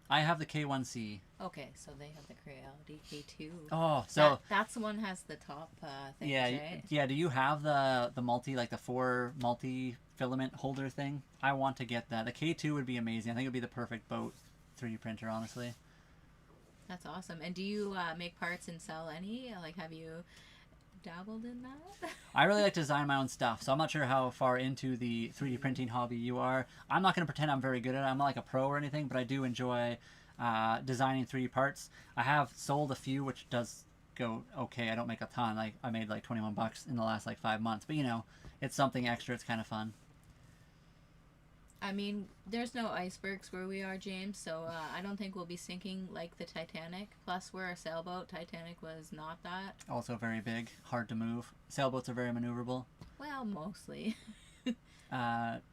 I have the K1C. Okay, so they have the Creality K2. Oh, so that's the one has the top thing, yeah, right? yeah. Do you have the multi, like the 4 multi filament holder thing? I want to get that. The K2 would be amazing. I think it would be the perfect boat 3D printer, honestly. That's awesome. And do you make parts and sell any? Like, have you dabbled in that. I really like to design my own stuff, so I'm not sure how far into the 3D printing hobby you are. I'm not going to pretend I'm very good at it. I'm not like a pro or anything, but I do enjoy designing 3D parts. I have sold a few, which does go okay. I don't make a ton. Like I made like $21 in the last like 5 months, but you know, it's something extra. It's kind of fun. I mean, there's no icebergs where we are, James, so I don't think we'll be sinking like the Titanic. Plus, we're a sailboat. Titanic was not that. Also very big, hard to move. Sailboats are very maneuverable. Well, mostly. Do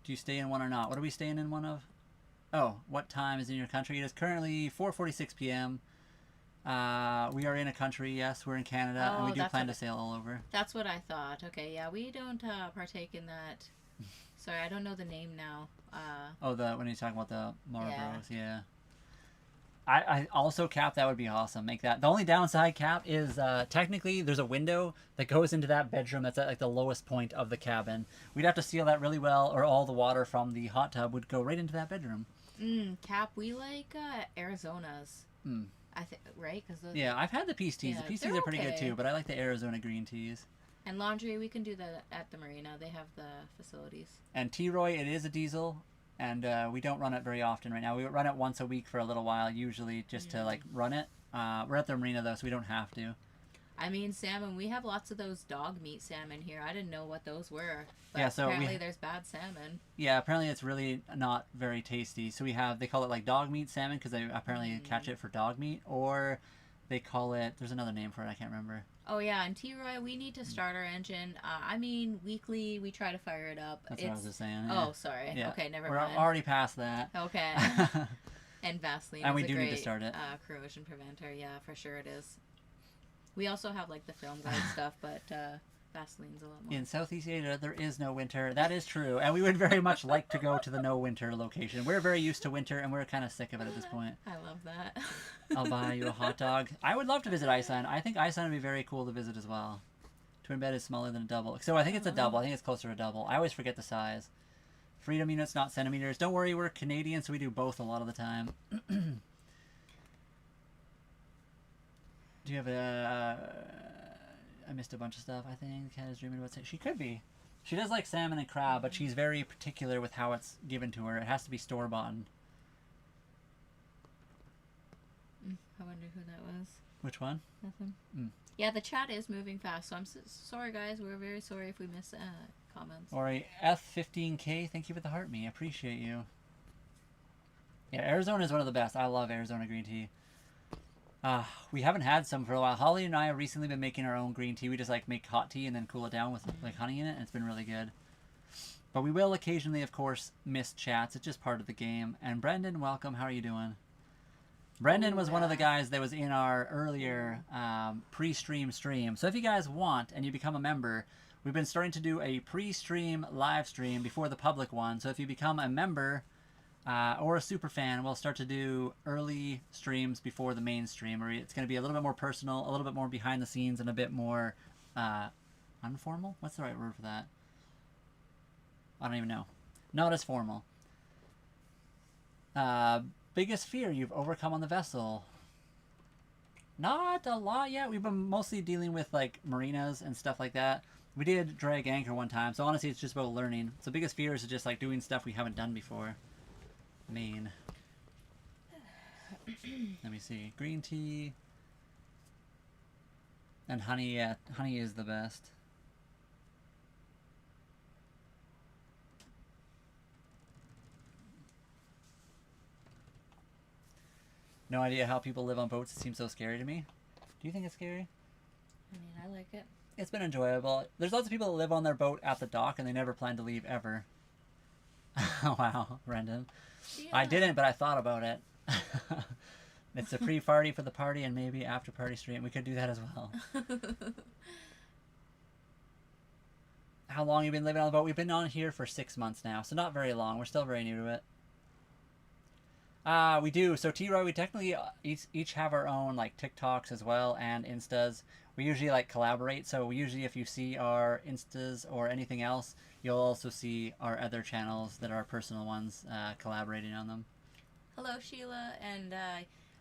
you stay in one or not? What are we staying in one of? Oh, what time is in your country? It is currently 4:46 p.m. We are in a country, yes, we're in Canada, and we do plan to sail all over. That's what I thought. Okay, yeah, we don't partake in that. Sorry, I don't know the name now. When you're talking about the Marlboros, yeah. I also, Cap, that would be awesome. Make that. The only downside, Cap, is technically there's a window that goes into that bedroom that's at like the lowest point of the cabin. We'd have to seal that really well, or all the water from the hot tub would go right into that bedroom. Cap, we like Arizona's. I think, right? Yeah, I've had the peace teas. Yeah, the peace teas are pretty good too, but I like the Arizona green teas. And laundry, we can do that at the marina. They have the facilities. And T-Roy, it is a diesel, and we don't run it very often right now. We run it once a week for a little while, usually just to like run it. We're at the marina though, so we don't have to. I mean, salmon, we have lots of those dog meat salmon here. I didn't know what those were. But yeah, so apparently there's bad salmon. Yeah, apparently it's really not very tasty. So they call it like dog meat salmon because they apparently catch it for dog meat, or they call it, there's another name for it, I can't remember. Oh yeah, and T-Roy, we need to start our engine. I mean, weekly we try to fire it up. That's what I was just saying. Yeah. Oh, sorry. Yeah. Okay, never mind. We're already past that. Okay. And Vaseline and is we a do great need to start it. Corrosion preventer. Yeah, for sure it is. We also have like the film guide stuff, but Vaseline's a lot more. In Southeast Asia, there is no winter. That is true, and we would very much like to go to the no winter location. We're very used to winter, and we're kind of sick of it at this point. I love that. I'll buy you a hot dog. I would love to visit Iceland. I think Iceland would be very cool to visit as well. Twin bed is smaller than a double. So I think it's a double. I think it's closer to a double. I always forget the size. Freedom units, not centimeters. Don't worry, we're Canadian, so we do both a lot of the time. Do you have I missed a bunch of stuff, I think. The cat is dreaming about it. She could be. She does like salmon and crab, but she's very particular with how it's given to her. It has to be store-bought. I wonder who that was. Which one? Nothing. Yeah, the chat is moving fast, so I'm sorry, guys. We're very sorry if we miss comments. Or a F15K, thank you for the heart me. I appreciate you. Yeah, Arizona is one of the best. I love Arizona green tea. We haven't had some for a while. Holly and I have recently been making our own green tea. We just like make hot tea and then cool it down with like honey in it, and it's been really good. But we will occasionally, of course, miss chats. It's just part of the game. And Brendan, welcome. How are you doing? Brendan was one of the guys that was in our earlier pre-stream stream. So if you guys want and you become a member, we've been starting to do a pre-stream live stream before the public one. So if you become a member or a super fan, we'll start to do early streams before the main stream. Or it's going to be a little bit more personal, a little bit more behind the scenes, and a bit more informal. What's the right word for that? I don't even know. Not as formal. Biggest fear you've overcome on the vessel? Not a lot yet. We've been mostly dealing with like marinas and stuff like that. We did drag anchor one time, so honestly it's just about learning. So biggest fear is just like doing stuff we haven't done before. Main. Let me see. Green tea. And honey, yeah. Honey is the best. No idea how people live on boats. It seems so scary to me. Do you think it's scary? I mean, I like it. It's been enjoyable. There's lots of people that live on their boat at the dock and they never plan to leave ever. Wow, Brendan. Yeah. I didn't, but I thought about it. It's a pre-party for the party and maybe after party stream. We could do that as well. How long have you been living on the boat? We've been on here for 6 months now, so not very long. We're still very new to it. We do. So T-Roy, we technically each have our own like TikToks as well and Instas. We usually like collaborate. So we usually, if you see our Instas or anything else, you'll also see our other channels that are personal ones collaborating on them. Hello, Sheila, and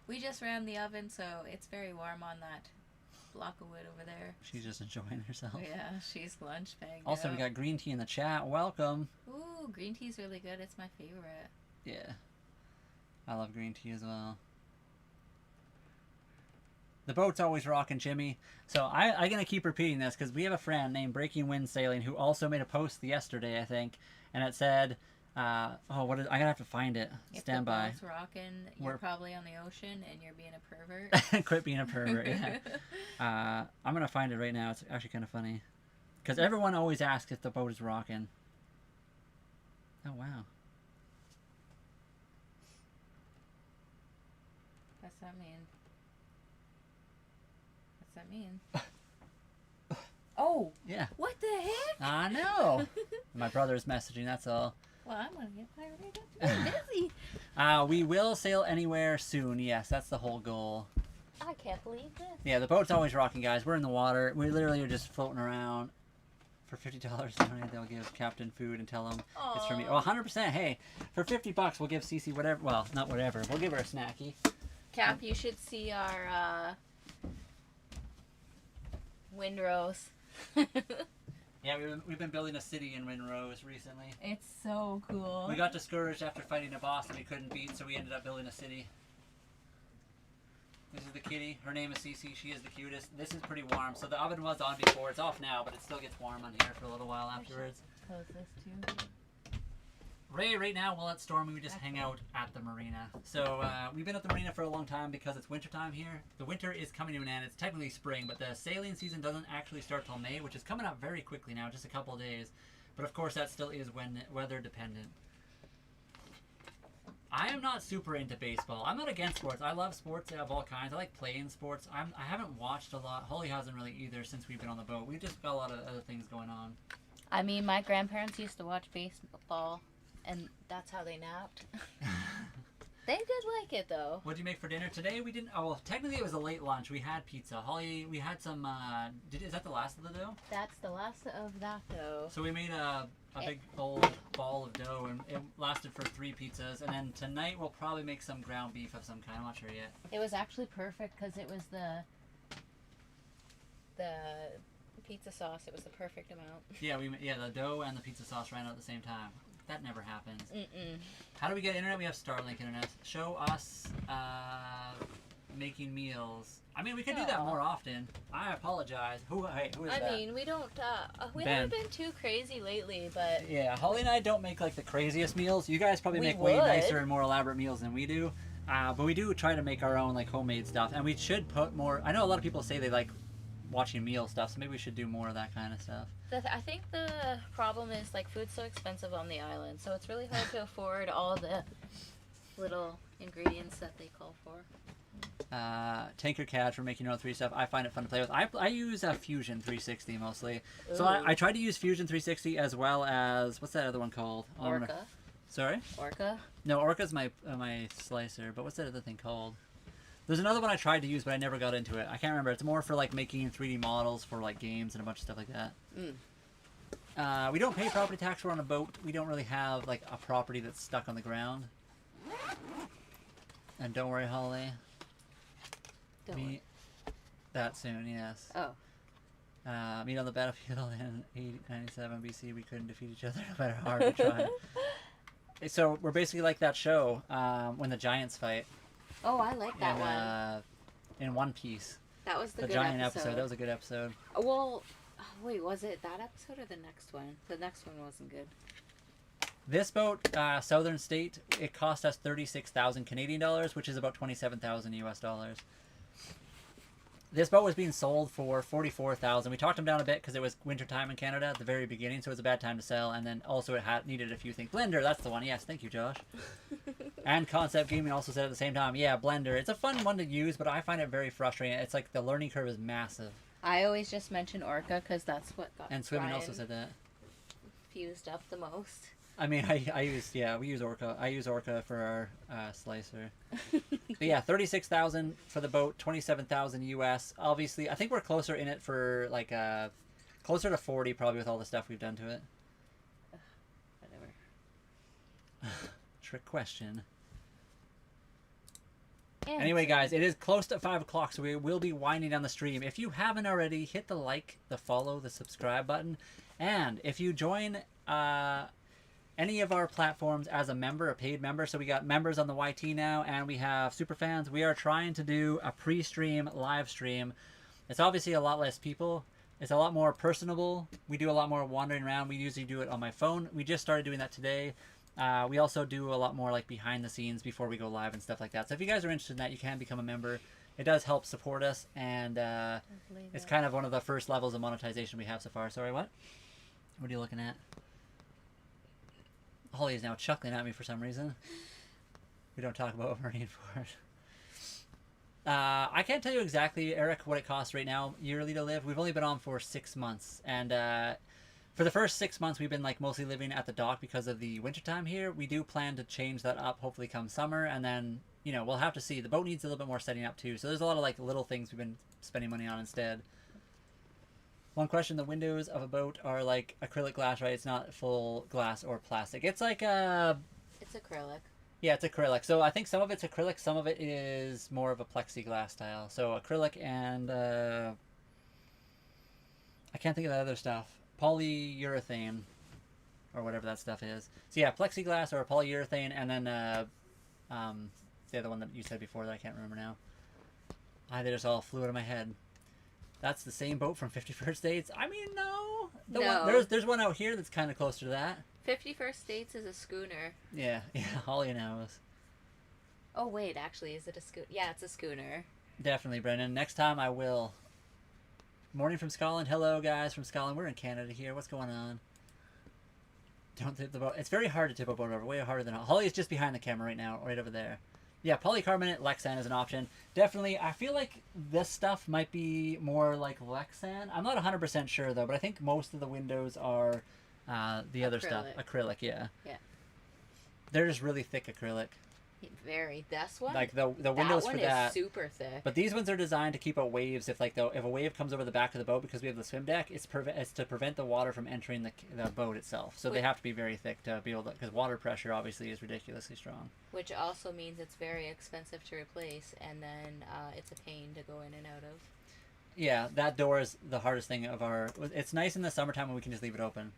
we just ran the oven, so it's very warm on that block of wood over there. She's just enjoying herself. Yeah, she's lunch banged Also, out. we got green tea in the chat. Welcome. Ooh, green tea's really good. It's my favorite. Yeah. I love green tea as well. The boat's always rocking, Jimmy. So I'm going to keep repeating this because we have a friend named Breaking Wind Sailing who also made a post yesterday, I think, and it said, I'm going to have to find it. If Stand the by. boat's rocking, you're probably on the ocean and you're being a pervert. Quit being a pervert, yeah. I'm going to find it right now. It's actually kind of funny. Because everyone always asks if the boat is rocking. Oh, wow. What's that mean? What's that mean? Oh! Yeah. What the heck? I know. My brother's messaging, that's all. Well, I'm gonna get my rig up. I'm busy. We will sail anywhere soon. Yes, that's the whole goal. I can't believe this. Yeah, the boat's always rocking, guys. We're in the water. We literally are just floating around. For $50, they'll give Captain food and tell him it's from me. Oh, 100%. Hey, for $50, we'll give Cece whatever. Well, not whatever. We'll give her a snacky. Cap, you should see our windrows. Yeah, we've been building a city in Windrose recently. It's so cool. We got discouraged after fighting a boss that we couldn't beat, so we ended up building a city. This is the kitty. Her name is Cece. She is the cutest. This is pretty warm. So the oven was on before. It's off now, but it still gets warm on here for a little while afterwards. Close this too. Ray, right now, while it's storming, we just hang out at the marina. So we've been at the marina for a long time because it's wintertime here. The winter is coming to an end. It's technically spring, but the sailing season doesn't actually start till May, which is coming up very quickly now, just a couple of days. But of course, that still is weather dependent. I am not super into baseball. I'm not against sports. I love sports of all kinds. I like playing sports. I haven't watched a lot. Holly hasn't really either since we've been on the boat. We've just got a lot of other things going on. I mean, my grandparents used to watch baseball, and that's how they napped. They did like it, though. What did you make for dinner today? We didn't. Oh, well, technically it was a late lunch. We had pizza. Holly, we had some. Is that the last of the dough? That's the last of that dough. So we made a big ball of dough, and it lasted for 3 pizzas. And then tonight we'll probably make some ground beef of some kind. I'm not sure yet. It was actually perfect because it was the pizza sauce. It was the perfect amount. Yeah, the dough and the pizza sauce ran out at the same time. That never happens. Mm-mm. How do we get internet? We have Starlink internet. Show us making meals. I mean, we could do that more often. I apologize. Who is that? I mean, we don't. We Ben. haven't been too crazy lately, but Yeah, Holly and I don't make like the craziest meals. You guys probably We make way would. nicer and more elaborate meals than we do. But we do try to make our own like homemade stuff, and we should put more. I know a lot of people say they like watching meal stuff, so maybe we should do more of that kind of stuff. I think the problem is like food's so expensive on the island, so it's really hard to afford all the little ingredients that they call for. Tanker Cat for making your own 3D stuff. I find it fun to play with. I use Fusion 360 mostly. So I tried to use Fusion 360 as well as, what's that other one called? Orca. Sorry? Orca? No, Orca's my slicer, but what's that other thing called? There's another one I tried to use, but I never got into it. I can't remember. It's more for like making 3D models for like games and a bunch of stuff like that. We don't pay property tax. We're on a boat. We don't really have like a property that's stuck on the ground. And don't worry, Holly. Meet that soon, yes. Oh. Meet on the battlefield in 897 BC. We couldn't defeat each other no matter how hard we tried. So we're basically like that show when the giants fight. Oh, I like that one. In One Piece. That was the good giant episode. That was a good episode. Well, wait, was it that episode or the next one? The next one wasn't good. This boat, Southern State, it cost us 36,000 Canadian dollars, which is about 27,000 US dollars. This boat was being sold for 44,000. We talked them down a bit because it was wintertime in Canada at the very beginning, so it was a bad time to sell. And then also it needed a few things. Blender, that's the one. Yes, thank you, Josh. And Concept Gaming also said at the same time, yeah, Blender. It's a fun one to use, but I find it very frustrating. It's like the learning curve is massive. I always just mention Orca because that's what got And Swimming Brian also said that. fused up the most. I mean, we use Orca. I use Orca for our slicer. But yeah, 36,000 for the boat, 27,000 US. Obviously, I think we're closer in it for like closer to 40 probably with all the stuff we've done to it. Whatever. Trick question. Anyway, guys, it is close to 5 o'clock, so we will be winding down the stream. If you haven't already, hit the like, the follow, the subscribe button. And if you join any of our platforms as a member, a paid member, so we got members on the YT now, and we have super fans, we are trying to do a pre-stream live stream. It's obviously a lot less people. It's a lot more personable. We do a lot more wandering around. We usually do it on my phone. We just started doing that today. We also do a lot more like behind the scenes before we go live and stuff like that. So if you guys are interested in that, you can become a member. It does help support us, and it's kind of one of the first levels of monetization we have so far. Sorry, what? What are you looking at? Holly is now chuckling at me for some reason. We don't talk about Marine Force. I can't tell you exactly, Eric, what it costs right now yearly to live. We've only been on for 6 months, and for the first 6 months, we've been like mostly living at the dock because of the wintertime here. We do plan to change that up, hopefully come summer, and then, you know, we'll have to see. The boat needs a little bit more setting up too, so there's a lot of like little things we've been spending money on instead. One question, the windows of a boat are like acrylic glass, right? It's not full glass or plastic. It's like It's acrylic. Yeah, it's acrylic. So I think some of it's acrylic, some of it is more of a plexiglass style. So acrylic and I can't think of the other stuff. Polyurethane, or whatever that stuff is. So yeah, plexiglass or polyurethane, and then the other one that you said before that I can't remember now. They just all flew out of my head. That's the same boat from 51st Dates? I mean, no. No. There's one out here that's kind of closer to that. 51st Dates is a schooner. Yeah, Holly knows. Oh, wait, actually, is it a schooner? Yeah, it's a schooner. Definitely, Brendan. Next time I will. Morning from Scotland. Hello, guys from Scotland. We're in Canada here. What's going on? Don't tip the boat. It's very hard to tip a boat over. Way harder than Holly is just behind the camera right now, right over there. Yeah, polycarbonate, Lexan is an option. Definitely, I feel like this stuff might be more like Lexan. I'm not 100% sure, though, but I think most of the windows are the other stuff. Acrylic, yeah. Yeah. They're just really thick acrylic. Very. This one? Like the windows for that. That one is super thick. But these ones are designed to keep out waves. If a wave comes over the back of the boat, because we have the swim deck, it's to prevent the water from entering the boat itself. So they have to be very thick to be able to, because water pressure obviously is ridiculously strong. Which also means it's very expensive to replace, and then it's a pain to go in and out of. Yeah, that door is the hardest thing of our. It's nice in the summertime when we can just leave it open.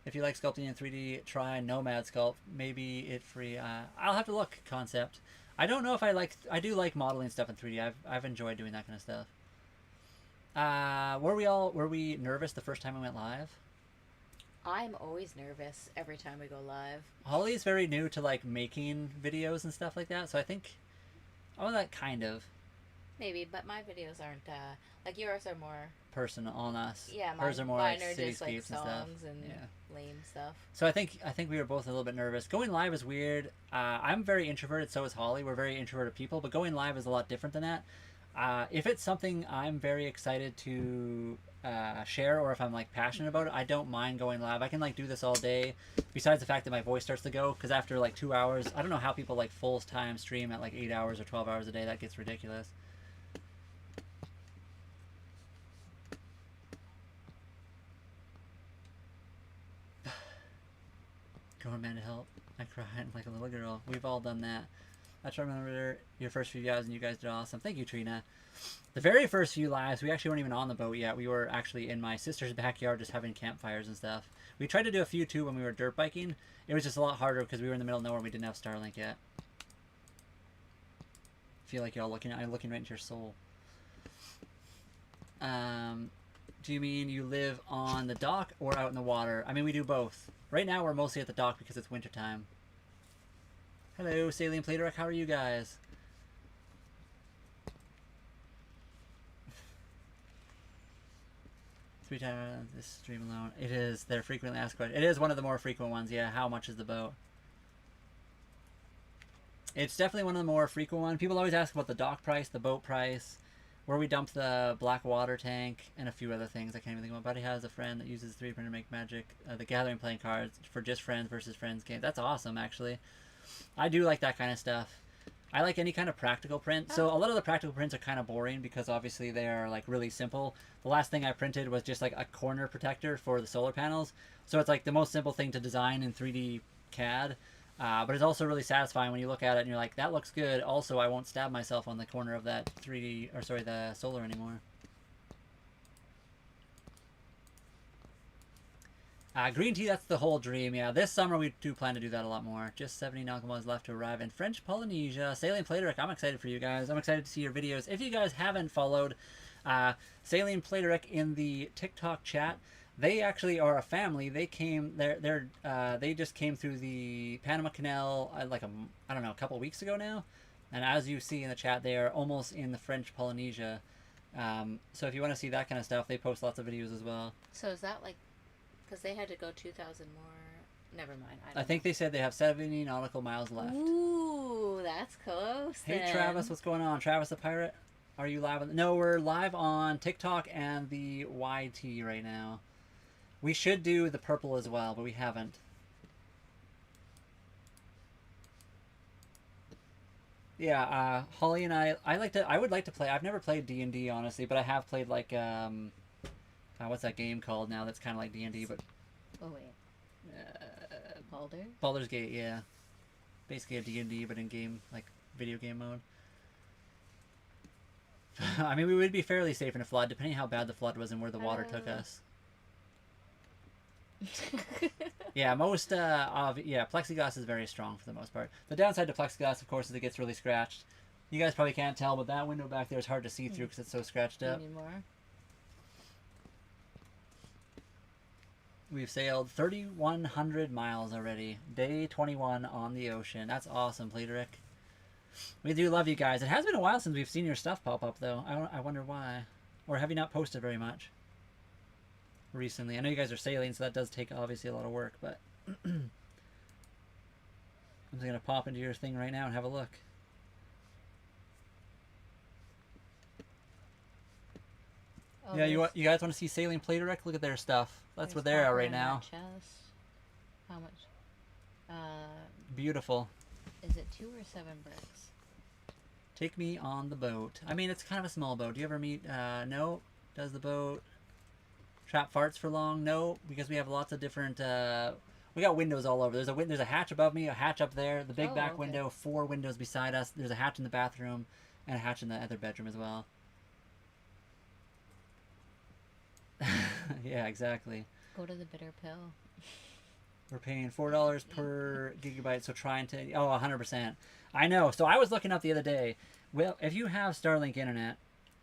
If you like sculpting in 3D, try Nomad Sculpt. Maybe it free. I'll have to look. Concept. I don't know if I like. I do like modeling stuff in 3D. I've enjoyed doing that kind of stuff. Were we nervous the first time we went live? I'm always nervous every time we go live. Holly's very new to like making videos and stuff like that, so I think. Oh, that kind of. Maybe, but my videos aren't like yours are more personal on us. Yeah, hers are more like are just like cityscapes and stuff. songs and lame stuff. So I think we were both a little bit nervous. Going live is weird. I'm very introverted, so is Holly. We're very introverted people, but going live is a lot different than that. If it's something I'm very excited to share, or if I'm like passionate about it, I don't mind going live. I can like do this all day. Besides the fact that my voice starts to go, because after like 2 hours, I don't know how people like full time stream at like 8 hours or 12 hours a day. That gets ridiculous. Going man to help. I cried like a little girl. We've all done that. I try to remember your first few guys, and you guys did awesome. Thank you, Trina. The very first few lives, we actually weren't even on the boat yet. We were actually in my sister's backyard just having campfires and stuff. We tried to do a few too when we were dirt biking. It was just a lot harder because we were in the middle of nowhere and we didn't have Starlink yet. I feel like I'm looking right into your soul. Do you mean you live on the dock or out in the water? I mean, we do both. Right now, we're mostly at the dock because it's wintertime. Hello, Saline Platerek. How are you guys? Three times this stream alone. It is their frequently asked question. It is one of the more frequent ones. Yeah. How much is the boat? It's definitely one of the more frequent ones. People always ask about the dock price, the boat price, where we dump the black water tank, and a few other things I can't even think of. My buddy has a friend that uses 3D printer to make magic, the Gathering playing cards for just friends versus friends game. That's awesome, actually. I do like that kind of stuff. I like any kind of practical print. So a lot of the practical prints are kind of boring because obviously they are like really simple. The last thing I printed was just like a corner protector for the solar panels. So it's like the most simple thing to design in 3D CAD. But it's also really satisfying when you look at it and you're like, that looks good. Also, I won't stab myself on the corner of that 3D, or sorry, the solar anymore. Green tea, that's the whole dream. Yeah, this summer we do plan to do that a lot more. Just 70 nautical miles left to arrive in French Polynesia. Saline Plateric, I'm excited for you guys. I'm excited to see your videos. If you guys haven't followed Saline Plateric in the TikTok chat, they actually are a family. They came, they just came through the Panama Canal like I don't know, a couple weeks ago now. And as you see in the chat, they are almost in the French Polynesia. So if you want to see that kind of stuff, they post lots of videos as well. So is that like, because they had to go 2,000 more. Never mind. I think they said they have 70 nautical miles left. Ooh, that's close. Hey, then. Travis, what's going on? Travis the Pirate, are you live? No, we're live on TikTok and the YT right now. We should do the purple as well, but we haven't. Yeah, Holly and I would like to play. I've never played D&D honestly, but I have played like what's that game called now? That's kind of like D&D, but oh wait, Baldur's Gate, yeah, basically a D&D, but in game, like video game mode. I mean, we would be fairly safe in a flood, depending how bad the flood was and where the water took us. Yeah, plexiglass is very strong for the most part. The downside to plexiglass, of course, is it gets really scratched. You guys probably can't tell, but that window back there is hard to see through because it's so scratched up. You need more? We've sailed 3,100 miles already. Day 21 on the ocean. That's awesome, Plateric. We do love you guys. It has been a while since we've seen your stuff pop up, though. I wonder why. Or have you not posted very much recently? I know you guys are sailing, so that does take, obviously, a lot of work, but I'm just going to pop into your thing right now and have a look. Oh, yeah, you guys want to see Sailing Plateric? Look at their stuff. That's what they're at right now. How much? Beautiful. Is it 2 or 7 bricks? Take me on the boat. I mean, it's kind of a small boat. Do you ever meet... no. Does the boat trap farts for long? No, because we have lots of different... we got windows all over. There's a hatch above me, a hatch up there, the big back window, 4 windows beside us. There's a hatch in the bathroom, and a hatch in the other bedroom as well. Yeah, exactly. Go to the bitter pill. We're paying $4 per gigabyte, so trying to... Oh, 100%. I know. So I was looking up the other day. Well, if you have Starlink internet,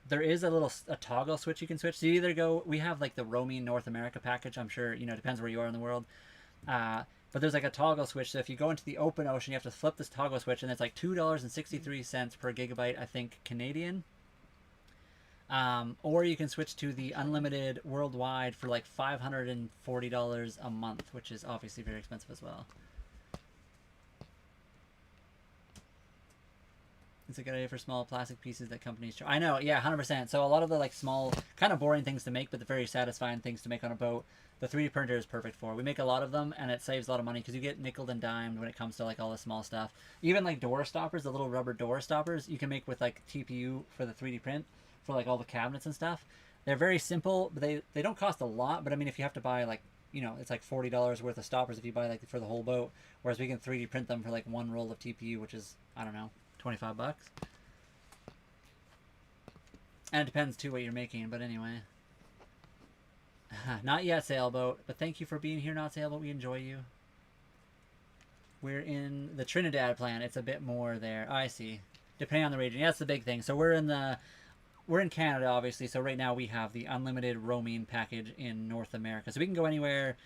there is a toggle switch you can switch. So you either go... We have, like, the roaming North America package. I'm sure, it depends where you are in the world. But there's, like, a toggle switch. So if you go into the open ocean, you have to flip this toggle switch, and it's, like, $2.63 per gigabyte, I think, Canadian. Or you can switch to the unlimited worldwide for like $540 a month, which is obviously very expensive as well. It's a good idea for small plastic pieces that companies try. I know, yeah, 100%. So a lot of the like small, kind of boring things to make, but the very satisfying things to make on a boat, the 3D printer is perfect for. We make a lot of them, and it saves a lot of money because you get nickeled and dimed when it comes to like all the small stuff. Even like door stoppers, the little rubber door stoppers, you can make with like TPU for the 3D print. For like all the cabinets and stuff. They're very simple, but they don't cost a lot. But I mean, if you have to buy like, it's like $40 worth of stoppers if you buy like for the whole boat. Whereas we can 3D print them for like 1 roll of TPU, which is, I don't know, $25. And it depends too what you're making, but anyway. Not yet, Sailboat, but thank you for being here, Not Sailboat. We enjoy you. We're in the Trinidad plan. It's a bit more there. Oh, I see. Depending on the region. Yeah, that's the big thing. So we're in Canada, obviously, so right now we have the unlimited roaming package in North America. So we can go anywhere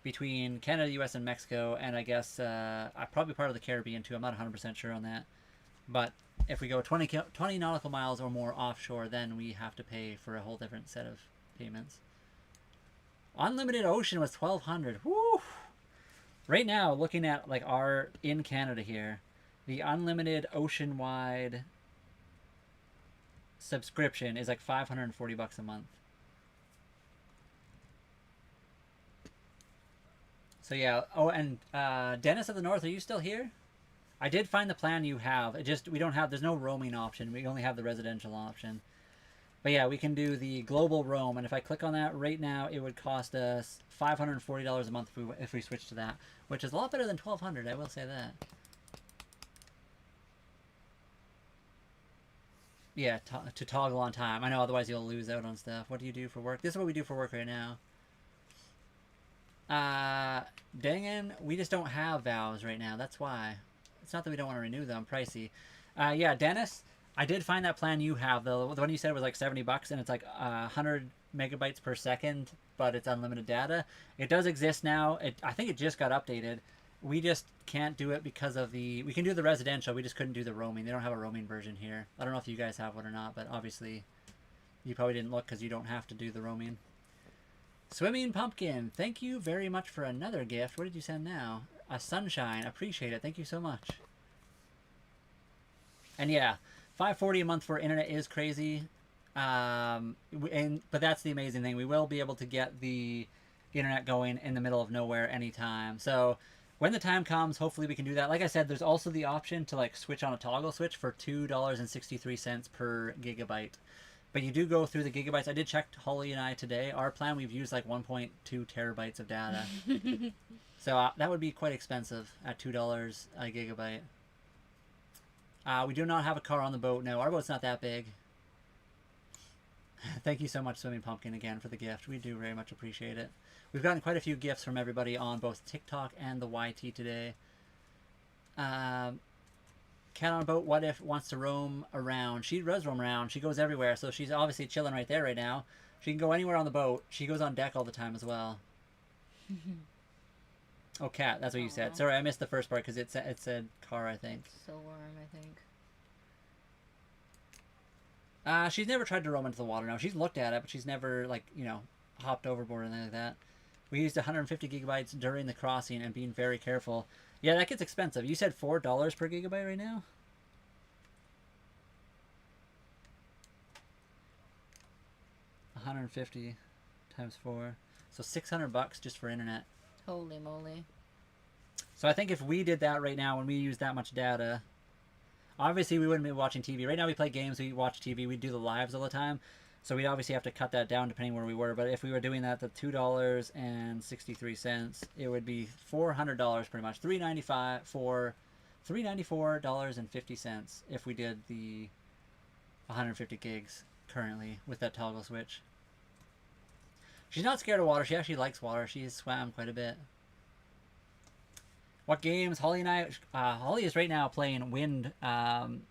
between Canada, US, and Mexico, and I guess probably part of the Caribbean, too. I'm not 100% sure on that. But if we go 20 nautical miles or more offshore, then we have to pay for a whole different set of payments. Unlimited ocean was $1,200. Woo! Right now, looking at like in Canada here, the unlimited ocean-wide subscription is like $540 a month. So yeah. Oh, and Dennis of the North, are you still here? I did find the plan you have. There's no roaming option. We only have the residential option. But yeah, we can do the global roam, and if I click on that right now, it would cost us $540 a month if we switch to that, which is a lot better than $1,200. I will say that. Yeah, to toggle on time. I know, otherwise you'll lose out on stuff. What do you do for work? This is what we do for work right now. Dang it, we just don't have vows right now. That's why. It's not that we don't want to renew them. Pricey. Yeah, Dennis, I did find that plan you have. The one you said was like $70, and it's like 100 megabytes per second, but it's unlimited data. It does exist now. I think it just got updated. We just can't do it because of the... We can do the residential. We just couldn't do the roaming. They don't have a roaming version here. I don't know if you guys have one or not, but obviously you probably didn't look because you don't have to do the roaming. Swimming Pumpkin, thank you very much for another gift. What did you send now? A sunshine. Appreciate it. Thank you so much. And yeah, $540 a month for internet is crazy. But that's the amazing thing. We will be able to get the internet going in the middle of nowhere anytime. So when the time comes, hopefully we can do that. Like I said, there's also the option to like switch on a toggle switch for $2.63 per gigabyte. But you do go through the gigabytes. I did check Holly and I today. Our plan, we've used like 1.2 terabytes of data. So that would be quite expensive at $2 a gigabyte. We do not have a car on the boat. No, our boat's not that big. Thank you so much, Swimming Pumpkin, again for the gift. We do very much appreciate it. We've gotten quite a few gifts from everybody on both TikTok and the YT today. Cat on a Boat, what if, wants to roam around. She does roam around. She goes everywhere, so she's obviously chilling right there right now. She can go anywhere on the boat. She goes on deck all the time as well. Oh, cat, that's what you said. Sorry, I missed the first part because it said car, I think. It's so warm, I think. She's never tried to roam into the water now. She's looked at it, but she's never, like, you know, hopped overboard or anything like that. We used 150 gigabytes during the crossing and being very careful. Yeah, that gets expensive. You said $4 per gigabyte right now? $150 times 4. So $600 just for internet. Holy moly. So I think if we did that right now, when we use that much data, obviously we wouldn't be watching TV. Right now we play games, we watch TV, we do the lives all the time. So we'd obviously have to cut that down depending where we were. But if we were doing that, the $2.63, it would be $400 pretty much. $394.50 if we did the 150 gigs currently with that toggle switch. She's not scared of water. She actually likes water. She has swam quite a bit. What games? Holly and I... Holly is right now playing Windrow.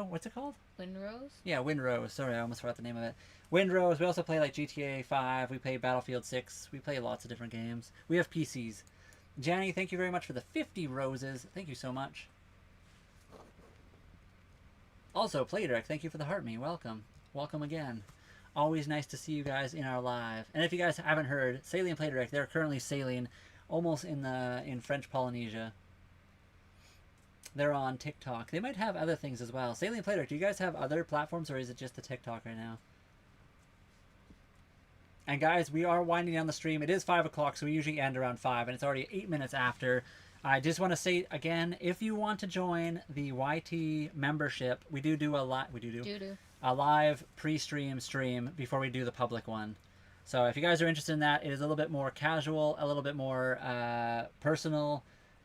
What's it called? Windrose? Yeah, Windrose. Sorry, I almost forgot the name of it. Windrose. We also play like GTA 5. We play Battlefield 6. We play lots of different games. We have PCs. Janny, thank you very much for the 50 roses. Thank you so much. Also, Playdirect, thank you for the heart me. Welcome. Welcome again. Always nice to see you guys in our live. And if you guys haven't heard, Sailing Playdirect, they're currently sailing almost in French Polynesia. They're on TikTok. They might have other things as well. Sailing Playdirect, do you guys have other platforms or is it just the TikTok right now? And guys, we are winding down the stream. It is 5 o'clock, so we usually end around 5, and it's already 8 minutes after. I just want to say again, if you want to join the YT membership, we do a live pre-stream stream before we do the public one. So if you guys are interested in that, it is a little bit more casual, a little bit more personal,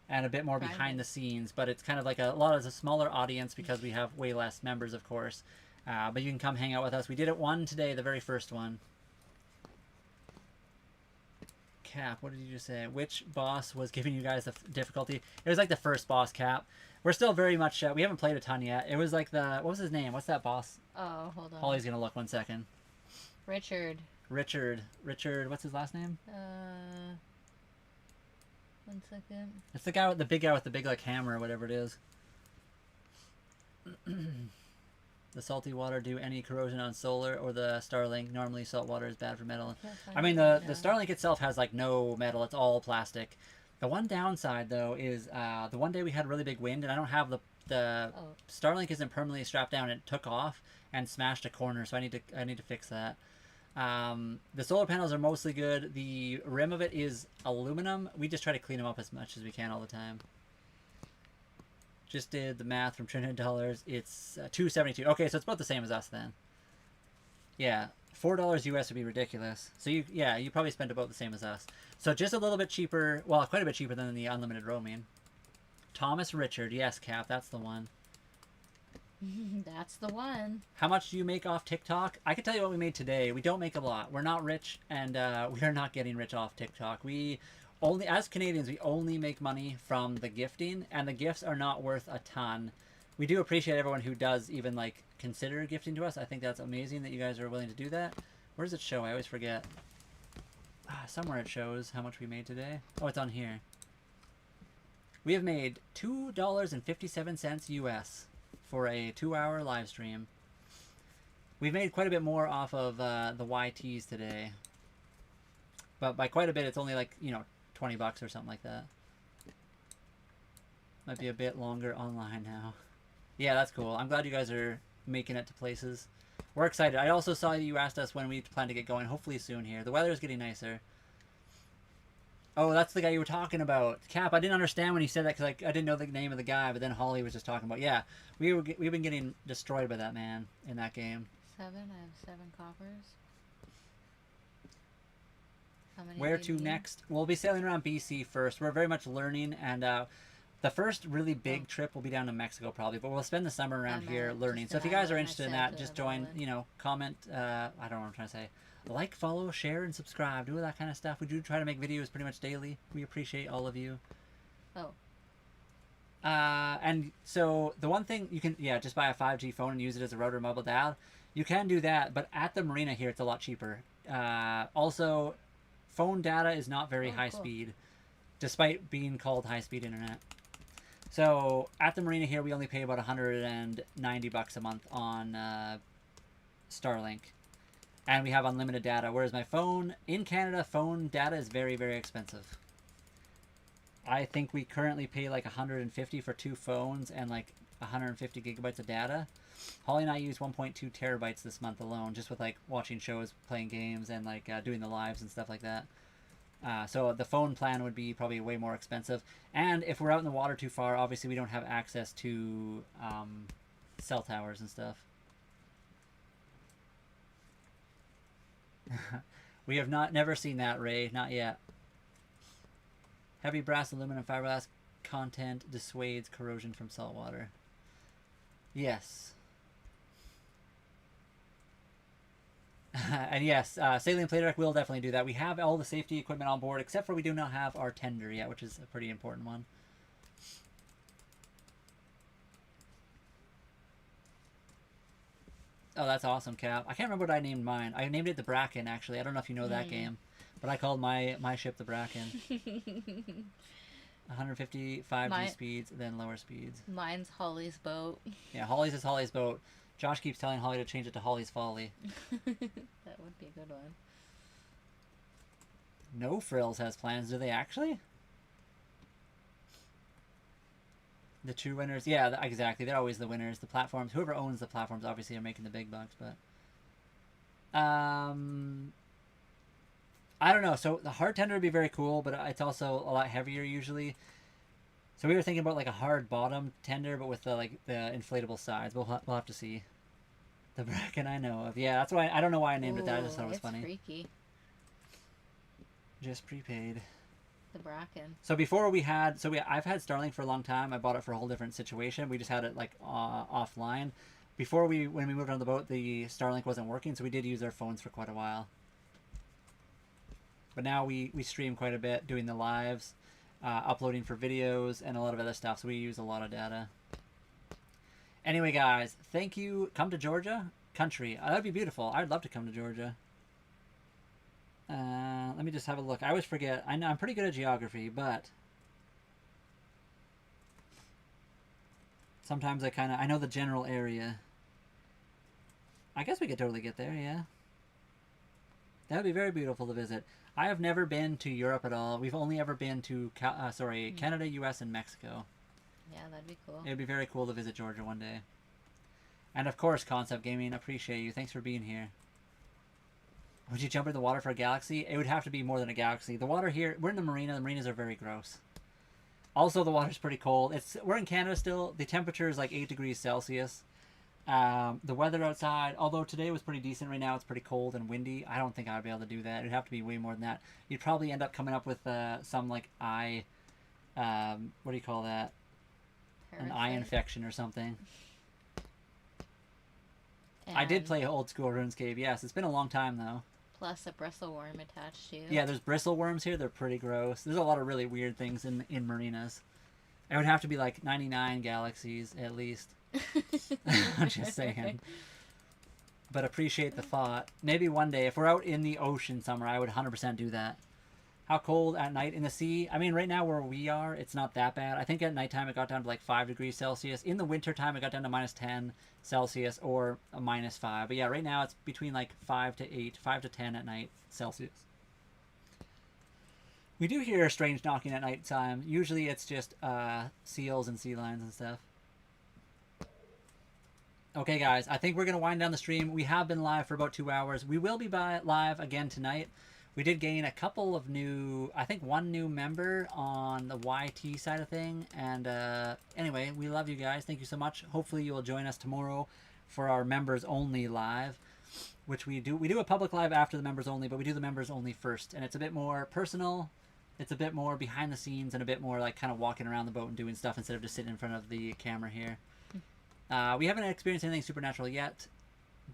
and a bit more behind the scenes. But it's kind of like a lot of a smaller audience because we have way less members, of course. But you can come hang out with us. We did it one today, the very first one. Cap, what did you just say? Which boss was giving you guys the difficulty? It was like the first boss, Cap. We're still very much, we haven't played a ton yet. It was like what was his name? What's that boss? Oh, hold on. Holly's gonna look 1 second. Richard, what's his last name? 1 second. It's the guy with the big like hammer or whatever it is. The salty water do any corrosion on solar or the Starlink? Normally salt water is bad for metal. I mean the Starlink itself has like no metal, it's all plastic. The one downside though is the one day we had really big wind and I don't have the Starlink isn't permanently strapped down. It took off and smashed a corner, so I need to fix that. The solar panels are mostly good. The rim of it is aluminum. We just try to clean them up as much as we can all the time. Just did the math from Trinidad dollars. It's $2.72. Okay, so it's about the same as us then. Yeah, $4 US would be ridiculous. So you probably spent about the same as us. So just a little bit cheaper, well, quite a bit cheaper than the unlimited roaming. Thomas Richard, yes, Cap, that's the one. That's the one. How much do you make off TikTok? I can tell you what we made today. We don't make a lot. We're not rich, and we are not getting rich off TikTok. We only, as Canadians, we only make money from the gifting, and the gifts are not worth a ton. We do appreciate everyone who does even like consider gifting to us. I think that's amazing that you guys are willing to do that. Where does it show? I always forget. Somewhere it shows how much we made today. Oh, it's on here. We have made $2.57 US for a 2-hour live stream. We've made quite a bit more off of the YTs today. But by quite a bit, it's only like, you know, $20 or something like that. Might be a bit longer online now. Yeah, that's cool. I'm glad you guys are making it to places. We're excited. I also saw you asked us when we plan to get going. Hopefully soon here. The weather is getting nicer. Oh, that's the guy you were talking about. Cap, I didn't understand when you said that because I didn't know the name of the guy, but then Holly was just talking about, yeah, we've been getting destroyed by that man in that game. 7? I have 7 coppers. How many Where to next? We'll be sailing around BC first. We're very much learning, and the first really big trip will be down to Mexico probably, but we'll spend the summer around here learning. So if you guys are interested in that, just join, you know, comment, I don't know what I'm trying to say. Like, follow, share, and subscribe. Do that kind of stuff. We do try to make videos pretty much daily. We appreciate all of you. Oh. And so the one thing you can, yeah, just buy a 5G phone and use it as a router mobile data. You can do that, but at the marina here, it's a lot cheaper. Also, phone data is not very high speed, despite being called high-speed internet. So at the marina here, we only pay about $190 a month on Starlink. And we have unlimited data, whereas my phone, in Canada, phone data is very, very expensive. I think we currently pay like $150 for 2 phones and like 150 gigabytes of data. Holly and I use 1.2 terabytes this month alone, just with like watching shows, playing games, and like doing the lives and stuff like that. So the phone plan would be probably way more expensive. And if we're out in the water too far, obviously we don't have access to cell towers and stuff. We have never seen that, Ray. Not yet. Heavy brass, aluminum, fiberglass content dissuades corrosion from salt water. Yes. And yes, Saline Play Direct will definitely do that. We have all the safety equipment on board, except for we do not have our tender yet, which is a pretty important one. Oh, that's awesome, Cap. I can't remember what I named mine. I named it the Bracken, actually. I don't know if you know that game, but I called my ship the Bracken. 150 5G speeds, then lower speeds. Mine's Holly's boat. Yeah, Holly's is Holly's boat. Josh keeps telling Holly to change it to Holly's Folly. That would be a good one. No Frills has plans, do they actually? The true winners, yeah, exactly. They're always the winners. The platforms, whoever owns the platforms, obviously are making the big bucks. But I don't know. So the hard tender would be very cool, but it's also a lot heavier usually. So we were thinking about like a hard bottom tender, but with the the inflatable sides. We'll have to see. The Bracken I know of, yeah. That's why I don't know why I named it that. I just thought it was funny. Freaky. Just prepaid. The Bracken. So before I've had Starlink for a long time. I bought it for a whole different situation. We just had it like offline. When we moved on the boat, the Starlink wasn't working, so we did use our phones for quite a while. But now we stream quite a bit, doing the lives, uploading for videos, and a lot of other stuff. So we use a lot of data. Anyway, guys, thank you. Come to Georgia, country. That'd be beautiful. I'd love to come to Georgia. Let me just have a look. I always forget. I know I'm pretty good at geography, but sometimes I know the general area. I guess we could totally get there, yeah. That would be very beautiful to visit. I have never been to Europe at all. We've only ever been to Canada, US, and Mexico. Yeah, that'd be cool. It would be very cool to visit Georgia one day. And of course, Concept Gaming, appreciate you. Thanks for being here. Would you jump in the water for a galaxy? It would have to be more than a galaxy. The water here, we're in the marina. The marinas are very gross. Also, the water's pretty cold. We're in Canada still. The temperature is like 8 degrees Celsius. The weather outside, although today was pretty decent, right now it's pretty cold and windy. I don't think I'd be able to do that. It'd have to be way more than that. You'd probably end up coming up with some like eye, what do you call that? An eye Parasite. infection or something. And I did play old school RuneScape. Yes, it's been a long time though. plus a bristleworm attached to. Yeah, there's bristleworms here. They're pretty gross. There's a lot of really weird things in marinas. It would have to be like 99 galaxies at least. I'm just saying. But appreciate the thought. Maybe one day, if we're out in the ocean somewhere, I would 100% do that. How cold at night in the sea? I mean, right now where we are, it's not that bad. I think at nighttime it got down to like 5 degrees Celsius. In the wintertime, it got down to minus 10 Celsius or a minus 5. But yeah, right now it's between like 5 to 8, 5 to 10 at night Celsius. We do hear strange knocking at night time. Usually it's just seals and sea lions and stuff. Okay, guys, I think we're going to wind down the stream. We have been live for about 2 hours. We will be live again tonight. We did gain a couple of new, I think one new member on the YT side of thing. And anyway, we love you guys. Thank you so much. Hopefully you will join us tomorrow for our members only live, which we do. We do a public live after the members only, but we do the members only first. And it's a bit more personal. It's a bit more behind the scenes and a bit more like kind of walking around the boat and doing stuff instead of just sitting in front of the camera here. We haven't experienced anything supernatural yet.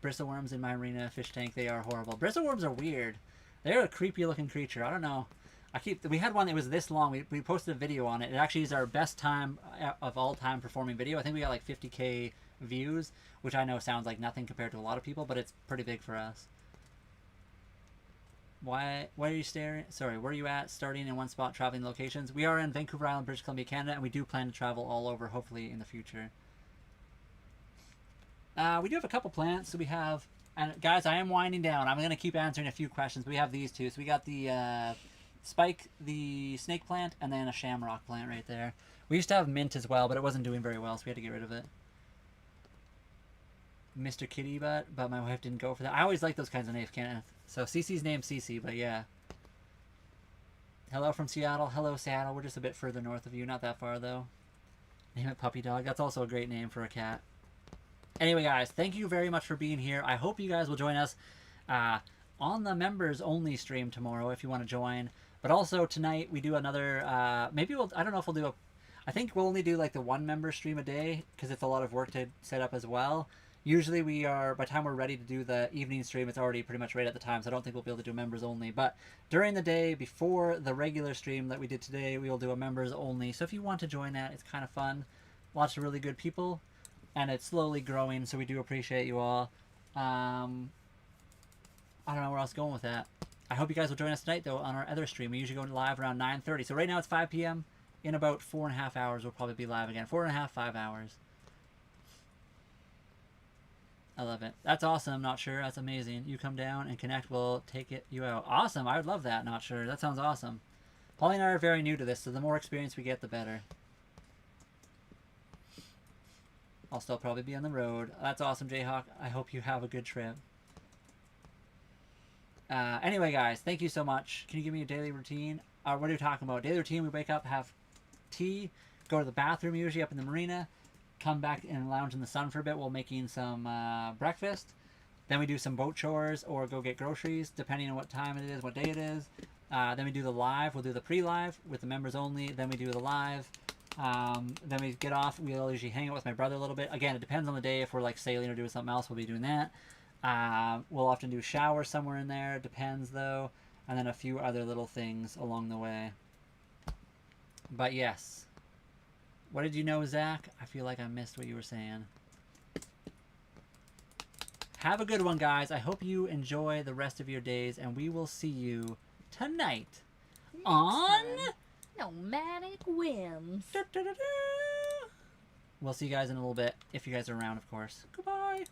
Bristleworms in my arena fish tank, they are horrible. Bristleworms are weird. They're a creepy looking creature. I don't know. We had one that was this long. We posted a video on it. It actually is our best time of all time performing video. I think we got like 50K views, which I know sounds like nothing compared to a lot of people, but it's pretty big for us. Why are you staring? Sorry, where are you at? Starting in one spot, traveling locations. We are in Vancouver Island, British Columbia, Canada, and we do plan to travel all over, hopefully in the future. We do have a couple plants. So we have, and guys, I am winding down. I'm going to keep answering a few questions. We have these two. So we got the spike, the snake plant, and then a shamrock plant right there. We used to have mint as well, but it wasn't doing very well, so we had to get rid of it. Mr. Kitty Butt, but my wife didn't go for that. I always like those kinds of names, Kenneth. So Cece's name's Cece, but yeah. Hello from Seattle. Hello, Seattle. We're just a bit further north of you. Not that far, though. Name it Puppy Dog. That's also a great name for a cat. Anyway, guys, thank you very much for being here. I hope you guys will join us on the members-only stream tomorrow if you want to join. But also tonight we do another, maybe we'll, I don't know if we'll do I think we'll only do like the one member stream a day because it's a lot of work to set up as well. Usually we are, by the time we're ready to do the evening stream, it's already pretty much right at the time, so I don't think we'll be able to do members only. But during the day, before the regular stream that we did today, we will do a members only. So if you want to join that, it's kind of fun. Lots of really good people. And it's slowly growing, so we do appreciate you all. I don't know where else going with that. I hope you guys will join us tonight, though, on our other stream. We usually go live around 9:30. So right now it's 5 p.m. In about 4.5 hours, we'll probably be live again. 4.5, 5 hours. I love it. That's awesome, Not Sure. That's amazing. You come down and connect. We'll take you out. Awesome. I would love that, Not Sure. That sounds awesome. Polly and I are very new to this, so the more experience we get, the better. I'll still probably be on the road. That's awesome, Jayhawk. I hope you have a good trip. Anyway, guys, thank you so much. Can you give me a daily routine? What are you talking about? Daily routine, we wake up, have tea, go to the bathroom usually up in the marina, come back and lounge in the sun for a bit while making some breakfast. Then we do some boat chores or go get groceries, depending on what time it is, what day it is. Then we do the live. We'll do the pre-live with the members only. Then we do the live. Then we get off. We'll usually hang out with my brother a little bit. Again, it depends on the day. If we're like sailing or doing something else, we'll be doing that. We'll often do shower somewhere in there. It depends though. And then a few other little things along the way. But yes. What did you know, Zach? I feel like I missed what you were saying. Have a good one, guys. I hope you enjoy the rest of your days, and we will see you tonight on Nomadic Whims. We'll see you guys in a little bit, if you guys are around, of course. Goodbye.